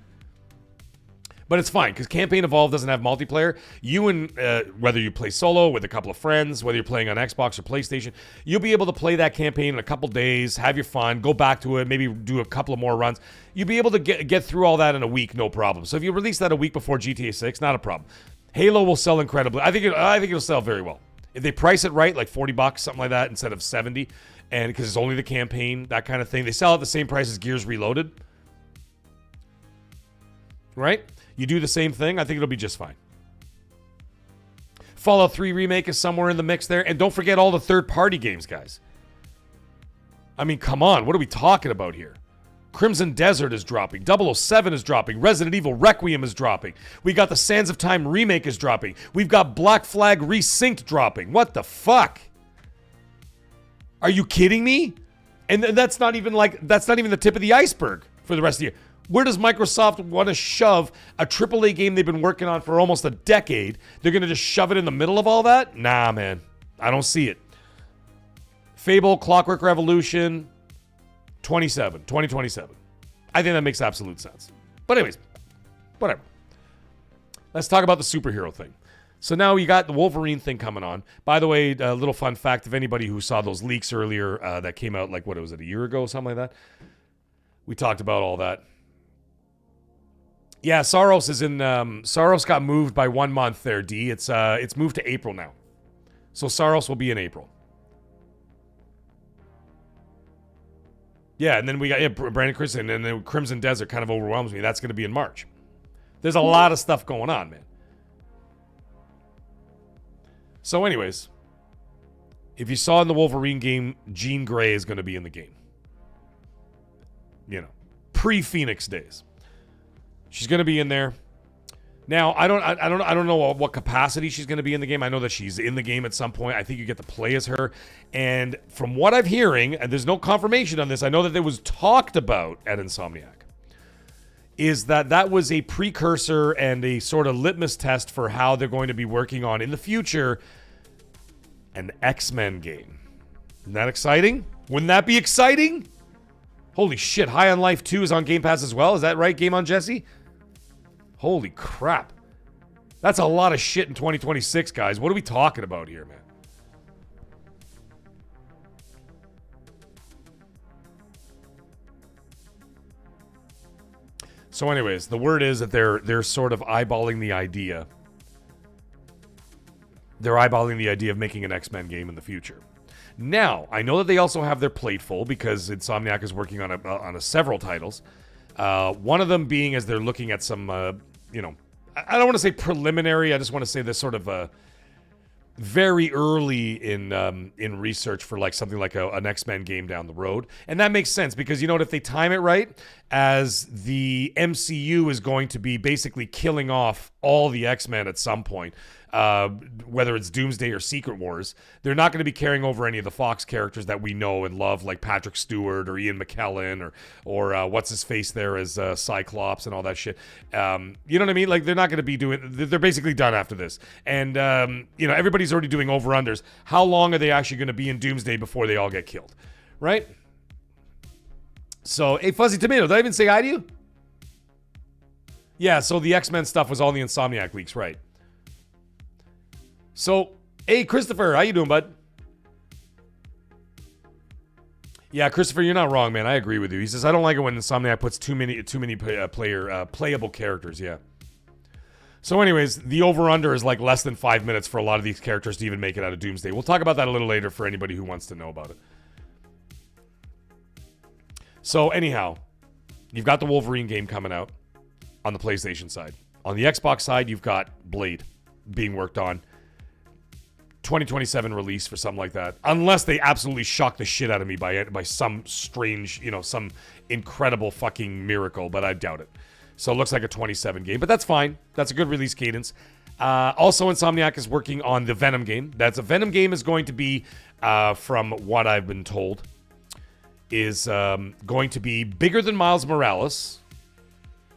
But it's fine, because Campaign Evolved doesn't have multiplayer. You and, whether you play solo with a couple of friends, whether you're playing on Xbox or PlayStation, you'll be able to play that campaign in a couple days, have your fun, go back to it, maybe do a couple of more runs. You'll be able to get through all that in a week, no problem. So if you release that a week before GTA 6, not a problem. Halo will sell incredibly. I think it'll sell very well. If they price it right, like $40, something like that, instead of 70, and because it's only the campaign, that kind of thing. They sell at the same price as Gears Reloaded. Right? You do the same thing, I think it'll be just fine. Fallout 3 Remake is somewhere in the mix there. And don't forget all the third-party games, guys. I mean, come on. What are we talking about here? Crimson Desert is dropping. 007 is dropping. Resident Evil Requiem is dropping. We got the Sands of Time Remake is dropping. We've got Black Flag Resynced dropping. What the fuck? Are you kidding me? And that's not even the tip of the iceberg for the rest of the year. Where does Microsoft want to shove a AAA game they've been working on for almost a decade? They're going to just shove it in the middle of all that? Nah, man. I don't see it. Fable, Clockwork Revolution, 2027. I think that makes absolute sense. But anyways, whatever. Let's talk about the superhero thing. So now you got the Wolverine thing coming on. By the way, a little fun fact, if anybody who saw those leaks earlier that came out, like, what was it, a year ago, something like that? We talked about all that. Yeah, Saros is in. Saros got moved by 1 month there, D. It's moved to April now, so Saros will be in April. Yeah, and then we got Brandon Christensen, and then Crimson Desert kind of overwhelms me. That's going to be in March. There's a lot of stuff going on, man. So, anyways, if you saw in the Wolverine game, Jean Grey is going to be in the game. You know, pre-Phoenix days. She's going to be in there. Now, I don't know what capacity she's going to be in the game. I know that she's in the game at some point. I think you get to play as her. And from what I'm hearing, and there's no confirmation on this, I know that it was talked about at Insomniac, is that was a precursor and a sort of litmus test for how they're going to be working on, in the future, an X-Men game. Isn't that exciting? Wouldn't that be exciting? Holy shit, High on Life 2 is on Game Pass as well. Is that right, Game on Jesse? Holy crap. That's a lot of shit in 2026, guys. What are we talking about here, man? So anyways, the word is that they're sort of eyeballing the idea. They're eyeballing the idea of making an X-Men game in the future. Now, I know that they also have their plate full because Insomniac is working on several titles. One of them being as they're looking at some, I don't want to say preliminary. I just want to say this sort of very early in research for like something like an X-Men game down the road. And that makes sense because, you know what, if they time it right, as the MCU is going to be basically killing off all the X-Men at some point, whether it's Doomsday or Secret Wars, they're not going to be carrying over any of the Fox characters that we know and love, like Patrick Stewart or Ian McKellen or what's his face there as Cyclops and all that shit. You know what I mean? Like, they're not going to be doing. They're basically done after this. And everybody's already doing over-unders. How long are they actually going to be in Doomsday before they all get killed? Right? So, hey, Fuzzy Tomato, did I even say hi to you? Yeah, so the X-Men stuff was all the Insomniac leaks, right? So, hey, Christopher, how you doing, bud? Yeah, Christopher, you're not wrong, man. I agree with you. He says, I don't like it when Insomniac puts too many playable characters, yeah. So anyways, the over-under is like less than 5 minutes for a lot of these characters to even make it out of Doomsday. We'll talk about that a little later for anybody who wants to know about it. So anyhow, you've got the Wolverine game coming out on the PlayStation side. On the Xbox side, you've got Blade being worked on. 2027 release for something like that. Unless they absolutely shock the shit out of me by some strange, some incredible fucking miracle, but I doubt it. So it looks like a 27 game, but that's fine. That's a good release cadence. Also, Insomniac is working on the Venom game. The Venom game is going to be, from what I've been told, is going to be bigger than Miles Morales,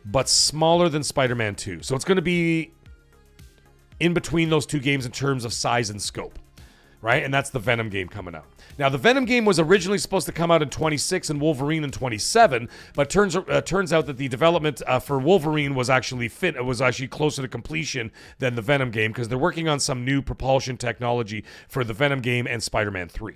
but smaller than Spider-Man 2. So it's going to be in between those two games in terms of size and scope, right? And that's the Venom game coming out. Now, the Venom game was originally supposed to come out in 26 and Wolverine in 27, but turns out that the development for Wolverine was actually closer to completion than the Venom game because they're working on some new propulsion technology for the Venom game and Spider-Man 3.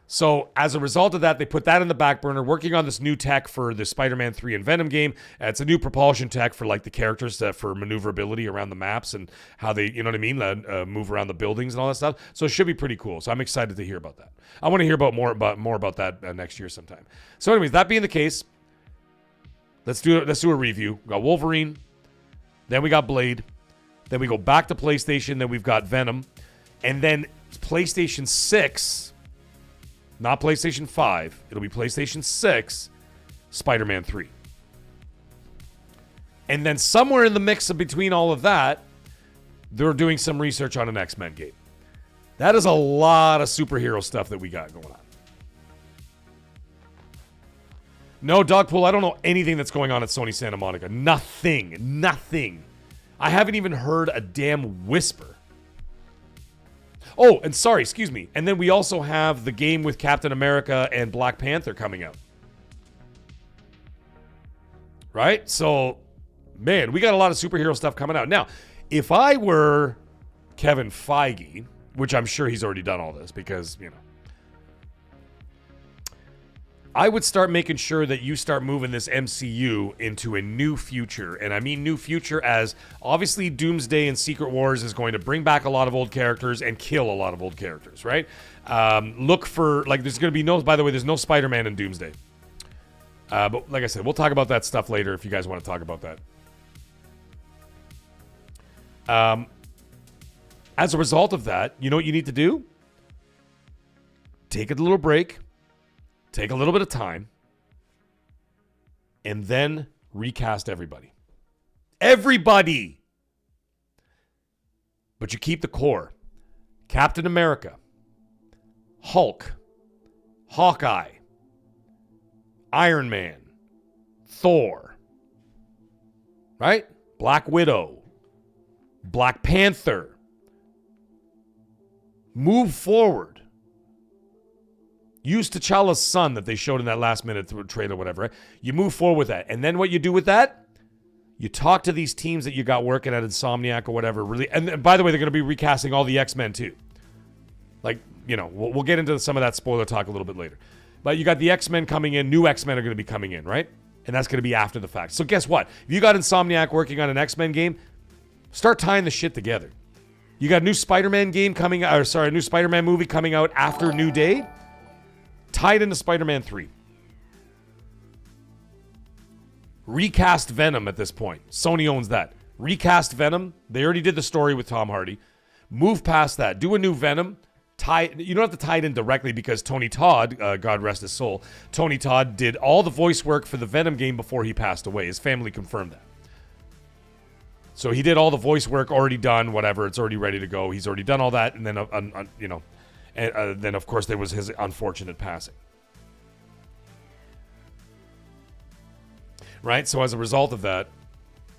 So as a result of that, they put that in the back burner, working on this new tech for the Spider-Man 3 and Venom game. It's a new propulsion tech for like the characters for maneuverability around the maps and how they, you know what I mean, move around the buildings and all that stuff. So it should be pretty cool. So I'm excited to hear about that. I want to hear more about that next year sometime. So anyways, that being the case, let's do a review. We got Wolverine, then we got Blade, then we go back to PlayStation, then we've got Venom, and then PlayStation 6. Not PlayStation 5. It'll be PlayStation 6, Spider-Man 3. And then somewhere in the mix of between all of that, they're doing some research on an X-Men game. That is a lot of superhero stuff that we got going on. No, Dogpool, I don't know anything that's going on at Sony Santa Monica. Nothing. I haven't even heard a damn whisper. Oh, and sorry, excuse me. And then we also have the game with Captain America and Black Panther coming out. Right? So, man, we got a lot of superhero stuff coming out. Now, if I were Kevin Feige, which I'm sure he's already done all this because, you know, I would start making sure that you start moving this MCU into a new future. And I mean new future as obviously Doomsday and Secret Wars is going to bring back a lot of old characters and kill a lot of old characters, right? Look for, like, there's going to be no, by the way, there's no Spider-Man in Doomsday. But like I said, we'll talk about that stuff later if you guys want to talk about that. As a result of that, you know what you need to do? Take a little break. Take a little bit of time, and then recast everybody. Everybody! But you keep the core. Captain America, Hulk, Hawkeye, Iron Man, Thor, right? Black Widow, Black Panther. Move forward. Use T'Challa's son that they showed in that last minute trailer or whatever. Right? You move forward with that. And then what you do with that, you talk to these teams that you got working at Insomniac or whatever. Really, and by the way, they're going to be recasting all the X-Men too. Like, you know, we'll get into some of that spoiler talk a little bit later. But you got the X-Men coming in. New X-Men are going to be coming in, right? And that's going to be after the fact. So guess what? If you got Insomniac working on an X-Men game, start tying the shit together. You got a new Spider-Man game coming out, or sorry, a new Spider-Man movie coming out after New Day. Tied into Spider-Man 3. Recast Venom at this point. Sony owns that. Recast Venom. They already did the story with Tom Hardy. Move past that. Do a new Venom. You don't have to tie it in directly because Tony Todd, God rest his soul, Tony Todd did all the voice work for the Venom game before he passed away. His family confirmed that. So he did all the voice work, already done, whatever. It's already ready to go. He's already done all that. And then, you know... And then, of course, there was his unfortunate passing. Right? So as a result of that,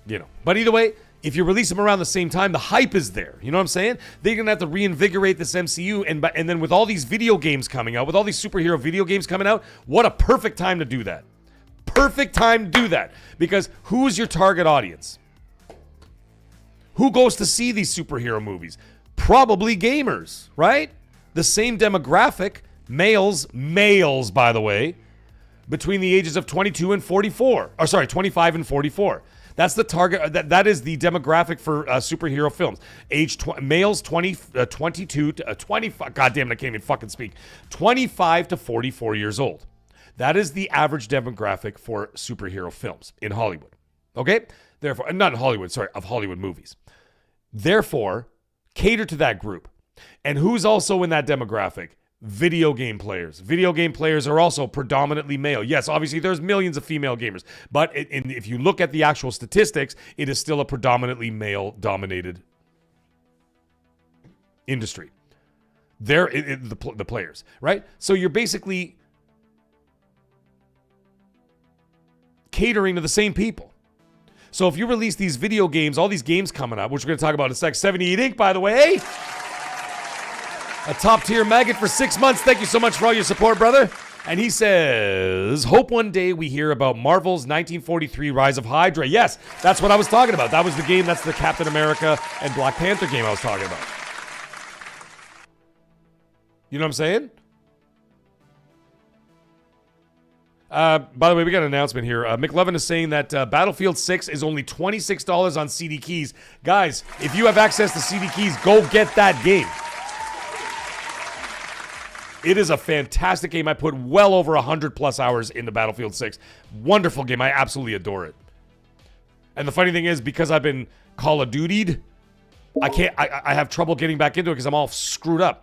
you know. But either way, if you release them around the same time, the hype is there. You know what I'm saying? They're going to have to reinvigorate this MCU. And then with all these video games coming out, with all these superhero video games coming out, what a perfect time to do that. Perfect time to do that. Because who's your target audience? Who goes to see these superhero movies? Probably gamers, right? The same demographic, males, by the way, between the ages of 22 and 44. Or sorry, 25 and 44. That's the target. That is the demographic for superhero films. Males 22 to 25. God damn it, I can't even fucking speak. 25 to 44 years old. That is the average demographic for superhero films in Hollywood. Okay? Therefore, not in Hollywood, sorry, of Hollywood movies. Therefore, cater to that group. And who's also in that demographic? Video game players. Video game players are also predominantly male. Yes, obviously there's millions of female gamers. But if you look at the actual statistics, it is still a predominantly male-dominated industry. They're the players, right? So you're basically catering to the same people. So if you release these video games, all these games coming up, which we're going to talk about in a sec, 78 Inc., by the way. A top-tier maggot for 6 months. Thank you so much for all your support, brother. And he says, hope one day we hear about Marvel's 1943 Rise of Hydra. Yes, that's what I was talking about. That was the game. That's the Captain America and Black Panther game I was talking about. You know what I'm saying? By the way, we got an announcement here. McLovin is saying that Battlefield 6 is only $26 on CD Keys. Guys, if you have access to CD Keys, go get that game. It is a fantastic game. I put well over 100 plus hours into Battlefield 6. Wonderful game. I absolutely adore it. And the funny thing is, because I've been Call of Dutied, I have trouble getting back into it because I'm all screwed up.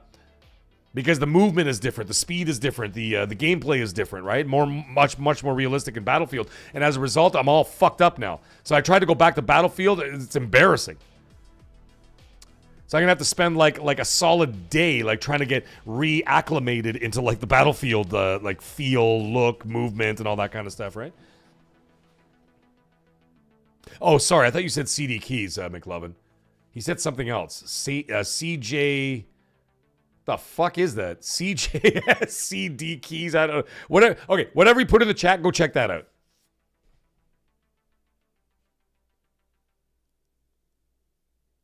Because the movement is different, the speed is different, the gameplay is different, right? Much more realistic in Battlefield. And as a result, I'm all fucked up now. So I tried to go back to Battlefield. It's embarrassing. So I'm gonna have to spend like a solid day like trying to get reacclimated into like the Battlefield like feel, look, movement, and all that kind of stuff, right? Oh, sorry, I thought you said CD Keys, McLovin. He said something else. CJ. The fuck is that? CJ CD Keys. I don't know. Whatever. Okay, whatever you put in the chat, go check that out.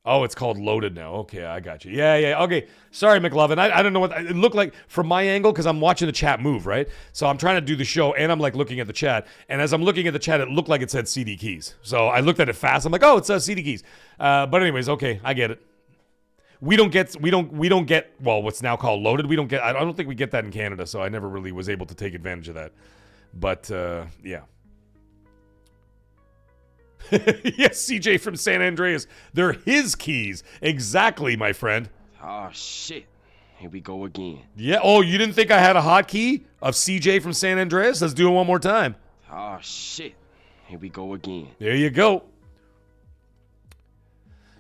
Oh, it's called Loaded now. Okay, I got you. Yeah. Okay, sorry, McLovin. I don't know what it looked like from my angle because I'm watching the chat move, right? So I'm trying to do the show and I'm like looking at the chat. And as I'm looking at the chat, it looked like it said CD Keys. So I looked at it fast. I'm like, oh, it says CD Keys. But anyways, okay, I get it. We don't get well, what's now called Loaded. I don't think we get that in Canada. So I never really was able to take advantage of that. But yeah. Yes, CJ from San Andreas. They're his keys. Exactly, my friend. Oh, shit. Here we go again. Yeah. Oh, you didn't think I had a hotkey of CJ from San Andreas? Let's do it one more time. Oh, shit. Here we go again. There you go.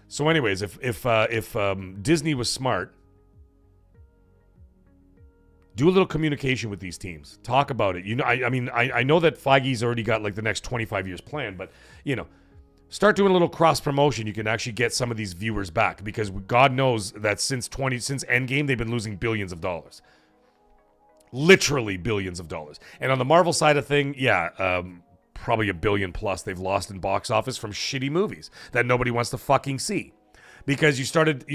So anyways, if Disney was smart, do a little communication with these teams. Talk about it. You know, I know that Feige's already got like the next 25 years planned, but you know, start doing a little cross promotion. You can actually get some of these viewers back because God knows that since Endgame they've been losing billions of dollars, literally billions of dollars. And on the Marvel side of thing, yeah, probably $1 billion plus they've lost in box office from shitty movies that nobody wants to fucking see because you started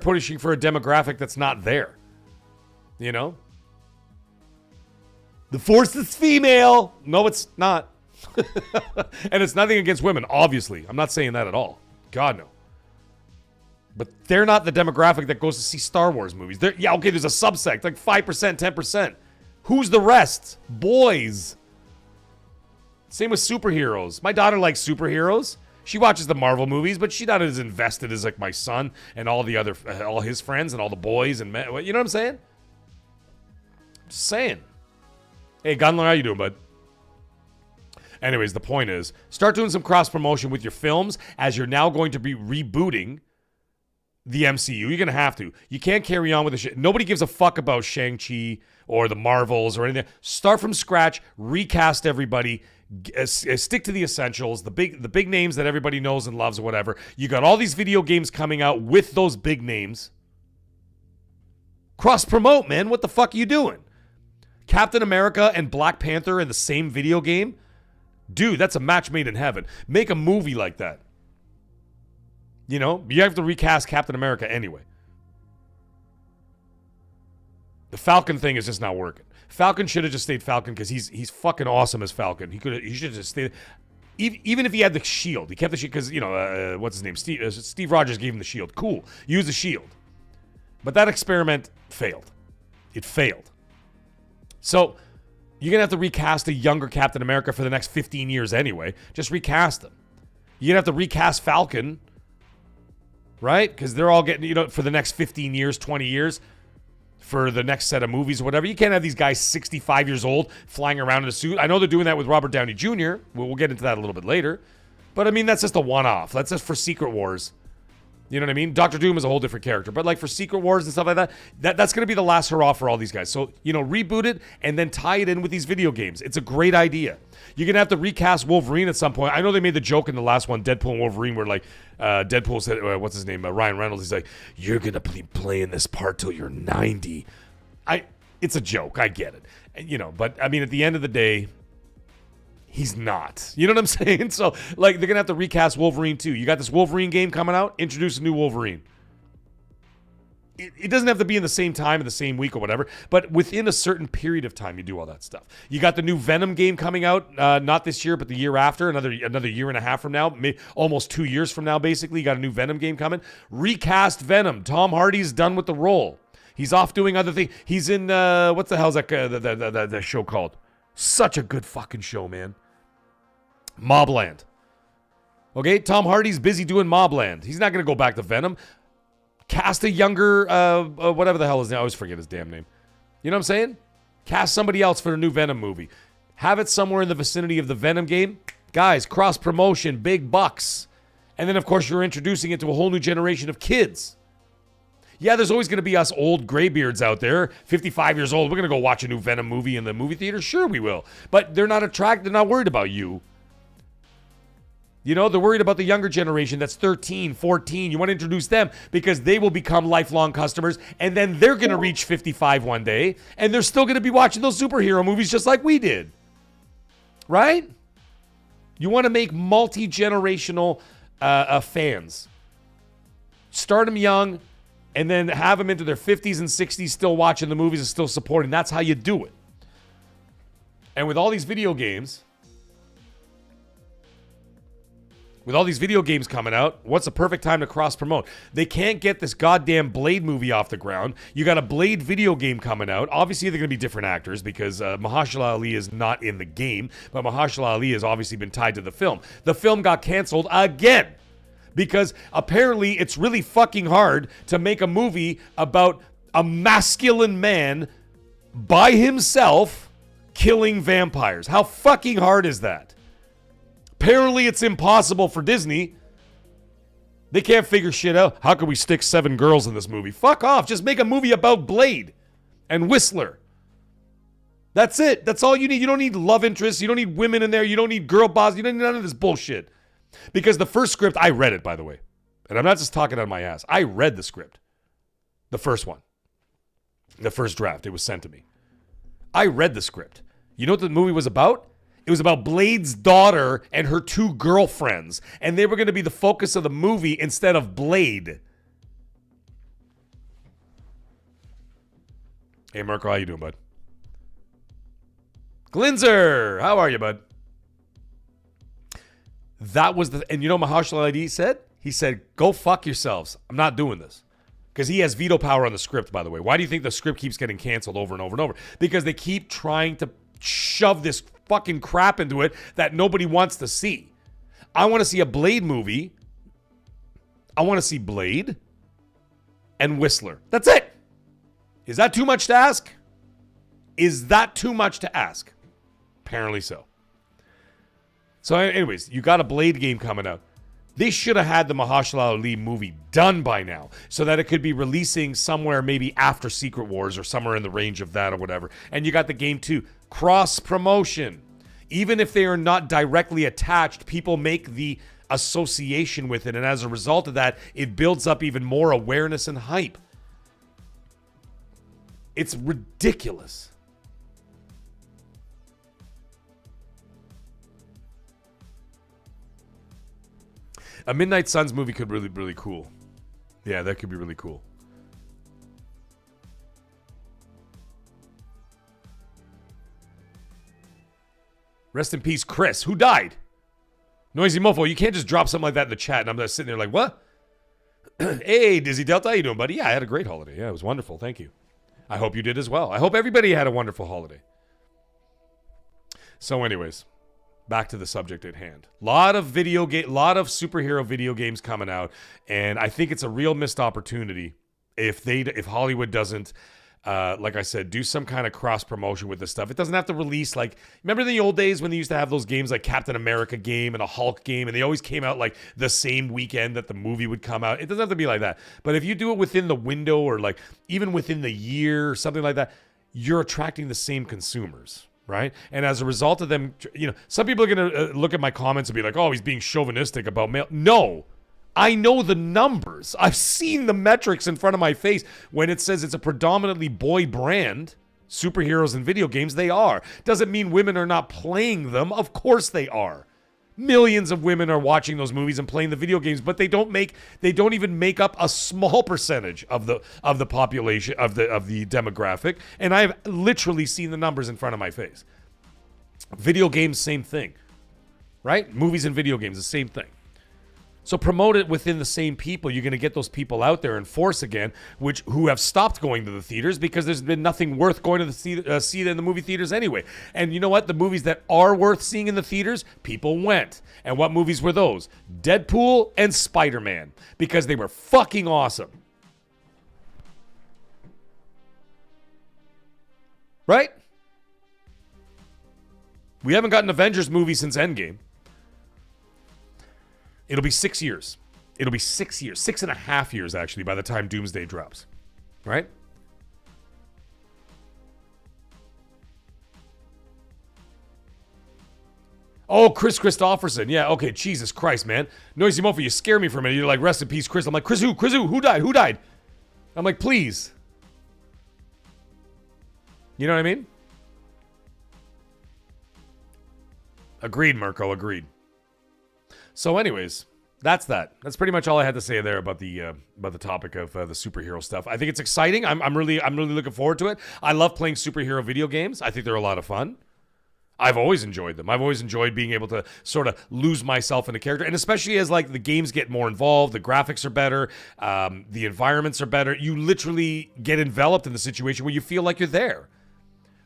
pushing for a demographic that's not there. You know? The Force is female. No, it's not. And it's nothing against women, obviously. I'm not saying that at all. God, no. But they're not the demographic that goes to see Star Wars movies. Yeah, okay, there's a subsect, like 5%, 10%. Who's the rest? Boys. Same with superheroes. My daughter likes superheroes. She watches the Marvel movies, but she's not as invested as like my son and all his friends and all the boys and men. You know what I'm saying? Just saying. Hey, Gunler, how you doing, bud? Anyways, the point is, start doing some cross promotion with your films as you're now going to be rebooting the MCU. You're going to have to. You can't carry on with the shit. Nobody gives a fuck about Shang-Chi or the Marvels or anything. Start from scratch, recast everybody, stick to the essentials, the big names that everybody knows and loves or whatever. You got all these video games coming out with those big names. Cross promote, man. What the fuck are you doing? Captain America and Black Panther in the same video game? Dude, that's a match made in heaven. Make a movie like that. You know, you have to recast Captain America anyway. The Falcon thing is just not working. Falcon should have just stayed Falcon because he's fucking awesome as Falcon. He should have just stayed. Even if he had the shield, he kept the shield because you know what's his name? Steve Rogers gave him the shield. Cool, use the shield. But that experiment failed. It failed. So you're gonna have to recast a younger Captain America for the next 15 years anyway. Just recast him. You're gonna have to recast Falcon, right? Because they're all getting, you know, for the next 15 years, 20 years, for the next set of movies or whatever. You can't have these guys 65 years old flying around in a suit. I know they're doing that with Robert Downey Jr. We'll get into that a little bit later. But I mean, that's just a one-off. That's just for Secret Wars. You know what I mean? Doctor Doom is a whole different character. But like for Secret Wars and stuff like that, that's going to be the last hurrah for all these guys. So, reboot it and then tie it in with these video games. It's a great idea. You're going to have to recast Wolverine at some point. I know they made the joke in the last one, Deadpool and Wolverine, where like Deadpool said, what's his name? Ryan Reynolds. He's like, you're going to be playing this part till you're 90. It's a joke. I get it. But I mean, at the end of the day, he's not. You know what I'm saying? So, like, they're going to have to recast Wolverine, too. You got this Wolverine game coming out, introduce a new Wolverine. It doesn't have to be in the same time, in the same week or whatever, but within a certain period of time, you do all that stuff. You got the new Venom game coming out, not this year, but the year after, another year and a half from now, almost 2 years from now, basically. You got a new Venom game coming. Recast Venom. Tom Hardy's done with the role. He's off doing other things. He's in, what the hell's that show called? Such a good fucking show, man. Mobland. Okay, Tom Hardy's busy doing Mobland. He's not going to go back to Venom. Cast a younger, whatever the hell his name. I always forget his damn name. You know what I'm saying? Cast somebody else for a new Venom movie. Have it somewhere in the vicinity of the Venom game. Guys, cross promotion, big bucks. And then, of course, you're introducing it to a whole new generation of kids. Yeah, there's always going to be us old graybeards out there, 55 years old. We're going to go watch a new Venom movie in the movie theater. Sure, we will. But they're not attracted. They're not worried about you. They're worried about the younger generation that's 13, 14. You want to introduce them because they will become lifelong customers, and then they're going to reach 55 one day, and they're still going to be watching those superhero movies just like we did. Right? You want to make multi-generational fans. Start them young, and then have them into their 50s and 60s still watching the movies and still supporting. That's how you do it. And with all these video games... coming out, what's the perfect time to cross-promote? They can't get this goddamn Blade movie off the ground. You got a Blade video game coming out. Obviously, they're going to be different actors because Mahershala Ali is not in the game, but Mahershala Ali has obviously been tied to the film. The film got canceled again because apparently it's really fucking hard to make a movie about a masculine man by himself killing vampires. How fucking hard is that? Apparently, it's impossible for Disney. They can't figure shit out. How can we stick 7 girls in this movie? Fuck off. Just make a movie about Blade and Whistler. That's it. That's all you need. You don't need love interests. You don't need women in there. You don't need girl boss. You don't need none of this bullshit. Because the first script, I read it, by the way. And I'm not just talking out of my ass. I read the script. The first one. The first draft. It was sent to me. I read the script. You know what the movie was about? It was about Blade's daughter and her 2 girlfriends. And they were going to be the focus of the movie instead of Blade. Hey, Marco, how you doing, bud? Glinzer, how are you, bud? That was and you know what Mahershala Ali said? He said, go fuck yourselves. I'm not doing this. Because he has veto power on the script, by the way. Why do you think the script keeps getting canceled over and over and over? Because they keep trying to shove this fucking crap into it that nobody wants to see. I want to see a Blade movie. I want to see Blade and Whistler. That's it. Is that too much to ask? Is that too much to ask? Apparently so. So anyways, you got a Blade game coming out. They should have had the Mahershala Ali movie done by now so that it could be releasing somewhere maybe after Secret Wars or somewhere in the range of that or whatever. And you got the game too. Cross-promotion. Even if they are not directly attached, people make the association with it. And as a result of that, it builds up even more awareness and hype. It's ridiculous. A Midnight Suns movie could really be really cool. Yeah, that could be really cool. Rest in peace, Chris. Who died? Noisy Mofo, you can't just drop something like that in the chat and I'm just sitting there like, what? Hey, Dizzy Delta, how you doing, buddy? Yeah, I had a great holiday. Yeah, it was wonderful. Thank you. I hope you did as well. I hope everybody had a wonderful holiday. So anyways, back to the subject at hand. Lot of superhero video games coming out, and I think it's a real missed opportunity if Hollywood doesn't like I said, do some kind of cross promotion with this stuff. It doesn't have to release like, remember in the old days when they used to have those games like Captain America game and a Hulk game, and they always came out like the same weekend that the movie would come out. It doesn't have to be like that. But if you do it within the window or like even within the year or something like that, you're attracting the same consumers, right? And as a result of them, you know, some people are going to look at my comments and be like, oh, he's being chauvinistic about male. No. I know the numbers. I've seen the metrics in front of my face. When it says it's a predominantly boy brand, superheroes and video games, they are. Doesn't mean women are not playing them. Of course they are. Millions of women are watching those movies and playing the video games, but they don't even make up a small percentage of the population of the demographic. And I've literally seen the numbers in front of my face. Video games, same thing. Right? Movies and video games, the same thing. So promote it within the same people. You're going to get those people out there in force again, who have stopped going to the theaters because there's been nothing worth going to see it in the movie theaters anyway. And you know what? The movies that are worth seeing in the theaters, people went. And what movies were those? Deadpool and Spider-Man, because they were fucking awesome. Right? We haven't got an Avengers movie since Endgame. It'll be 6 years. It'll be 6 years. 6.5 years, actually, by the time Doomsday drops. Right? Oh, Chris Christopherson. Yeah, okay, Jesus Christ, man. Noisy Mofo, you scare me for a minute. You're like, rest in peace, Chris. I'm like, Chris who? Chris who? Who died? Who died? I'm like, please. You know what I mean? Agreed, Mirko, agreed. So anyways, that's that. That's pretty much all I had to say there about the topic of the superhero stuff. I think it's exciting. I'm really looking forward to it. I love playing superhero video games. I think they're a lot of fun. I've always enjoyed them. I've always enjoyed being able to sort of lose myself in a character, and especially as like the games get more involved, the graphics are better, the environments are better. You literally get enveloped in the situation where you feel like you're there.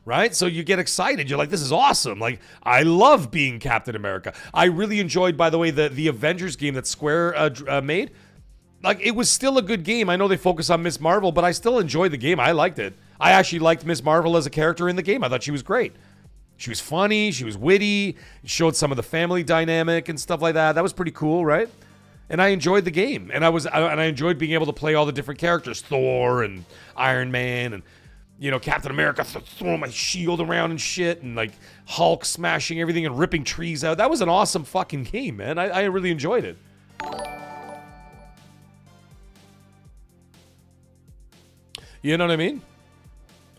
Right? So you get excited. You're like, this is awesome. Like, I love being Captain America. I really enjoyed, by the way, the Avengers game that Square made. Like, it was still a good game. I know they focus on Miss Marvel, but I still enjoyed the game. I liked it. I actually liked Miss Marvel as a character in the game. I thought she was great. She was funny. She was witty. Showed some of the family dynamic and stuff like that. That was pretty cool, right? And I enjoyed the game. And I enjoyed being able to play all the different characters. Thor and Iron Man and, you know, Captain America throwing my shield around and shit, and like Hulk smashing everything and ripping trees out. That was an awesome fucking game, man. I really enjoyed it. You know what I mean?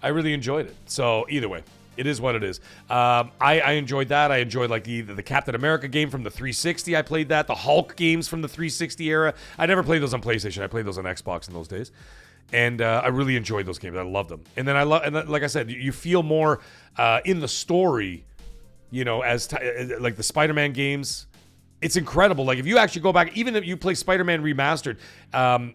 I really enjoyed it. So either way, it is what it is. I enjoyed that. I enjoyed like the Captain America game from the 360. I played that. The Hulk games from the 360 era. I never played those on PlayStation. I played those on Xbox in those days. And I really enjoyed those games. I loved them. And then like I said, you feel more in the story, you know, as like the Spider-Man games. It's incredible. Like if you actually go back, even if you play Spider-Man Remastered,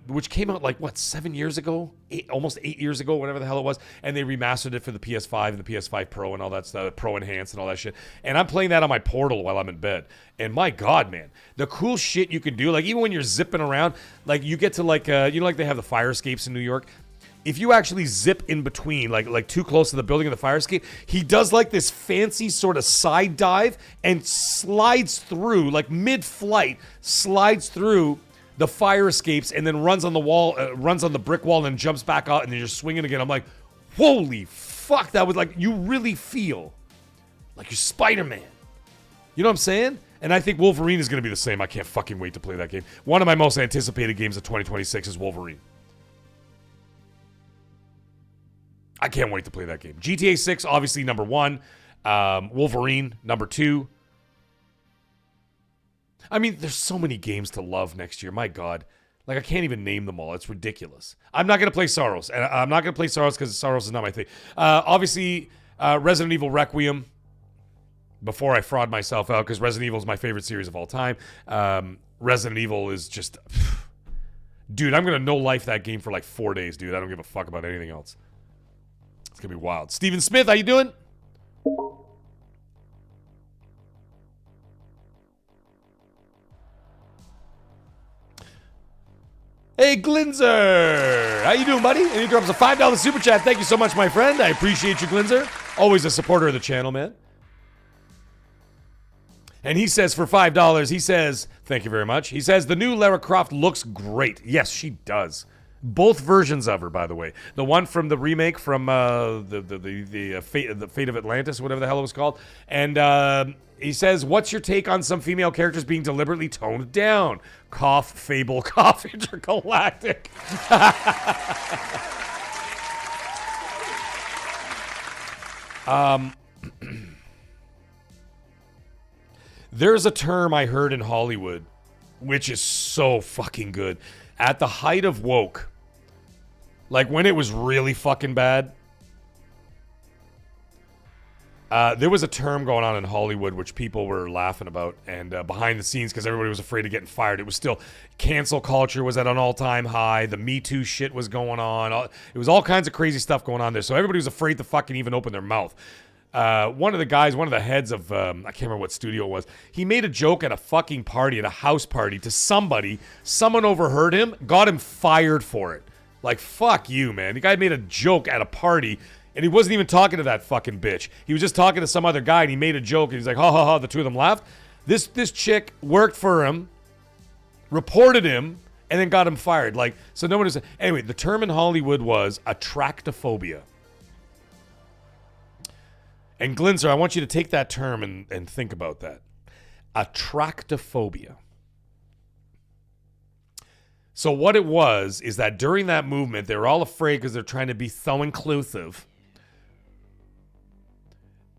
which came out like what, 7 years ago, almost 8 years ago, whatever the hell it was, and they remastered it for the PS5 and the PS5 Pro and all that stuff, Pro Enhanced and all that shit. And I'm playing that on my Portal while I'm in bed. And my God, man, the cool shit you can do, like even when you're zipping around, like you get to like, you know, like they have the fire escapes in New York. If you actually zip in between, like too close to the building of the fire escape, he does like this fancy sort of side dive and slides through, like mid-flight, slides through the fire escapes and then runs on the wall, runs on the brick wall and jumps back out and then you're swinging again. I'm like, holy fuck, that was like, you really feel like you're Spider-Man. You know what I'm saying? And I think Wolverine is going to be the same. I can't fucking wait to play that game. One of my most anticipated games of 2026 is Wolverine. I can't wait to play that game. GTA 6, obviously, number 1. Wolverine, number 2. I mean, there's so many games to love next year. My God. Like, I can't even name them all. It's ridiculous. I'm not going to play Sorrows. And I'm not going to play Sorrows because Sorrows is not my thing. Obviously, Resident Evil Requiem. Before I fraud myself out, because Resident Evil is my favorite series of all time. Resident Evil is just... Dude, I'm going to no-life that game for like 4 days, dude. I don't give a fuck about anything else. It's going to be wild. Steven Smith, how you doing? Hey, Glinzer. How you doing, buddy? And he drops a $5 super chat. Thank you so much, my friend. I appreciate you, Glinzer. Always a supporter of the channel, man. And he says for $5, he says, thank you very much. He says, the new Lara Croft looks great. Yes, she does. Both versions of her, by the way. The one from the remake from the Fate of Atlantis, whatever the hell it was called. And he says, what's your take on some female characters being deliberately toned down? Cough, Fable, cough, intergalactic. There's a term I heard in Hollywood, which is so fucking good. At the height of woke, like when it was really fucking bad, there was a term going on in Hollywood which people were laughing about, and behind the scenes, because everybody was afraid of getting fired. It was still, cancel culture was at an all-time high. The Me Too shit was going on. It was all kinds of crazy stuff going on there. So everybody was afraid to fucking even open their mouth. One of the heads of, I can't remember what studio it was, he made a joke at a fucking party, at a house party to somebody. Someone overheard him, got him fired for it. Like, fuck you, man. The guy made a joke at a party, and he wasn't even talking to that fucking bitch. He was just talking to some other guy, and he made a joke, and he's like, ha ha ha, the two of them laughed. This chick worked for him, reported him, and then got him fired. Like, so no one is, anyway, the term in Hollywood was attractophobia. And Glinzer, I want you to take that term and think about that. Attractophobia. So what it was is that during that movement, they were all afraid because they're trying to be so inclusive,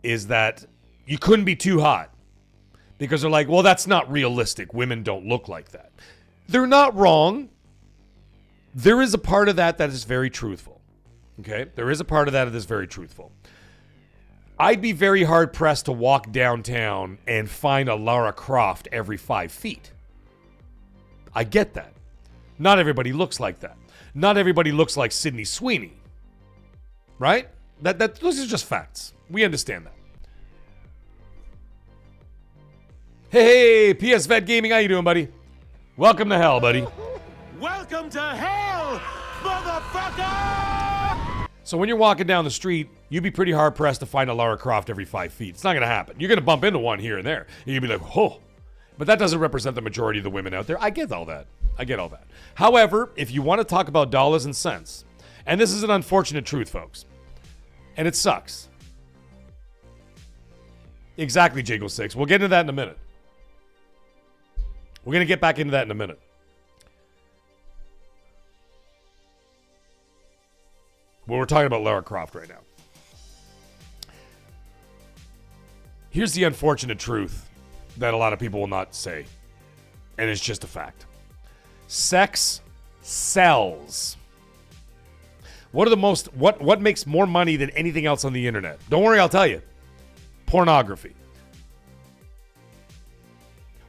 is that you couldn't be too hot. Because they're like, well, that's not realistic. Women don't look like that. They're not wrong. There is a part of that is very truthful. Okay? There is a part of that is very truthful. I'd be very hard-pressed to walk downtown and find a Lara Croft every 5 feet. I get that. Not everybody looks like that. Not everybody looks like Sydney Sweeney. Right? Those are just facts. We understand that. Hey, PS Vet Gaming, how you doing, buddy? Welcome to hell, buddy. Welcome to hell, motherfucker! So when you're walking down the street, you'd be pretty hard-pressed to find a Lara Croft every 5 feet. It's not going to happen. You're going to bump into one here and there. And you'd be like, oh. But that doesn't represent the majority of the women out there. I get all that. However, if you want to talk about dollars and cents, and this is an unfortunate truth, folks, and it sucks. Exactly, Jago6. We'll get into that in a minute. We're going to get back into that in a minute. Well, we're talking about Lara Croft right now. Here's the unfortunate truth that a lot of people will not say, and it's just a fact. Sex sells. What makes more money than anything else on the internet? Don't worry, I'll tell you. Pornography.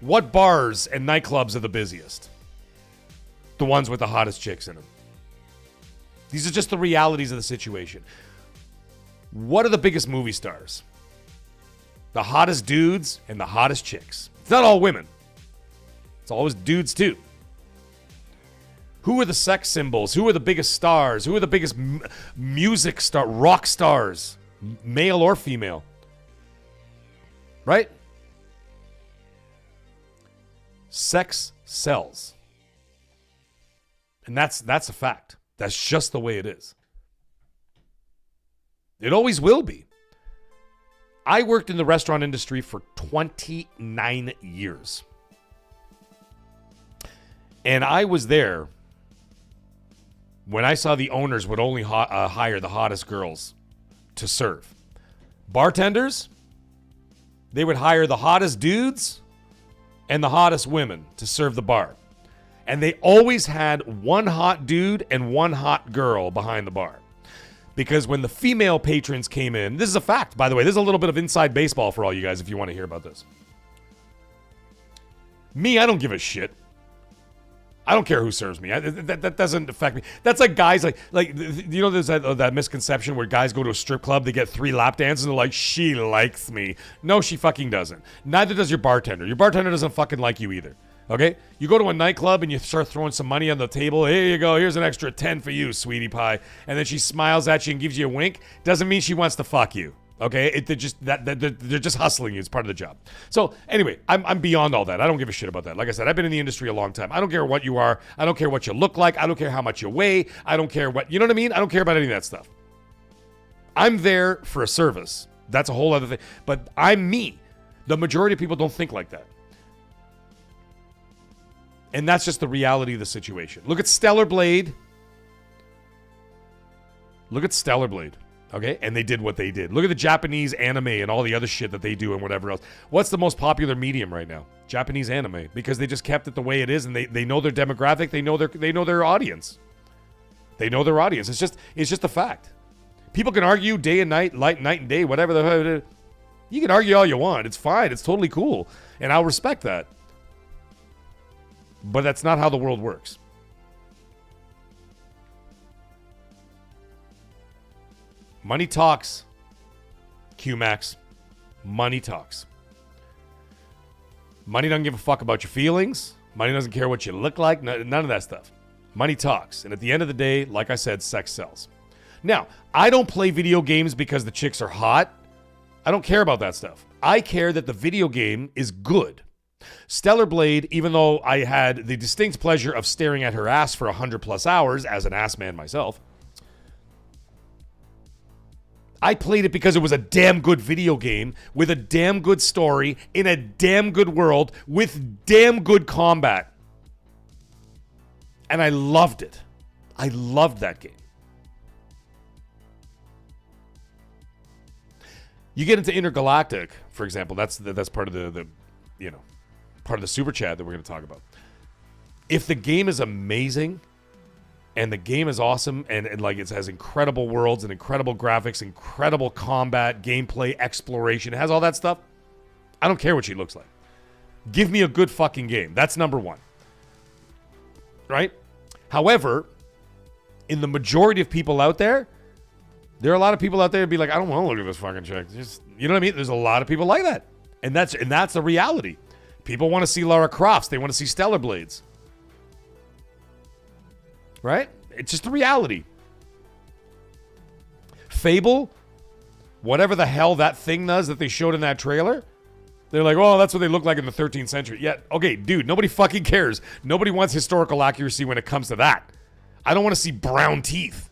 What bars and nightclubs are the busiest? The ones with the hottest chicks in them. These are just the realities of the situation. What are the biggest movie stars? The hottest dudes and the hottest chicks. It's not all women. It's always dudes too. Who are the sex symbols? Who are the biggest stars? Who are the biggest rock stars? Male or female. Right? Sex sells. And that's a fact. That's just the way it is. It always will be. I worked in the restaurant industry for 29 years. And I was there when I saw the owners would only hire the hottest girls to serve. Bartenders, they would hire the hottest dudes and the hottest women to serve the bar. And they always had one hot dude and one hot girl behind the bar. Because when the female patrons came in, this is a fact, by the way. This is a little bit of inside baseball for all you guys if you want to hear about this. Me, I don't give a shit. I don't care who serves me. That doesn't affect me. That's like guys like you know, there's that misconception where guys go to a strip club, they get 3 lap dances and they're like, she likes me. No, she fucking doesn't. Neither does your bartender. Your bartender doesn't fucking like you either. Okay? You go to a nightclub and you start throwing some money on the table. Here you go. Here's an extra 10 for you, sweetie pie. And then she smiles at you and gives you a wink. Doesn't mean she wants to fuck you. Okay? They're just hustling you. It's part of the job. So anyway, I'm beyond all that. I don't give a shit about that. Like I said, I've been in the industry a long time. I don't care what you are. I don't care what you look like. I don't care how much you weigh. I don't care what, you know what I mean? I don't care about any of that stuff. I'm there for a service. That's a whole other thing. But I'm me. The majority of people don't think like that. And that's just the reality of the situation. Look at Stellar Blade. Look at Stellar Blade. Okay? And they did what they did. Look at the Japanese anime and all the other shit that they do and whatever else. What's the most popular medium right now? Japanese anime. Because they just kept it the way it is and they know their demographic. They know their audience. They know their audience. It's just a fact. People can argue day and night, night and day, whatever the hell. You can argue all you want. It's fine. It's totally cool. And I'll respect that. But that's not how the world works. Money talks. QMax. Money talks. Money doesn't give a fuck about your feelings. Money doesn't care what you look like. None of that stuff. Money talks. And at the end of the day, like I said, sex sells. Now, I don't play video games because the chicks are hot. I don't care about that stuff. I care that the video game is good. Stellar Blade, even though I had the distinct pleasure of staring at her ass for 100+ hours as an ass man myself, I played it because it was a damn good video game with a damn good story in a damn good world with damn good combat. And I loved it. I loved that game. You get into Intergalactic, for example. That's part of the part of the super chat that we're going to talk about. If the game is amazing and the game is awesome and like it has incredible worlds and incredible graphics, incredible combat, gameplay, exploration, it has all that stuff, I don't care what she looks like. Give me a good fucking game. That's number one. Right? However, in the majority of people out there are a lot of people out there who'd be like, I don't want to look at this fucking chick. Just, you know what I mean? There's a lot of people like that. And that's the reality. People want to see Lara Crofts. They want to see Stellar Blades. Right? It's just the reality. Fable, whatever the hell that thing does that they showed in that trailer, they're like, oh, that's what they look like in the 13th century. Yeah, okay, dude, nobody fucking cares. Nobody wants historical accuracy when it comes to that. I don't want to see brown teeth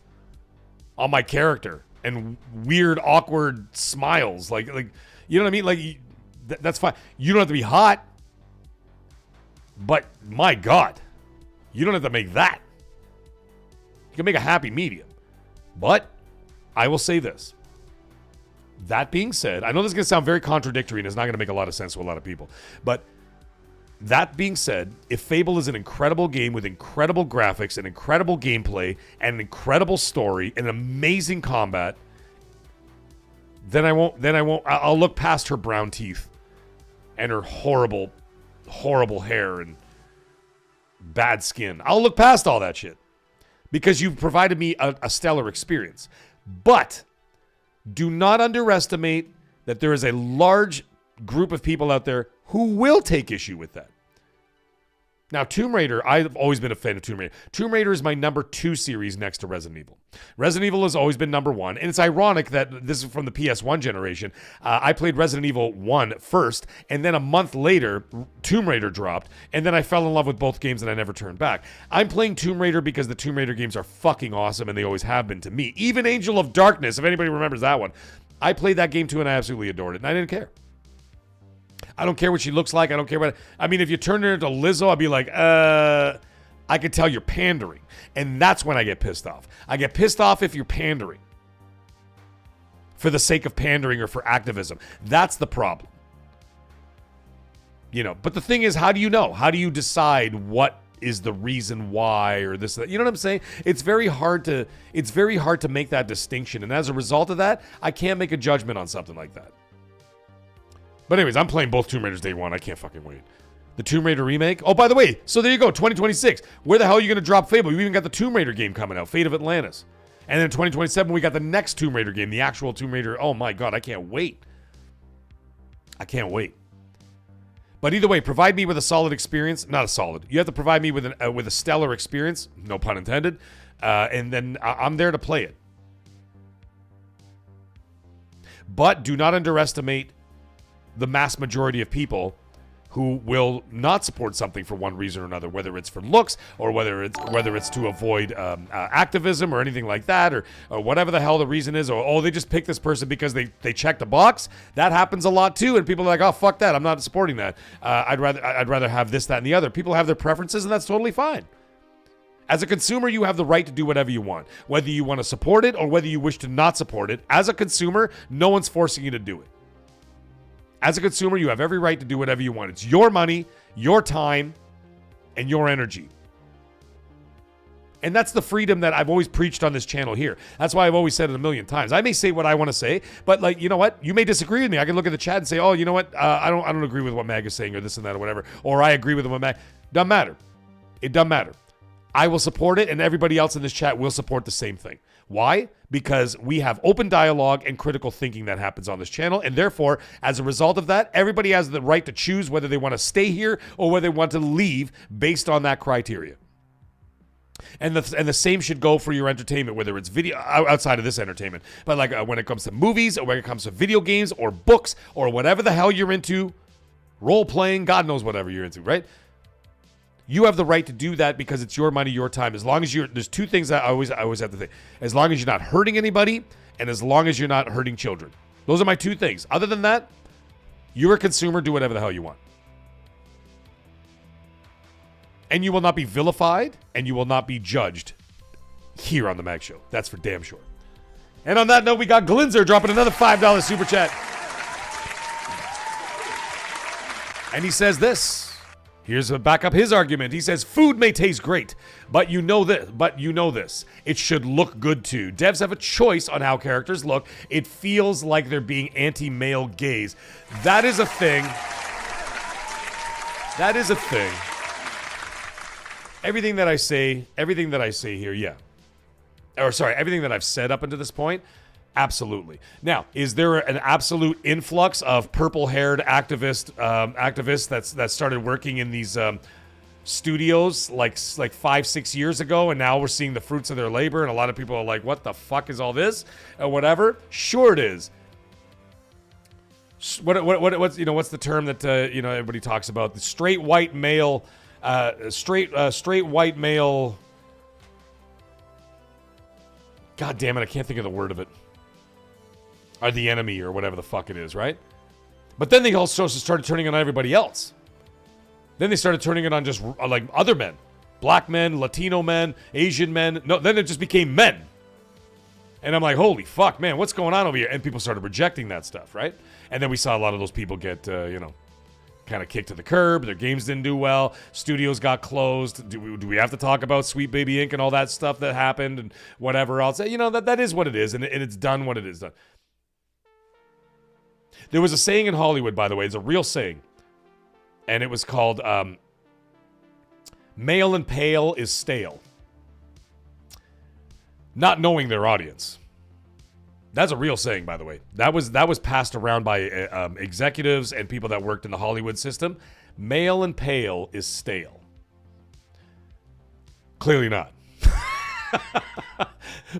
on my character and weird, awkward smiles. Like you know what I mean? Like, that's fine. You don't have to be hot. But, my God, you don't have to make that. You can make a happy medium. But, I will say this. That being said, I know this is going to sound very contradictory and it's not going to make a lot of sense to a lot of people. But, that being said, if Fable is an incredible game with incredible graphics and incredible gameplay and an incredible story and amazing combat, then I'll look past her brown teeth and her horrible hair and bad skin. I'll look past all that shit because you've provided me a stellar experience. But do not underestimate that there is a large group of people out there who will take issue with that. Now, Tomb Raider, I've always been a fan of Tomb Raider. Tomb Raider is my number 2 series next to Resident Evil. Resident Evil has always been number 1, and it's ironic that this is from the PS1 generation. I played Resident Evil 1 first, and then a month later, Tomb Raider dropped, and then I fell in love with both games and I never turned back. I'm playing Tomb Raider because the Tomb Raider games are fucking awesome, and they always have been to me. Even Angel of Darkness, if anybody remembers that one. I played that game too, and I absolutely adored it, and I didn't care. I don't care what she looks like. I don't care what... I mean, if you turn her into Lizzo, I'd be like, I could tell you're pandering. And that's when I get pissed off. I get pissed off if you're pandering. For the sake of pandering or for activism. That's the problem. You know, but the thing is, how do you know? How do you decide what is the reason why or this, that? You know what I'm saying? It's very hard to make that distinction. And as a result of that, I can't make a judgment on something like that. But anyways, I'm playing both Tomb Raiders day one. I can't fucking wait. The Tomb Raider remake. Oh, by the way, so there you go, 2026. Where the hell are you going to drop Fable? You even got the Tomb Raider game coming out, Fate of Atlantis. And then in 2027, we got the next Tomb Raider game, the actual Tomb Raider. Oh my God, I can't wait. I can't wait. But either way, provide me with a solid experience. Not a solid. You have to provide me with a stellar experience, no pun intended, and then I'm there to play it. But do not underestimate the mass majority of people who will not support something for one reason or another, whether it's for looks or whether it's to avoid activism or anything like that, or whatever the hell the reason is, or they just pick this person because they checked a box. That happens a lot too, and people are like, oh fuck that, I'm not supporting that. I'd rather have this, that, and the other. People have their preferences, and that's totally fine. As a consumer, you have the right to do whatever you want, whether you want to support it or whether you wish to not support it. As a consumer, no one's forcing you to do it. As a consumer, you have every right to do whatever you want. It's your money, your time, and your energy. And that's the freedom that I've always preached on this channel here. That's why I've always said it a million times. I may say what I want to say, but like, you know what? You may disagree with me. I can look at the chat and say, oh, you know what? I don't agree with what Mag is saying, or this and that or whatever. Or I agree with what Mag. Doesn't matter. It doesn't matter. I will support it, and everybody else in this chat will support the same thing. Why? Because we have open dialogue and critical thinking that happens on this channel, and therefore, as a result of that, everybody has the right to choose whether they want to stay here or whether they want to leave based on that criteria. And the same should go for your entertainment, whether it's video outside of this entertainment, but like when it comes to movies or when it comes to video games or books or whatever the hell you're into, role playing, God knows whatever you're into, right? You have the right to do that because it's your money, your time. As long as there's two things that I always have to think. As long as you're not hurting anybody, and as long as you're not hurting children. Those are my two things. Other than that, you're a consumer, do whatever the hell you want. And you will not be vilified, and you will not be judged here on the Mag Show. That's for damn sure. And on that note, we got Glinzer dropping another $5 super chat. And he says this. Here's a back up his argument. He says, food may taste great, but you know this. It should look good too. Devs have a choice on how characters look. It feels like they're being anti-male gaze. That is a thing. That is a thing. Everything that I say here, yeah. Or sorry, everything that I've said up until this point, absolutely. Now, is there an absolute influx of purple-haired activists that started working in these studios like 5-6 years ago, and now we're seeing the fruits of their labor, and a lot of people are like, "What the fuck is all this?" or whatever? Sure, it is. What's the term that everybody talks about? The straight white male, straight white male. God damn it! I can't think of the word of it. Are the enemy or whatever the fuck it is, right? But then they also started turning it on everybody else. Then they started turning it on just like other men. Black men, Latino men, Asian men. No, then it just became men. And I'm like, holy fuck, man, what's going on over here? And people started rejecting that stuff, right? And then we saw a lot of those people get, kind of kicked to the curb. Their games didn't do well. Studios got closed. Do we have to talk about Sweet Baby Inc. and all that stuff that happened and whatever else? That is what it is, and it's done what it is done. There was a saying in Hollywood, by the way. It's a real saying. And it was called, male and pale is stale. Not knowing their audience. That's a real saying, by the way. That was passed around by executives and people that worked in the Hollywood system. Male and pale is stale. Clearly not.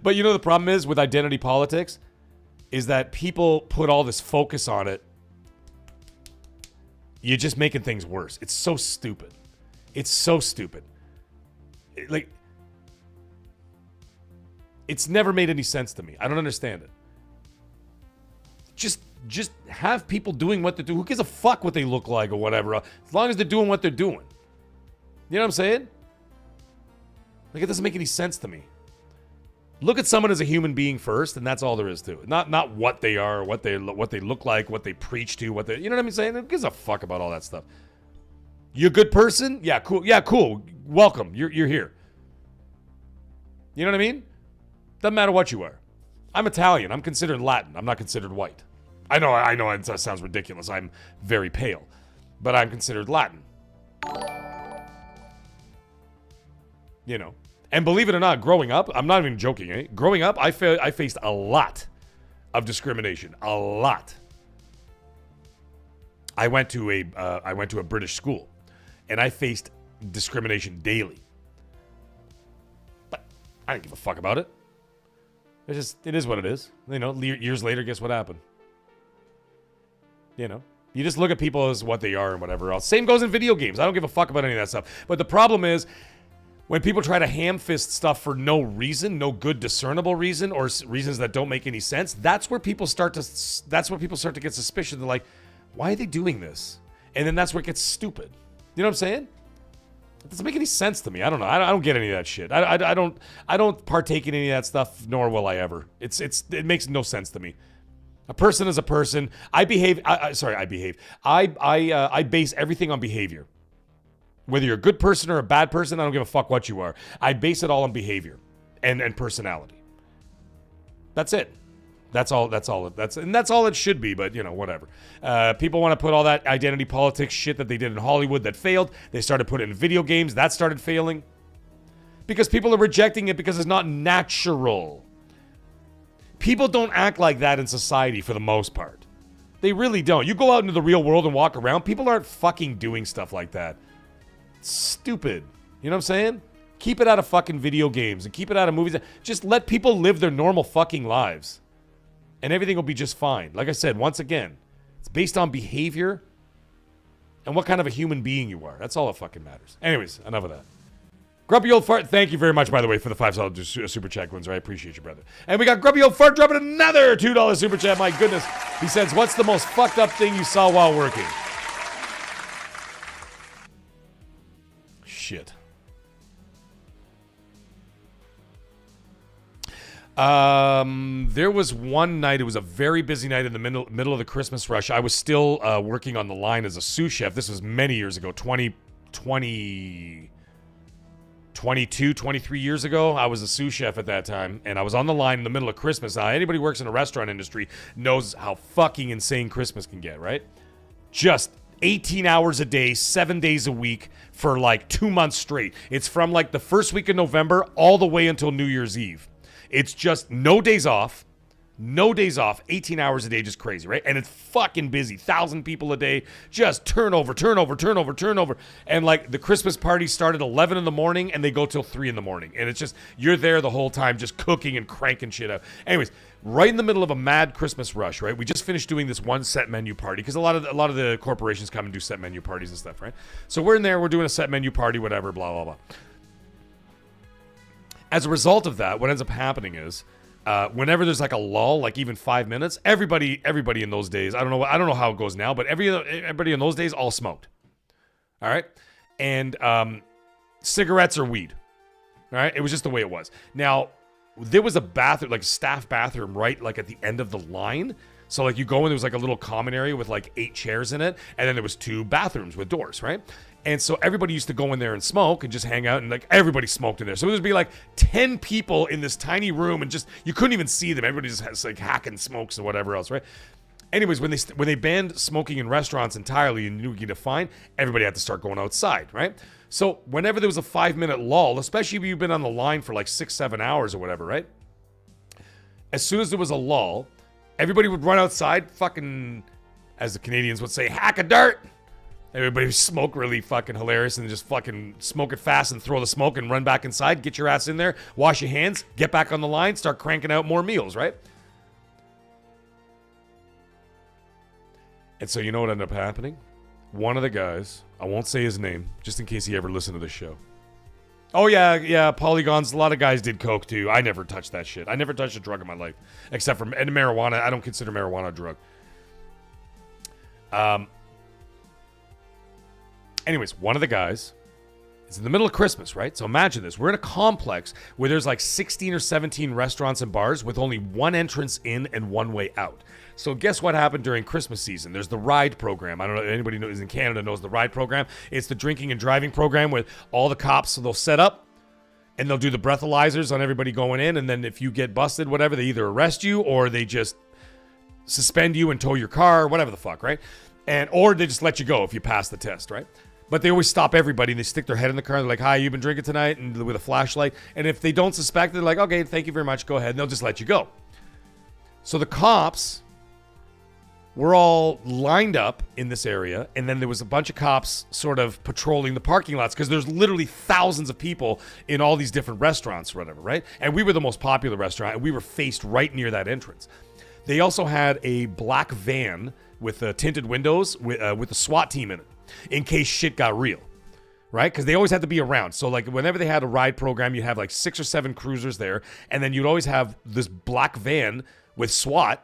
But the problem is with identity politics is that people put all this focus on it. You're just making things worse. It's so stupid. It's so stupid. It's never made any sense to me. I don't understand it. Just have people doing what they do. Who gives a fuck what they look like or whatever? As long as they're doing what they're doing. You know what I'm saying? It doesn't make any sense to me. Look at someone as a human being first, and that's all there is to it. Not what they are, what they look like, what they preach to, what they, you know what I'm saying? Who gives a fuck about all that stuff? You a good person? Yeah, cool. Yeah, cool. Welcome. You're here. You know what I mean? Doesn't matter what you are. I'm Italian. I'm considered Latin. I'm not considered white. I know it sounds ridiculous. I'm very pale. But I'm considered Latin. And believe it or not, growing up, I'm not even joking, eh? Growing up, I faced a lot of discrimination. A lot. I went to a British school, and I faced discrimination daily. But I didn't give a fuck about it. It is what it is. You know, years later, guess what happened? You know, you just look at people as what they are and whatever else. Same goes in video games. I don't give a fuck about any of that stuff. But the problem is, when people try to ham-fist stuff for no reason, no good discernible reason, or reasons that don't make any sense, that's where people start to get suspicious. They're like, why are they doing this? And then that's where it gets stupid. You know what I'm saying? It doesn't make any sense to me. I don't know. I don't get any of that shit. I don't partake in any of that stuff, nor will I ever. It makes no sense to me. A person is a person. I base everything on behavior. Whether you're a good person or a bad person, I don't give a fuck what you are. I base it all on behavior and personality. That's it. That's all it should be, but you know, whatever. People want to put all that identity politics shit that they did in Hollywood that failed. They started putting it in video games. That started failing. Because people are rejecting it because it's not natural. People don't act like that in society for the most part. They really don't. You go out into the real world and walk around, people aren't fucking doing stuff like that. Stupid. You know what I'm saying? Keep it out of fucking video games and keep it out of movies. Just let people live their normal fucking lives. And everything will be just fine. Like I said, once again, it's based on behavior and what kind of a human being you are. That's all that fucking matters. Anyways, enough of that. Grumpy Old Fart, thank you very much, by the way, for the $5 super chat, Windsor. I appreciate you, brother. And we got Grumpy Old Fart dropping another $2 super chat. My goodness. He says, what's the most fucked up thing you saw while working? Shit. There was one night, it was a very busy night in the middle of the Christmas rush. I was still working on the line as a sous chef. This was many years ago, 22, 23 years ago. I was a sous chef at that time, and I was on the line in the middle of Christmas. Now, anybody who works in the restaurant industry knows how fucking insane Christmas can get, right? Just 18 hours a day, 7 days a week for like 2 months straight. It's from like the first week of November all the way until New Year's Eve. It's just no days off, 18 hours a day, just crazy, right? And it's fucking busy, 1,000 people a day, just turnover. And like the Christmas parties start at 11 in the morning and they go till 3 in the morning. And it's just, you're there the whole time, just cooking and cranking shit out. Anyways, right in the middle of a mad Christmas rush, right? We just finished doing this one set menu party because a lot of the corporations come and do set menu parties and stuff, right? So we're in there, we're doing a set menu party, whatever, blah, blah, blah. As a result of that, what ends up happening is, whenever there's like a lull, like even 5 minutes, everybody in those days, I don't know how it goes now, but everybody in those days all smoked. All right, and cigarettes or weed. All right, it was just the way it was. Now there was a bathroom, like a staff bathroom, right, like at the end of the line. So like you go in, there was like a little common area with like 8 chairs in it, and then there was 2 bathrooms with doors, right? And so everybody used to go in there and smoke and just hang out, and like everybody smoked in there. So it would be like 10 people in this tiny room, and just you couldn't even see them. Everybody just has like hacking smokes and whatever else, right? Anyways, when they banned smoking in restaurants entirely and you could fine, everybody had to start going outside, right? So whenever there was a 5-minute lull, especially if you've been on the line for like 6-7 hours or whatever, right? As soon as there was a lull, everybody would run outside, fucking, as the Canadians would say, hack a dirt. Everybody would smoke really fucking hilarious and just fucking smoke it fast and throw the smoke and run back inside, get your ass in there, wash your hands, get back on the line, start cranking out more meals, right? And so you know what ended up happening? One of the guys, I won't say his name, just in case he ever listened to this show. Oh yeah, polygons, a lot of guys did coke too. I never touched that shit. I never touched a drug in my life. Except for and marijuana. I don't consider marijuana a drug. Anyways, one of the guys is in the middle of Christmas, right? So imagine this. We're in a complex where there's like 16 or 17 restaurants and bars with only one entrance in and one way out. So guess what happened during Christmas season? There's the RIDE program. I don't know if anybody who's in Canada knows the RIDE program. It's the drinking and driving program where all the cops, so they'll set up and they'll do the breathalyzers on everybody going in. And then if you get busted, whatever, they either arrest you or they just suspend you and tow your car, whatever the fuck, right? Or they just let you go if you pass the test, right? But they always stop everybody and they stick their head in the car. They're like, hi, you've been drinking tonight, and with a flashlight. And if they don't suspect, they're like, okay, thank you very much. Go ahead. And they'll just let you go. So the cops we're all lined up in this area, and then there was a bunch of cops sort of patrolling the parking lots because there's literally thousands of people in all these different restaurants or whatever, right? And we were the most popular restaurant, and we were faced right near that entrance. They also had a black van with tinted windows with a SWAT team in it in case shit got real, right? Because they always had to be around. So like whenever they had a ride program, you'd have like 6 or 7 cruisers there, and then you'd always have this black van with SWAT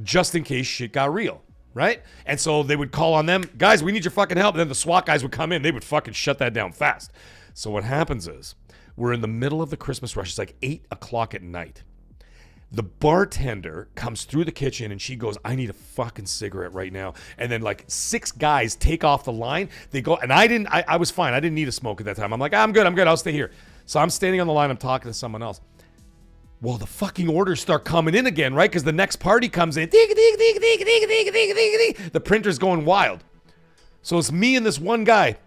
just in case shit got real, right? And so they would call on them, guys, we need your fucking help. And then the SWAT guys would come in. They would fucking shut that down fast. So what happens is we're in the middle of the Christmas rush. It's like 8 o'clock at night. The bartender comes through the kitchen and she goes, I need a fucking cigarette right now. And then like 6 guys take off the line. They go, and I was fine. I didn't need a smoke at that time. I'm like, I'm good. I'll stay here. So I'm standing on the line. I'm talking to someone else. Well, the fucking orders start coming in again, right? Because the next party comes in. The printer's going wild. So it's me and this one guy.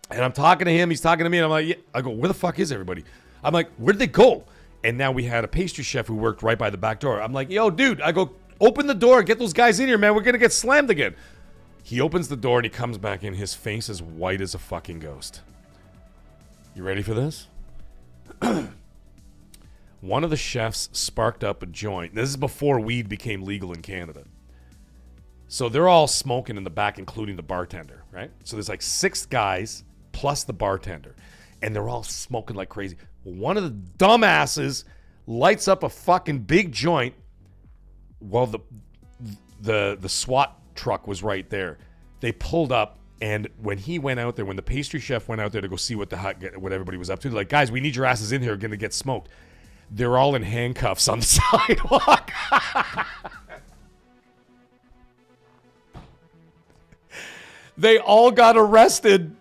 And I'm talking to him. He's talking to me. And I'm like, yeah. I go, where the fuck is everybody? I'm like, where'd they go? And now we had a pastry chef who worked right by the back door. I'm like, yo, dude. I go, open the door. Get those guys in here, man. We're going to get slammed again. He opens the door and he comes back in. His face is white as a fucking ghost. You ready for this? One of the chefs sparked up a joint. This is before weed became legal in Canada. So they're all smoking in the back, including the bartender, right? So there's like 6 guys plus the bartender. And they're all smoking like crazy. One of the dumbasses lights up a fucking big joint while the SWAT truck was right there. They pulled up, and when he went out there, when the pastry chef went out there to go see what everybody was up to, they're like, guys, we need your asses in here. We're going to get smoked. They're all in handcuffs on the sidewalk. They all got arrested.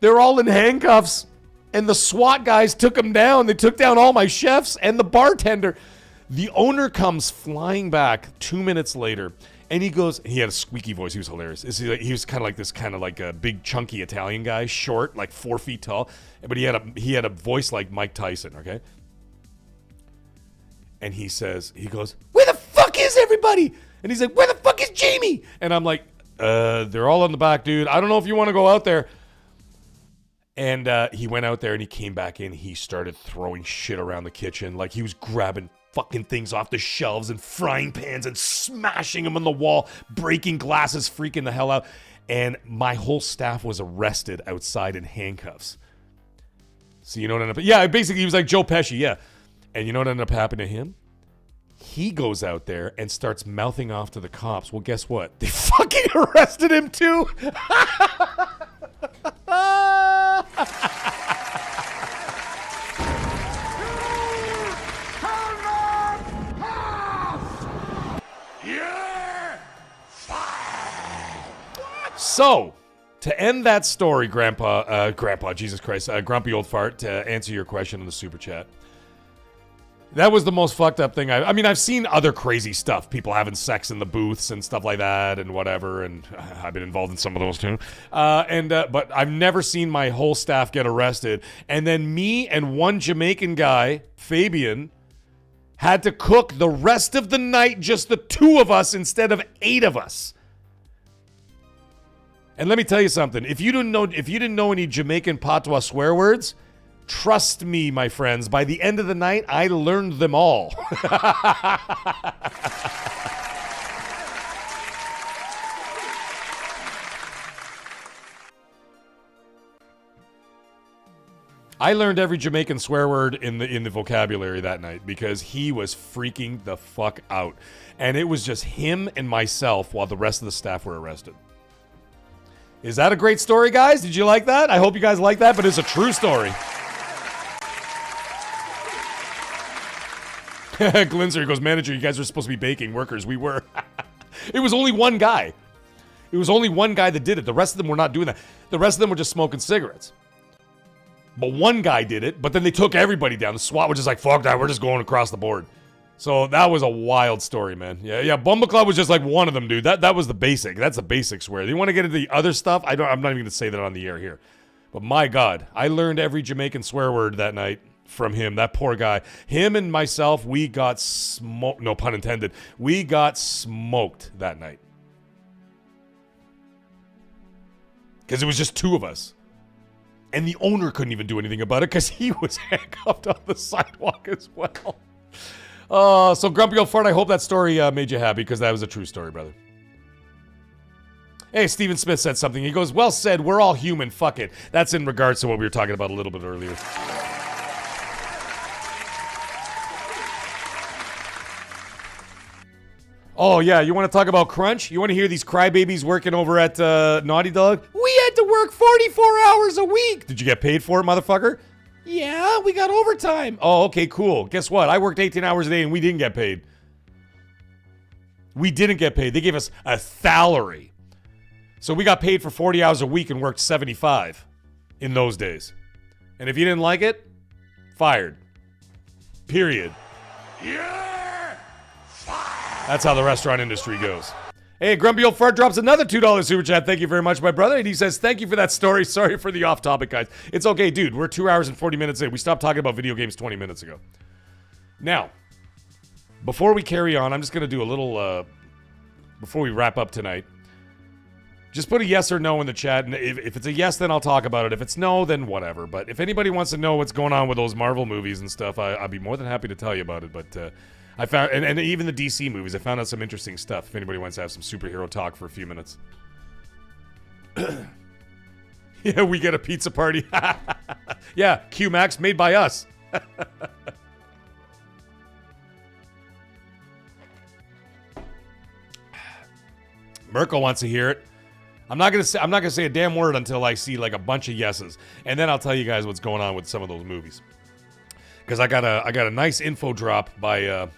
They're all in handcuffs. And the SWAT guys took them down. They took down all my chefs and the bartender. The owner comes flying back 2 minutes later. And he goes, he had a squeaky voice. He was hilarious. He was kind of like a big chunky Italian guy, short, like 4 feet tall. But he had a voice like Mike Tyson, okay? And he goes, where the fuck is everybody? And he's like, where the fuck is Jamie? And I'm like, they're all in the back, dude. I don't know if you want to go out there. And he went out there and he came back in. He started throwing shit around the kitchen. Like he was grabbing fucking things off the shelves and frying pans and smashing them on the wall, breaking glasses, freaking the hell out. And my whole staff was arrested outside in handcuffs. So you know what ended up? Yeah, basically he was like Joe Pesci, yeah. And you know what ended up happening to him? He goes out there and starts mouthing off to the cops. Well, guess what? They fucking arrested him too. So, to end that story, Grandpa, Jesus Christ, Grumpy Old Fart, to answer your question in the super chat. That was the most fucked up thing. I mean, I've seen other crazy stuff. People having sex in the booths and stuff like that and whatever. And I've been involved in some of those too. But I've never seen my whole staff get arrested. And then me and one Jamaican guy, Fabian, had to cook the rest of the night, just the 2 of us instead of 8 of us. And let me tell you something. If you didn't know any Jamaican patois swear words, trust me, my friends, by the end of the night, I learned them all. I learned every Jamaican swear word in the vocabulary that night because he was freaking the fuck out. And it was just him and myself while the rest of the staff were arrested. Is that a great story, guys? Did you like that? I hope you guys like that, but it's a true story. Glinzer goes, manager, you guys are supposed to be baking workers. We were. It was only one guy. It was only one guy that did it. The rest of them were not doing that. The rest of them were just smoking cigarettes. But one guy did it, but then they took everybody down. The SWAT was just like, fuck that, we're just going across the board. So that was a wild story, man. Yeah, Bumble Club was just like one of them, dude. That was the basic. That's the basic swear. You want to get into the other stuff? I'm not even going to say that on the air here. But my God, I learned every Jamaican swear word that night. from him. That poor guy. Him and myself, we got smoked. No pun intended. We got smoked that night. Because it was just two of us. And the owner couldn't even do anything about it because he was handcuffed on the sidewalk as well. So Grumpy Old Fart, I hope that story made you happy because that was a true story, brother. Hey, Stephen Smith said something. He goes, well said, we're all human, fuck it. That's in regards to what we were talking about a little bit earlier. Oh, yeah, you want to talk about crunch? You want to hear these crybabies working over at Naughty Dog? We had to work 44 hours a week. Did you get paid for it, motherfucker? Yeah, we got overtime. Oh, okay, cool. Guess what? I worked 18 hours a day and we didn't get paid. We didn't get paid. They gave us a salary. So we got paid for 40 hours a week and worked 75 in those days. And if you didn't like it, fired. Period. Yeah! Fire! That's how the restaurant industry goes. Hey, Grumpy Old Fart drops another $2 super chat. Thank you very much, my brother. And he says, thank you for that story. Sorry for the off topic, guys. It's okay, dude. We're 2 hours and 40 minutes in. We stopped talking about video games 20 minutes ago. Now, before we carry on, I'm just going to do a little, before we wrap up tonight, just put a yes or no in the chat. And if it's a yes, then I'll talk about it. If it's no, then whatever. But if anybody wants to know what's going on with those Marvel movies and stuff, I'd be more than happy to tell you about it. But I found, and even the DC movies, I found out some interesting stuff. If anybody wants to have some superhero talk for a few minutes. Yeah, we get a pizza party. Yeah, Q-Max made by us. Merkel wants to hear it. I'm not gonna say a damn word until I see like a bunch of yeses, and then I'll tell you guys what's going on with some of those movies. Because I got a nice info drop by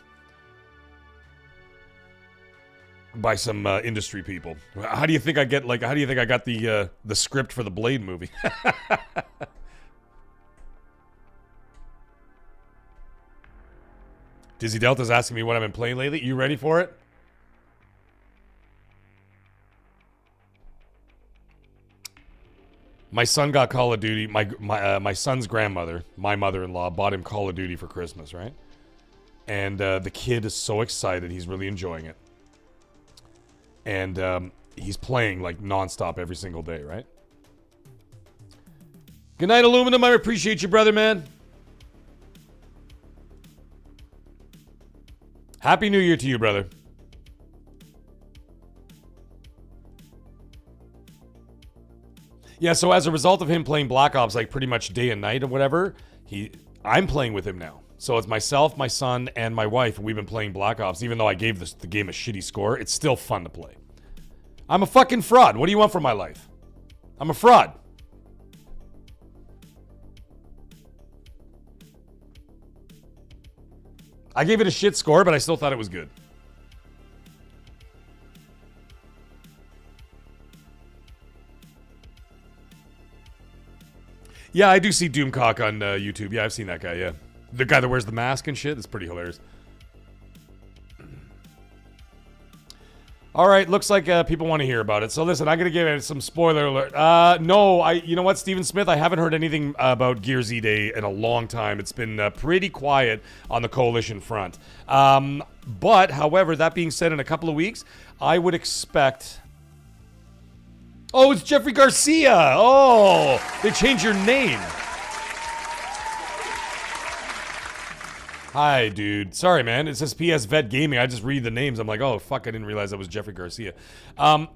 some industry people. How do you think I got the script for the Blade movie? Dizzy Delta's asking me what I've been playing lately. You ready for it? My son got Call of Duty. My son's grandmother, my mother-in-law, bought him Call of Duty for Christmas, right? And the kid is so excited. He's really enjoying it. And he's playing like nonstop every single day, right? Good night, Aluminum. I appreciate you, brother, man. Happy New Year to you, brother. Yeah, so as a result of him playing Black Ops like pretty much day and night or whatever, I'm playing with him now. So it's myself, my son, and my wife, and we've been playing Black Ops. Even though I gave the game a shitty score, it's still fun to play. I'm a fucking fraud. What do you want from my life? I'm a fraud. I gave it a shit score, but I still thought it was good. Yeah, I do see Doomcock on YouTube. Yeah, I've seen that guy, yeah. The guy that wears the mask and shit. It's pretty hilarious. All right, looks like people want to hear about it. So listen, I'm going to give it some spoiler alert. No, you know what, Stephen Smith? I haven't heard anything about Gear Z Day in a long time. It's been pretty quiet on the Coalition front. But, however, that being said, in a couple of weeks, I would expect... Oh, it's Jeffrey Garcia. Oh, they changed your name. Hi, dude. Sorry, man. It says PS Vet Gaming. I just read the names. I'm like, oh, fuck, I didn't realize that was Jeffrey Garcia. Yeah,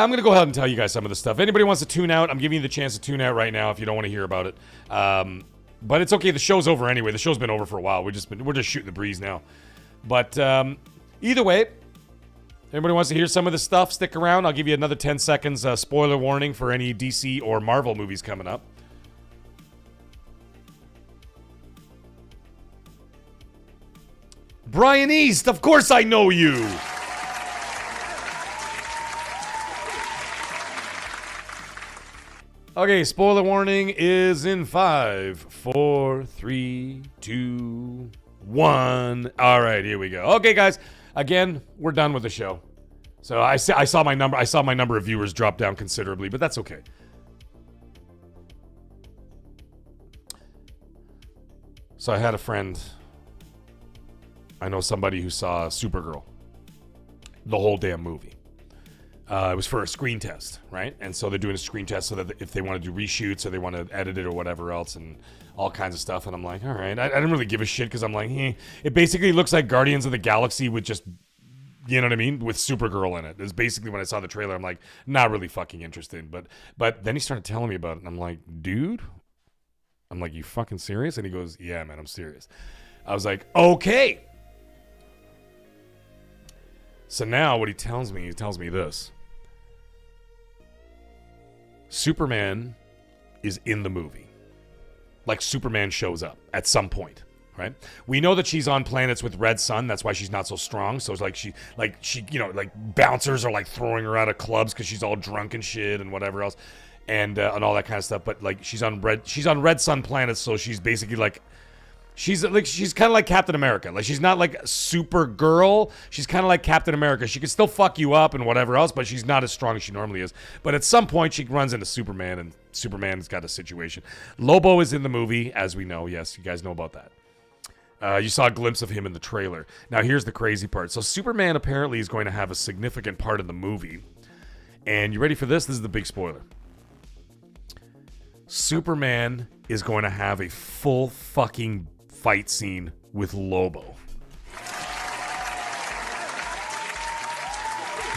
I'm going to go ahead and tell you guys some of the stuff. If anybody wants to tune out, I'm giving you the chance to tune out right now if you don't want to hear about it. But it's okay. The show's over anyway. The show's been over for a while. We're just shooting the breeze now. But either way, anybody wants to hear some of this stuff, stick around. I'll give you another 10 seconds spoiler warning for any DC or Marvel movies coming up. Brian East, of course I know you. Okay, spoiler warning is in 5, 4, 3, 2, 1. All right, here we go. Okay, guys. Again, we're done with the show. So I saw my number of viewers drop down considerably, but that's okay. So I had a friend, I know somebody who saw Supergirl, the whole damn movie. It was for a screen test, right? And so they're doing a screen test so that if they want to do reshoots or they want to edit it or whatever else and all kinds of stuff. And I'm like, all right. I didn't really give a shit because I'm like, It basically looks like Guardians of the Galaxy with just, you know what I mean? With Supergirl in it. Is basically when I saw the trailer, I'm like, not really fucking interested. But then he started telling me about it. And I'm like, dude? I'm like, you fucking serious? And he goes, yeah, man, I'm serious. I was like, okay. So now what he tells me this. Superman is in the movie. Like Superman shows up at some point, right? We know that she's on planets with red sun. That's why she's not so strong. So it's like she, you know, like bouncers are like throwing her out of clubs because she's all drunk and shit and whatever else, and all that kind of stuff. But like she's on red sun planets, so she's basically like. She's kind of like Captain America. Like she's not like Supergirl. She's kind of like Captain America. She can still fuck you up and whatever else, but she's not as strong as she normally is. But at some point, she runs into Superman, and Superman's got a situation. Lobo is in the movie, as we know. Yes, you guys know about that. You saw a glimpse of him in the trailer. Now, here's the crazy part. So Superman apparently is going to have a significant part in the movie. And you ready for this? This is the big spoiler. Superman is going to have a full fucking fight scene with Lobo.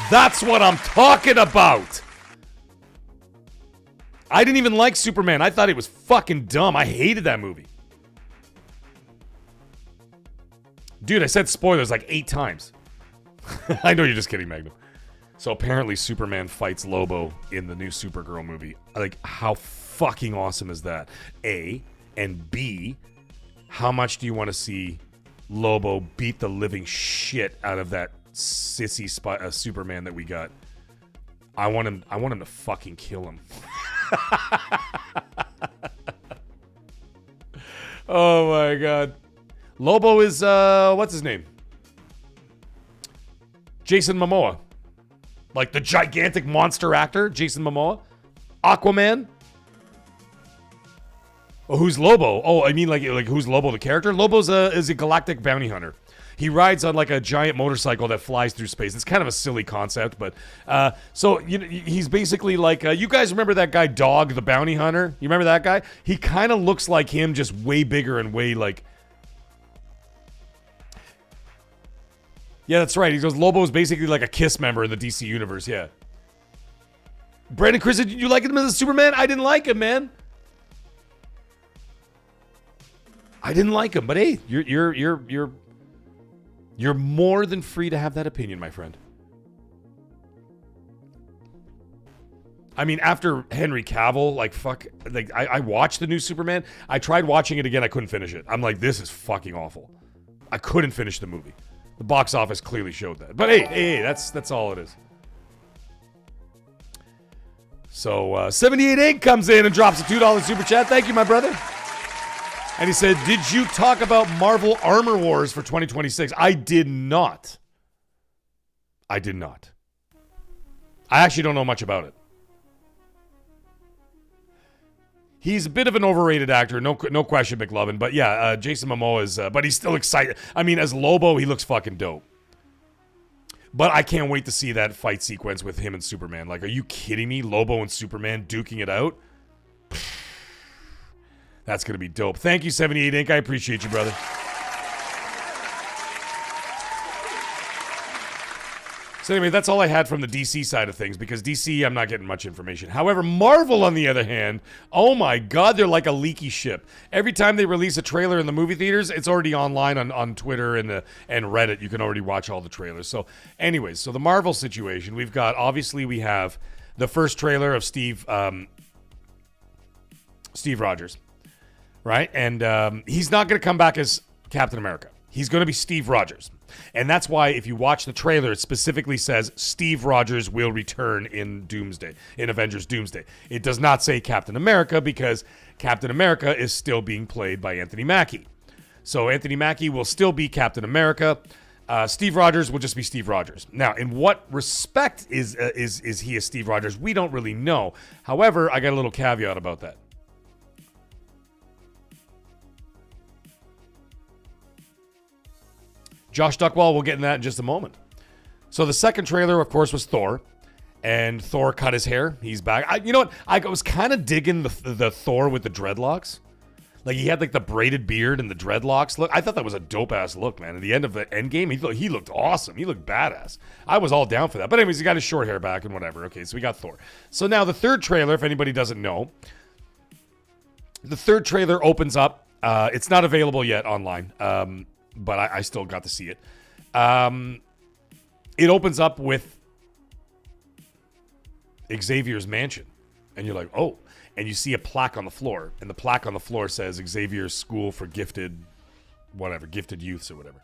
That's what I'm talking about. I didn't even like Superman. I thought it was fucking dumb. I hated that movie. Dude, I said spoilers like 8 times. I know you're just kidding, Magnum. So apparently Superman fights Lobo in the new Supergirl movie. Like, how fucking awesome is that? A, and B, how much do you want to see Lobo beat the living shit out of that sissy Superman that we got? I want him to fucking kill him. Oh my god. Lobo is what's his name? Jason Momoa. Like the gigantic monster actor, Jason Momoa. Aquaman. Oh, who's Lobo? Oh, I mean like who's Lobo the character? Lobo's is a galactic bounty hunter. He rides on like a giant motorcycle that flies through space. It's kind of a silly concept, but so you know, he's basically like you guys remember that guy Dog the bounty hunter? You remember that guy? He kind of looks like him, just way bigger and way like. Yeah, that's right. He goes, Lobo's basically like a KISS member in the DC universe. Yeah. Brandon Chris, did you like him as a Superman? I didn't like him, man. I didn't like him, but hey, you're more than free to have that opinion, my friend. I mean, after Henry Cavill, like fuck, like I watched the new Superman. I tried watching it again. I couldn't finish it. I'm like, this is fucking awful. I couldn't finish the movie. The box office clearly showed that. But hey, that's all it is. So 78 Inc. comes in and drops a $2 super chat. Thank you, my brother. And he said, did you talk about Marvel Armor Wars for 2026? I did not. I actually don't know much about it. He's a bit of an overrated actor, no question, McLovin. But yeah, Jason Momoa is, but he's still excited. I mean, as Lobo, he looks fucking dope. But I can't wait to see that fight sequence with him and Superman. Like, are you kidding me? Lobo and Superman duking it out? That's going to be dope. Thank you, 78 Inc. I appreciate you, brother. So anyway, that's all I had from the DC side of things, because DC, I'm not getting much information. However, Marvel, on the other hand, oh my God, they're like a leaky ship. Every time they release a trailer in the movie theaters, it's already online on Twitter and Reddit. You can already watch all the trailers. So anyways, so the Marvel situation, we have the first trailer of Steve Rogers. Right? And he's not going to come back as Captain America. He's going to be Steve Rogers. And that's why if you watch the trailer, it specifically says Steve Rogers will return in Doomsday, in Avengers Doomsday. It does not say Captain America, because Captain America is still being played by Anthony Mackie. So Anthony Mackie will still be Captain America. Steve Rogers will just be Steve Rogers. Now, in what respect is he a Steve Rogers? We don't really know. However, I got a little caveat about that. Josh Duckwall, we'll get in that in just a moment. So the second trailer, of course, was Thor. And Thor cut his hair. He's back. You know what? I was kind of digging the Thor with the dreadlocks. Like, he had, like, the braided beard and the dreadlocks look. I thought that was a dope-ass look, man. At the end of the Endgame, he looked awesome. He looked badass. I was all down for that. But anyways, he got his short hair back and whatever. Okay, so we got Thor. So now the third trailer, if anybody doesn't know, the third trailer opens up. It's not available yet online, but I still got to see it. It opens up with Xavier's mansion. And you're like, oh. And you see a plaque on the floor. And the plaque on the floor says Xavier's School for Gifted Youths or whatever.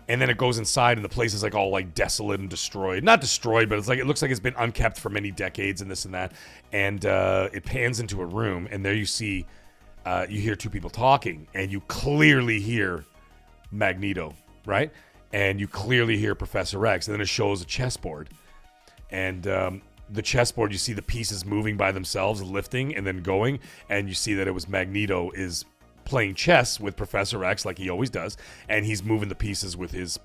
And then it goes inside and the place is like all like desolate and destroyed. Not destroyed, but it looks like it's been unkept for many decades and this and that. And it pans into a room and there you see, you hear two people talking and you clearly hear Magneto, right? And you clearly hear Professor X. And then it shows a chessboard. And the chessboard, you see the pieces moving by themselves, lifting and then going. And you see that it was Magneto is playing chess with Professor X like he always does. And he's moving the pieces with his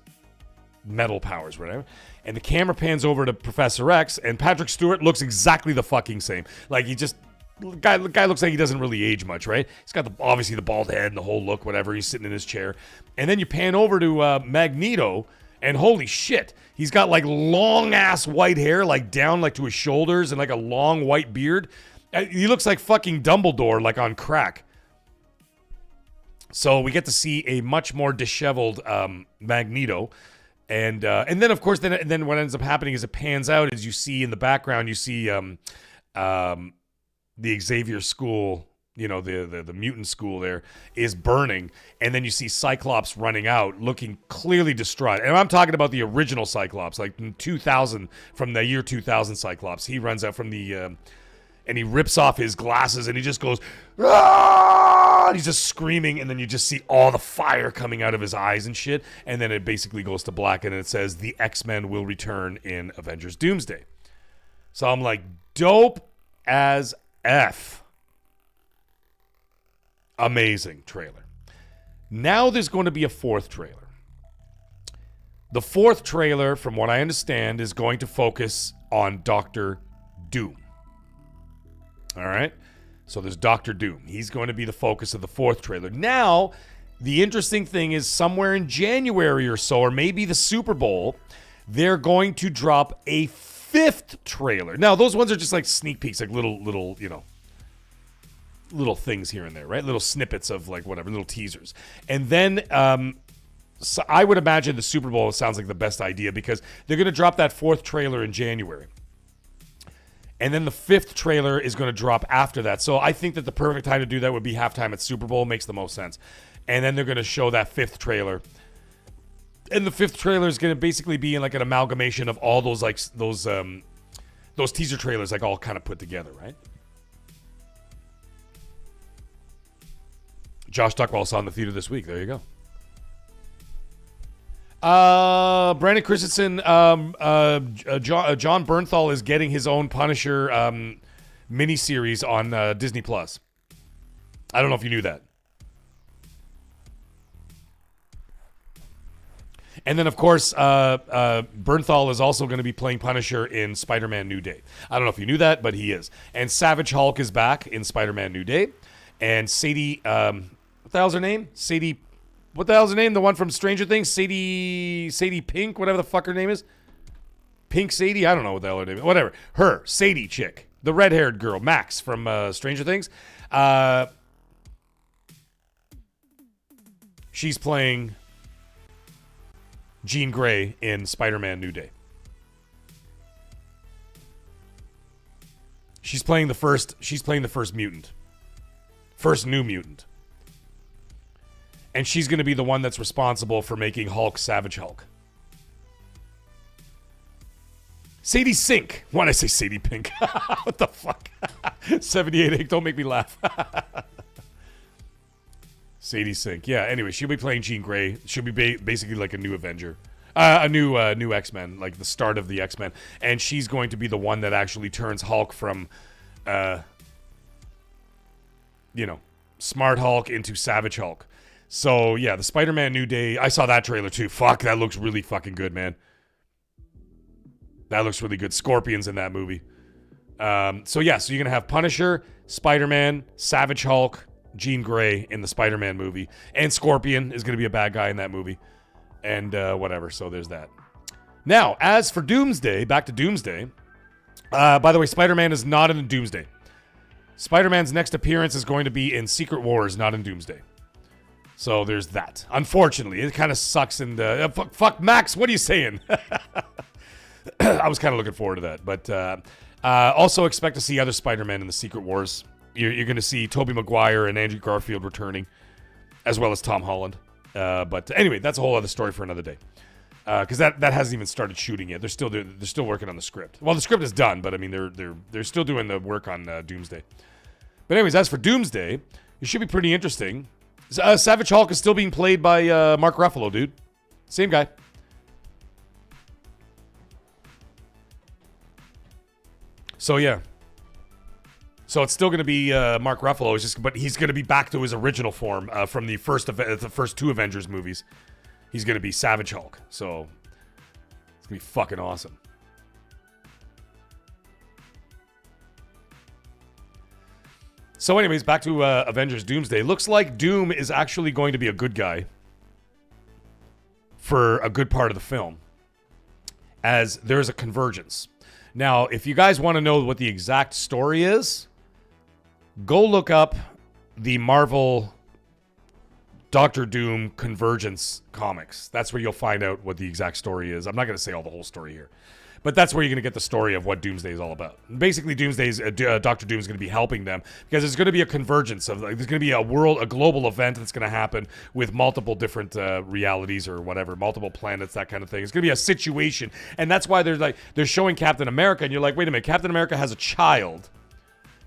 metal powers, whatever. And the camera pans over to Professor X and Patrick Stewart looks exactly the fucking same. Like the guy looks like he doesn't really age much, right? He's got obviously the bald head and the whole look, whatever. He's sitting in his chair. And then you pan over to Magneto. And holy shit, he's got like long ass white hair, like down like to his shoulders and like a long white beard. He looks like fucking Dumbledore, like on crack. So we get to see a much more disheveled Magneto. And then of course, then what ends up happening is it pans out as you see in the background, you see the Xavier School, you know, the mutant school there is burning. And then you see Cyclops running out looking clearly distraught. And I'm talking about the original Cyclops, like 2000, from the year 2000 Cyclops. He runs out from the, and he rips off his glasses and he just goes, "Ah!" And he's just screaming. And then you just see all the fire coming out of his eyes and shit. And then it basically goes to black and it says the X-Men will return in Avengers Doomsday. So I'm like, dope as F. Amazing trailer. Now there's going to be a fourth trailer. The fourth trailer, from what I understand, is going to focus on Doctor Doom. All right? So there's Doctor Doom. He's going to be the focus of the fourth trailer. Now, the interesting thing is somewhere in January or so, or maybe the Super Bowl, they're going to drop a fifth trailer. Now, those ones are just like sneak peeks, like little, you know, little things here and there, right? Little snippets of like whatever, little teasers. And then so I would imagine the Super Bowl sounds like the best idea because they're going to drop that fourth trailer in January. And then the fifth trailer is going to drop after that. So I think that the perfect time to do that would be halftime at Super Bowl. Makes the most sense. And then they're going to show that fifth trailer. And the fifth trailer is going to basically be in like an amalgamation of all those like those teaser trailers like all kind of put together, right? Josh Duckwall saw in the theater this week. There you go. Brandon Christensen, John Bernthal is getting his own Punisher miniseries on Disney Plus. I don't know if you knew that. And then, of course, Bernthal is also going to be playing Punisher in Spider-Man New Day. I don't know if you knew that, but he is. And Savage Hulk is back in Spider-Man New Day. And Sadie... what the hell's her name? Sadie, what the hell's her name? The one from Stranger Things? Sadie Pink, whatever the fuck her name is. Pink Sadie? I don't know what the hell her name is. Whatever. Her, Sadie chick. The red-haired girl, Max from Stranger Things. She's playing Jean Grey in Spider-Man New Day. She's playing the first mutant. First new mutant. And she's going to be the one that's responsible for making Hulk Savage Hulk. Sadie Sink. Why did I say Sadie Pink? What the fuck? 78 Ink. Don't make me laugh. Sadie Sink. Yeah, anyway, she'll be playing Jean Grey. She'll be basically like a new Avenger. A new X-Men, like the start of the X-Men. And she's going to be the one that actually turns Hulk from, Smart Hulk into Savage Hulk. So, yeah, the Spider-Man New Day, I saw that trailer too. Fuck, that looks really fucking good, man. That looks really good. Scorpion's in that movie. So you're going to have Punisher, Spider-Man, Savage Hulk, Jean Grey in the Spider-Man movie. And Scorpion is going to be a bad guy in that movie. And whatever, so there's that. Now, as for Doomsday, back to Doomsday. By the way, Spider-Man is not in Doomsday. Spider-Man's next appearance is going to be in Secret Wars, not in Doomsday. So there's that. Unfortunately, it kind of sucks. And fuck, Max, what are you saying? I was kind of looking forward to that. But also expect to see other Spider-Man in the Secret Wars. You're going to see Tobey Maguire and Andrew Garfield returning, as well as Tom Holland. But anyway, that's a whole other story for another day. Because that hasn't even started shooting yet. They're still working on the script. Well, the script is done, but I mean they're still doing the work on Doomsday. But anyways, as for Doomsday, it should be pretty interesting. Savage Hulk is still being played by Mark Ruffalo, dude. Same guy. So yeah. So it's still going to be Mark Ruffalo, but he's going to be back to his original form from the first two Avengers movies. He's going to be Savage Hulk. So it's going to be fucking awesome. So anyways, back to Avengers Doomsday. Looks like Doom is actually going to be a good guy for a good part of the film, as there's a convergence. Now, if you guys want to know what the exact story is, go look up the Marvel Doctor Doom Convergence comics. That's where you'll find out what the exact story is. I'm not going to say all the whole story here. But that's where you're going to get the story of what Doomsday is all about. Basically, Doomsday's Doctor Doom is going to be helping them because there's going to be a convergence of there's going to be a global event that's going to happen with multiple different realities or whatever, multiple planets, that kind of thing. It's going to be a situation, and that's why they're showing Captain America, and you're like, wait a minute, Captain America has a child.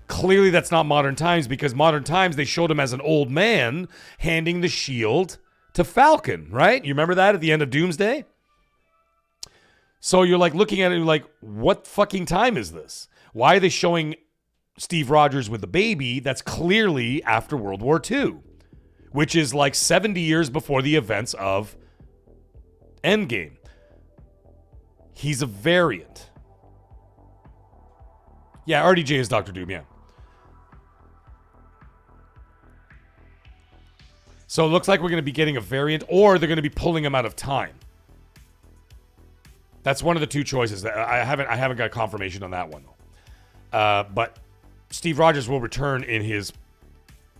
Clearly, that's not modern times because modern times they showed him as an old man handing the shield to Falcon, right? You remember that at the end of Doomsday? So you're like looking at it and like, what fucking time is this? Why are they showing Steve Rogers with the baby that's clearly after World War II, which is like 70 years before the events of Endgame? He's a variant. Yeah, RDJ is Doctor Doom, yeah. So it looks like we're going to be getting a variant, or they're going to be pulling him out of time. That's one of the two choices. I haven't got confirmation on that one though. But Steve Rogers will return in his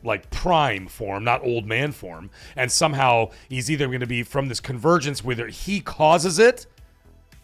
like prime form, not old man form, and somehow he's either going to be from this convergence whether he causes it.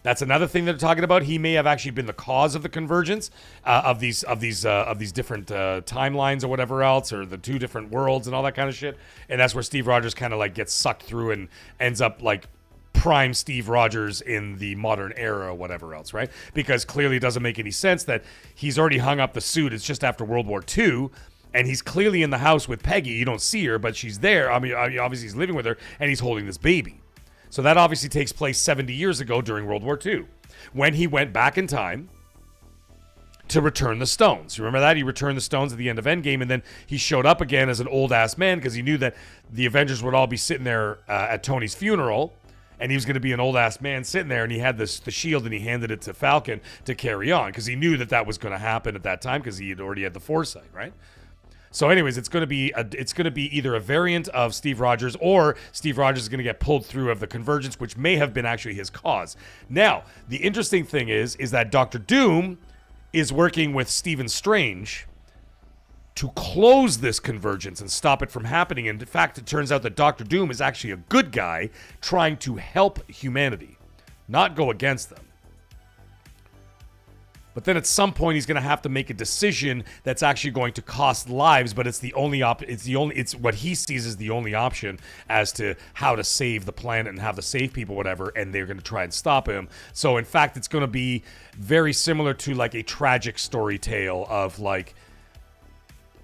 That's another thing they're talking about. He may have actually been the cause of the convergence of these different timelines or whatever else, or the two different worlds and all that kind of shit. And that's where Steve Rogers kind of like gets sucked through and ends up like prime Steve Rogers in the modern era or whatever else, right? Because clearly it doesn't make any sense that he's already hung up the suit. It's just after World War II, and he's clearly in the house with Peggy. You don't see her, but she's there. I mean, obviously he's living with her, and he's holding this baby. So that obviously takes place 70 years ago during World War II, when he went back in time to return the stones. You remember that? He returned the stones at the end of Endgame, and then he showed up again as an old-ass man because he knew that the Avengers would all be sitting there at Tony's funeral, and he was going to be an old-ass man sitting there, and he had the shield, and he handed it to Falcon to carry on, because he knew that was going to happen at that time, because he had already had the foresight, right? So anyways, it's going to be either a variant of Steve Rogers, or Steve Rogers is going to get pulled through of the convergence, which may have been actually his cause. Now, the interesting thing is that Doctor Doom is working with Stephen Strange to close this convergence and stop it from happening. And in fact, it turns out that Doctor Doom is actually a good guy trying to help humanity, not go against them. But then at some point he's going to have to make a decision that's actually going to cost lives, but it's what he sees as the only option as to how to save the planet and how to save people, whatever, and they're going to try and stop him. So in fact, it's going to be very similar to like a tragic story tale of like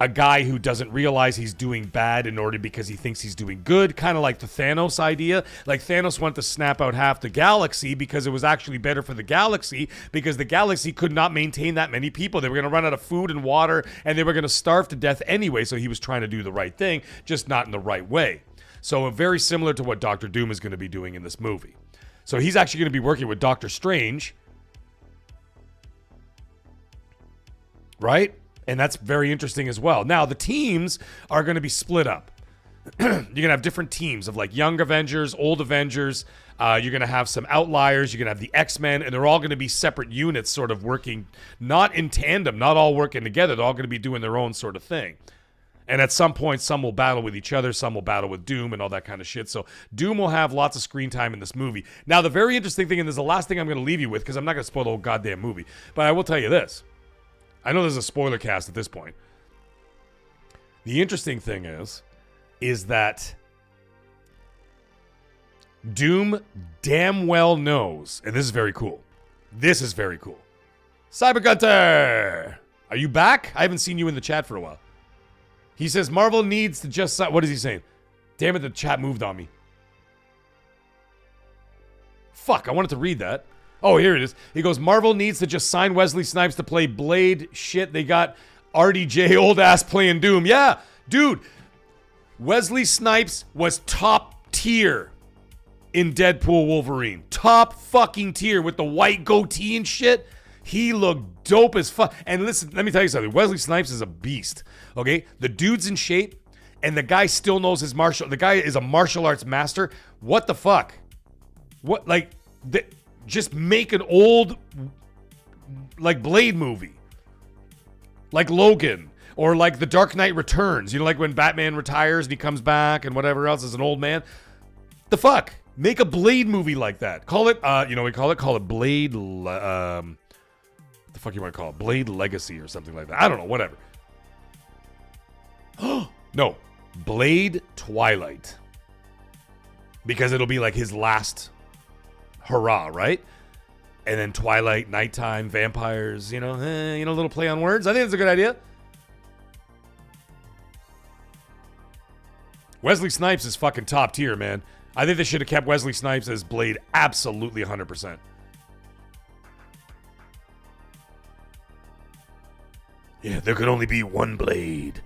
a guy who doesn't realize he's doing bad in order because he thinks he's doing good, kind of like the Thanos idea. Like Thanos wanted to snap out half the galaxy because it was actually better for the galaxy, because the galaxy could not maintain that many people. They were going to run out of food and water, and they were going to starve to death anyway, so he was trying to do the right thing, just not in the right way. So very similar to what Doctor Doom is going to be doing in this movie. So he's actually going to be working with Doctor Strange, right? And that's very interesting as well. Now, the teams are going to be split up. You're going to have different teams of like young Avengers, old Avengers. You're going to have some outliers. You're going to have the X-Men, and they're all going to be separate units sort of working, not in tandem, not all working together. They're all going to be doing their own sort of thing. And at some point, some will battle with each other, some will battle with Doom and all that kind of shit. So Doom will have lots of screen time in this movie. Now, the very interesting thing, and this is the last thing I'm going to leave you with, because I'm not going to spoil the whole goddamn movie, but I will tell you this. I know there's a spoiler cast at this point. The interesting thing is that Doom damn well knows, and this is very cool. This is very cool. Cyber Gunter! Are you back? I haven't seen you in the chat for a while. He says Marvel needs to just... What is he saying? Damn it, the chat moved on me. Fuck, I wanted to read that. Oh, here it is. He goes, Marvel needs to just sign Wesley Snipes to play Blade. Shit, they got RDJ old ass playing Doom. Yeah, dude. Wesley Snipes was top tier in Deadpool Wolverine. Top fucking tier with the white goatee and shit. He looked dope as fuck. And listen, let me tell you something. Wesley Snipes is a beast. Okay? The dude's in shape, and the guy still knows his the guy is a martial arts master. What the fuck? What, like, just make an old, like, Blade movie. Like Logan. Or like The Dark Knight Returns. You know, like when Batman retires and he comes back and whatever else as an old man. The fuck? Make a Blade movie like that. Call it, you know, call it Blade, what the fuck you want to call it? Blade Legacy or something like that. I don't know, whatever. No, Blade Twilight. Because it'll be like his last hurrah, right? And then Twilight, nighttime, vampires, you know, a little play on words. I think it's a good idea. Wesley Snipes is fucking top tier, man. I think they should have kept Wesley Snipes as Blade absolutely 100%. Yeah, there could only be one Blade.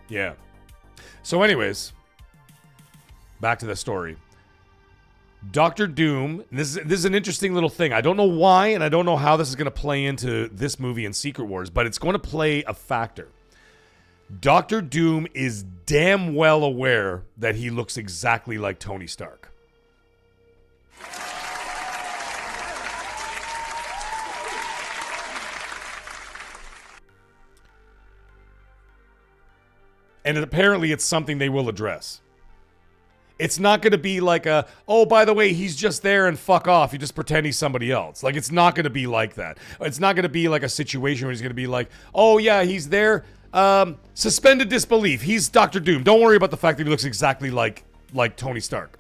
Yeah. So anyways, back to the story. Doctor Doom, this is an interesting little thing. I don't know why, and I don't know how this is going to play into this movie in Secret Wars, but it's going to play a factor. Doctor Doom is damn well aware that he looks exactly like Tony Stark. And apparently it's something they will address. It's not going to be like a, oh, by the way, he's just there and fuck off. You just pretend he's somebody else. Like, it's not going to be like that. It's not going to be like a situation where he's going to be like, oh, yeah, he's there. Suspended disbelief. He's Doctor Doom. Don't worry about the fact that he looks exactly like Tony Stark.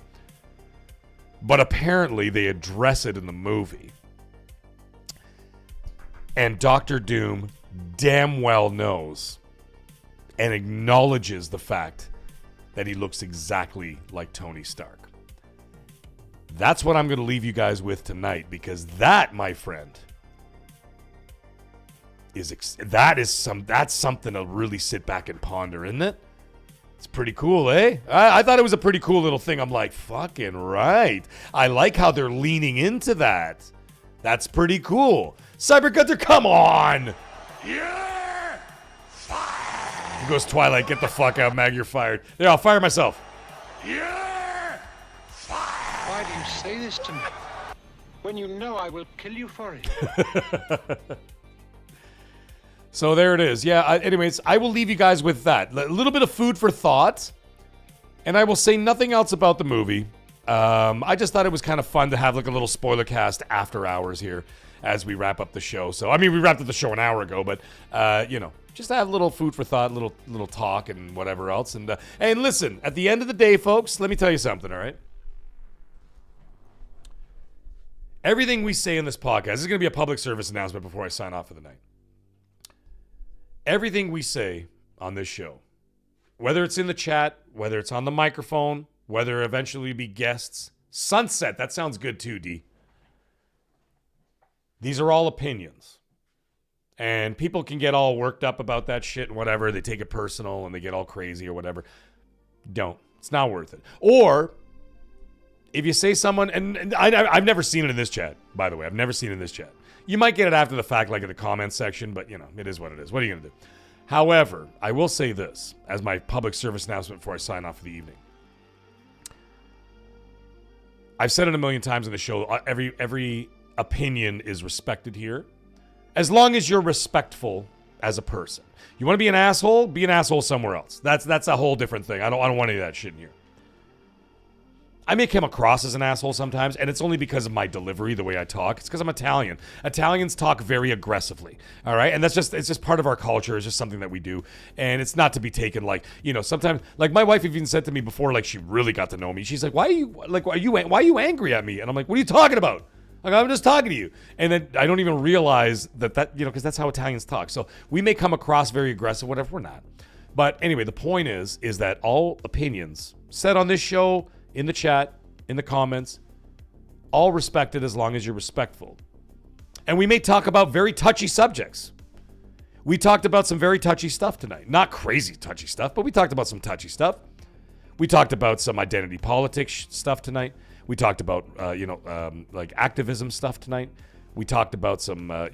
But apparently they address it in the movie. And Doctor Doom damn well knows and acknowledges the fact that he looks exactly like Tony Stark. That's what I'm going to leave you guys with tonight, because that, my friend, that's something to really sit back and ponder, isn't it? It's pretty cool, eh? I thought it was a pretty cool little thing. I'm like, fucking right. I like how they're leaning into that. That's pretty cool. Cyber Gunter, come on! Yeah! He goes, Twilight, get the fuck out, Mag, you're fired. Yeah, I'll fire myself. Yeah! Why do you say this to me? When you know I will kill you for it. So there it is. Yeah, anyways, I will leave you guys with that. A little bit of food for thought. And I will say nothing else about the movie. I just thought it was kind of fun to have like a little spoiler cast after hours here as we wrap up the show. So, I mean, we wrapped up the show an hour ago, but, just to have a little food for thought, little talk and whatever else. And listen, at the end of the day, folks, let me tell you something, all right? Everything we say in this podcast, this is going to be a public service announcement before I sign off for the night. Everything we say on this show, whether it's in the chat, whether it's on the microphone, whether eventually we be guests, Sunset, that sounds good too, D. These are all opinions. And people can get all worked up about that shit and whatever. They take it personal and they get all crazy or whatever. Don't. It's not worth it. Or if you say someone, and I've never seen it in this chat, by the way. I've never seen it in this chat. You might get it after the fact, like in the comments section, but you know, it is what it is. What are you going to do? However, I will say this as my public service announcement before I sign off for the evening. I've said it a million times in the show. Every opinion is respected here, as long as you're respectful as a person. You want to be an asshole? Be an asshole somewhere else. That's a whole different thing. I don't want any of that shit in here. I may come across as an asshole sometimes, and it's only because of my delivery, the way I talk. It's because I'm Italian. Italians talk very aggressively, all right? And it's just part of our culture. It's just something that we do, and it's not to be taken like, you know, sometimes, like my wife even said to me before, like she really got to know me. She's like, why are you angry at me? And I'm like, what are you talking about? Like, I'm just talking to you. And then I don't even realize that, you know, because that's how Italians talk. So we may come across very aggressive, whatever, we're not. But anyway, the point is that all opinions said on this show, in the chat, in the comments, all respected as long as you're respectful. And we may talk about very touchy subjects. We talked about some very touchy stuff tonight. Not crazy touchy stuff, but we talked about some touchy stuff. We talked about some identity politics stuff tonight. We talked about, like activism stuff tonight. We talked about some,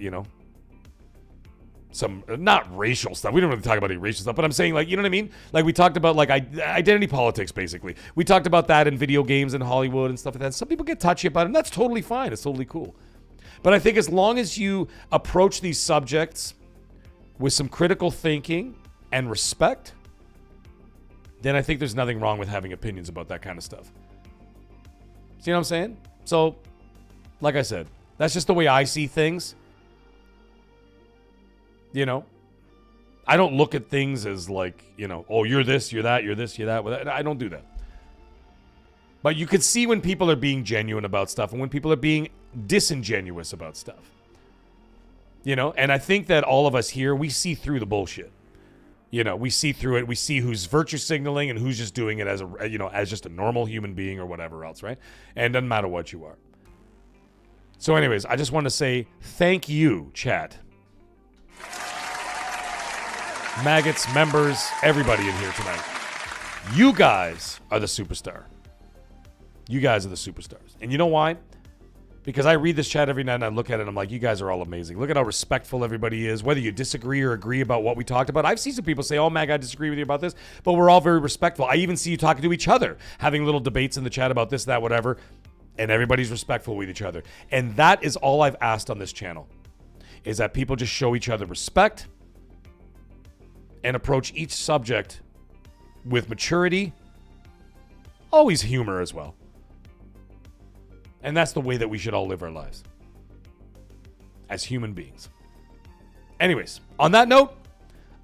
some not racial stuff. We don't really talk about any racial stuff, but I'm saying, like, you know what I mean? Like, we talked about like identity politics, basically. We talked about that in video games and Hollywood and stuff like that. Some people get touchy about it, and that's totally fine. It's totally cool. But I think as long as you approach these subjects with some critical thinking and respect, then I think there's nothing wrong with having opinions about that kind of stuff. See what I'm saying? So, like I said, that's just the way I see things. You know, I don't look at things as like, you know, oh, you're this, you're that, you're this, you're that. I don't do that. But you can see when people are being genuine about stuff and when people are being disingenuous about stuff. You know, and I think that all of us here, we see through the bullshit. You know, we see through it. We see who's virtue signaling and who's just doing it as a, you know, as just a normal human being or whatever else, right? And it doesn't matter what you are. So anyways, I just want to say thank you, chat. Maggots, members, everybody in here tonight. You guys are the superstar. You guys are the superstars. And you know why? Because I read this chat every night and I look at it and I'm like, you guys are all amazing. Look at how respectful everybody is. Whether you disagree or agree about what we talked about. I've seen some people say, oh, Mag, I disagree with you about this. But we're all very respectful. I even see you talking to each other, having little debates in the chat about this, that, whatever. And everybody's respectful with each other. And that is all I've asked on this channel. Is that people just show each other respect and approach each subject with maturity. Always humor as well. And that's the way that we should all live our lives. As human beings. Anyways, on that note,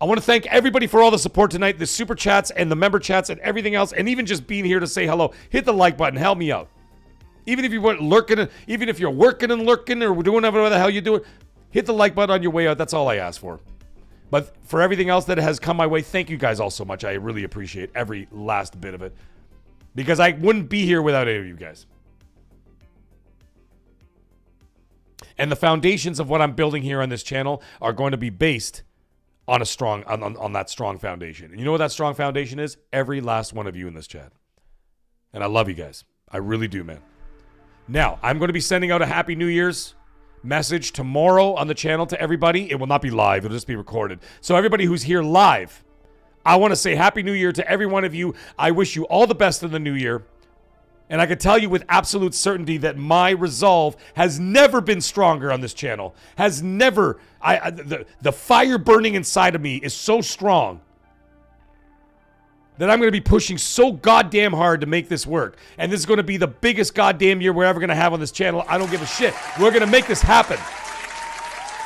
I want to thank everybody for all the support tonight. The super chats and the member chats and everything else. And even just being here to say hello. Hit the like button. Help me out. Even if you weren't lurking, even if you're working and lurking or doing whatever the hell you do, hit the like button on your way out. That's all I ask for. But for everything else that has come my way, thank you guys all so much. I really appreciate every last bit of it. Because I wouldn't be here without any of you guys. And the foundations of what I'm building here on this channel are going to be based on a strong on that strong foundation. And you know what that strong foundation is? Every last one of you in this chat. And I love you guys. I really do, man. Now, I'm going to be sending out a Happy New Year's message tomorrow on the channel to everybody. It will not be live. It'll just be recorded. So everybody who's here live, I want to say Happy New Year to every one of you. I wish you all the best in the new year. And I can tell you with absolute certainty that my resolve has never been stronger on this channel. Has never. The fire burning inside of me is so strong that I'm going to be pushing so goddamn hard to make this work. And this is going to be the biggest goddamn year we're ever going to have on this channel. I don't give a shit. We're going to make this happen.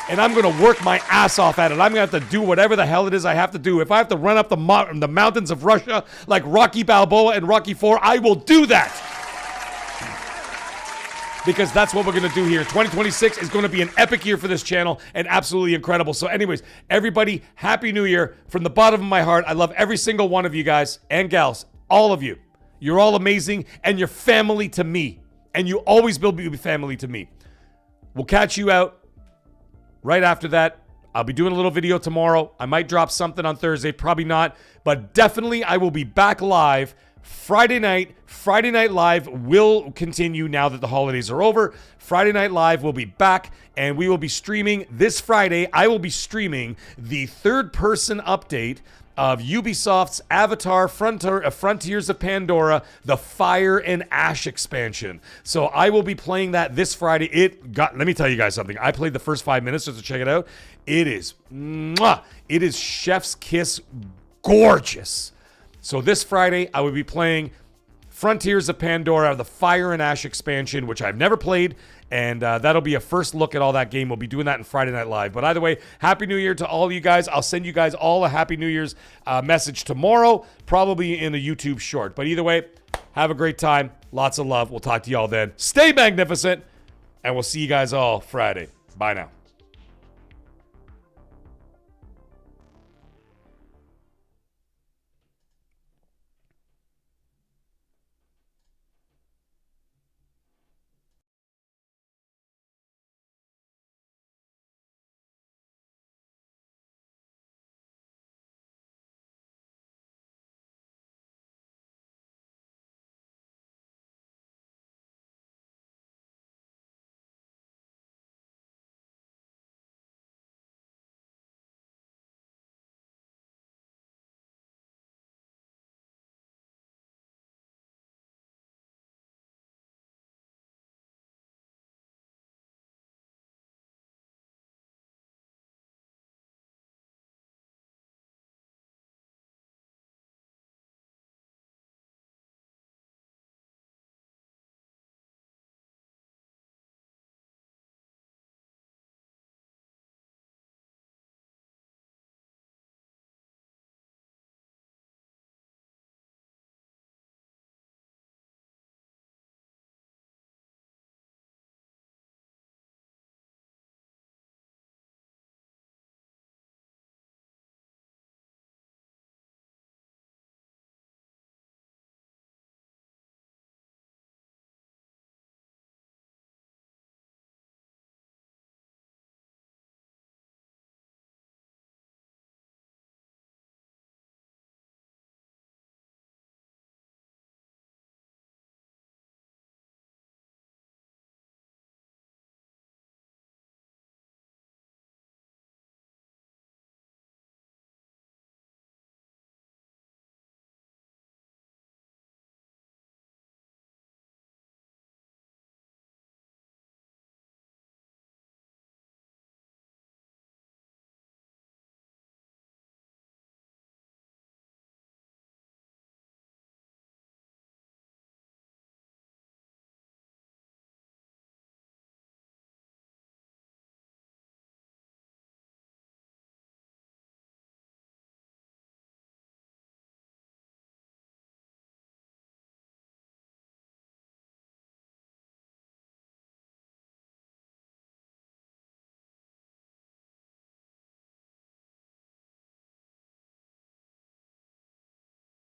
And I'm going to work my ass off at it. I'm going to have to do whatever the hell it is I have to do. If I have to run up the mountains of Russia like Rocky Balboa and Rocky IV, I will do that. Because that's what we're going to do here. 2026 is going to be an epic year for this channel and absolutely incredible. So anyways, everybody, Happy New Year. From the bottom of my heart, I love every single one of you guys and gals. All of you. You're all amazing and you're family to me. And you always will be family to me. We'll catch you out right after that. I'll be doing a little video tomorrow. I might drop something on Thursday, probably not, but definitely I will be back live Friday night. Friday Night Live will continue now that the holidays are over. Friday Night Live will be back, and we will be streaming this Friday. I will be streaming the third-person update of Ubisoft's Avatar Frontiers of Pandora, the Fire and Ash expansion. So I will be playing that this Friday. Let me tell you guys something. I played the first 5 minutes just to check it out. It is chef's kiss gorgeous. So this Friday, I will be playing Frontiers of Pandora, the Fire and Ash expansion, which I've never played, and that'll be a first look at all that game. We'll be doing that in Friday Night Live. But either way, Happy New Year to all of you guys. I'll send you guys all a Happy New Year's message tomorrow, probably in a YouTube short. But either way, have a great time. Lots of love. We'll talk to you all then. Stay magnificent, and we'll see you guys all Friday. Bye now.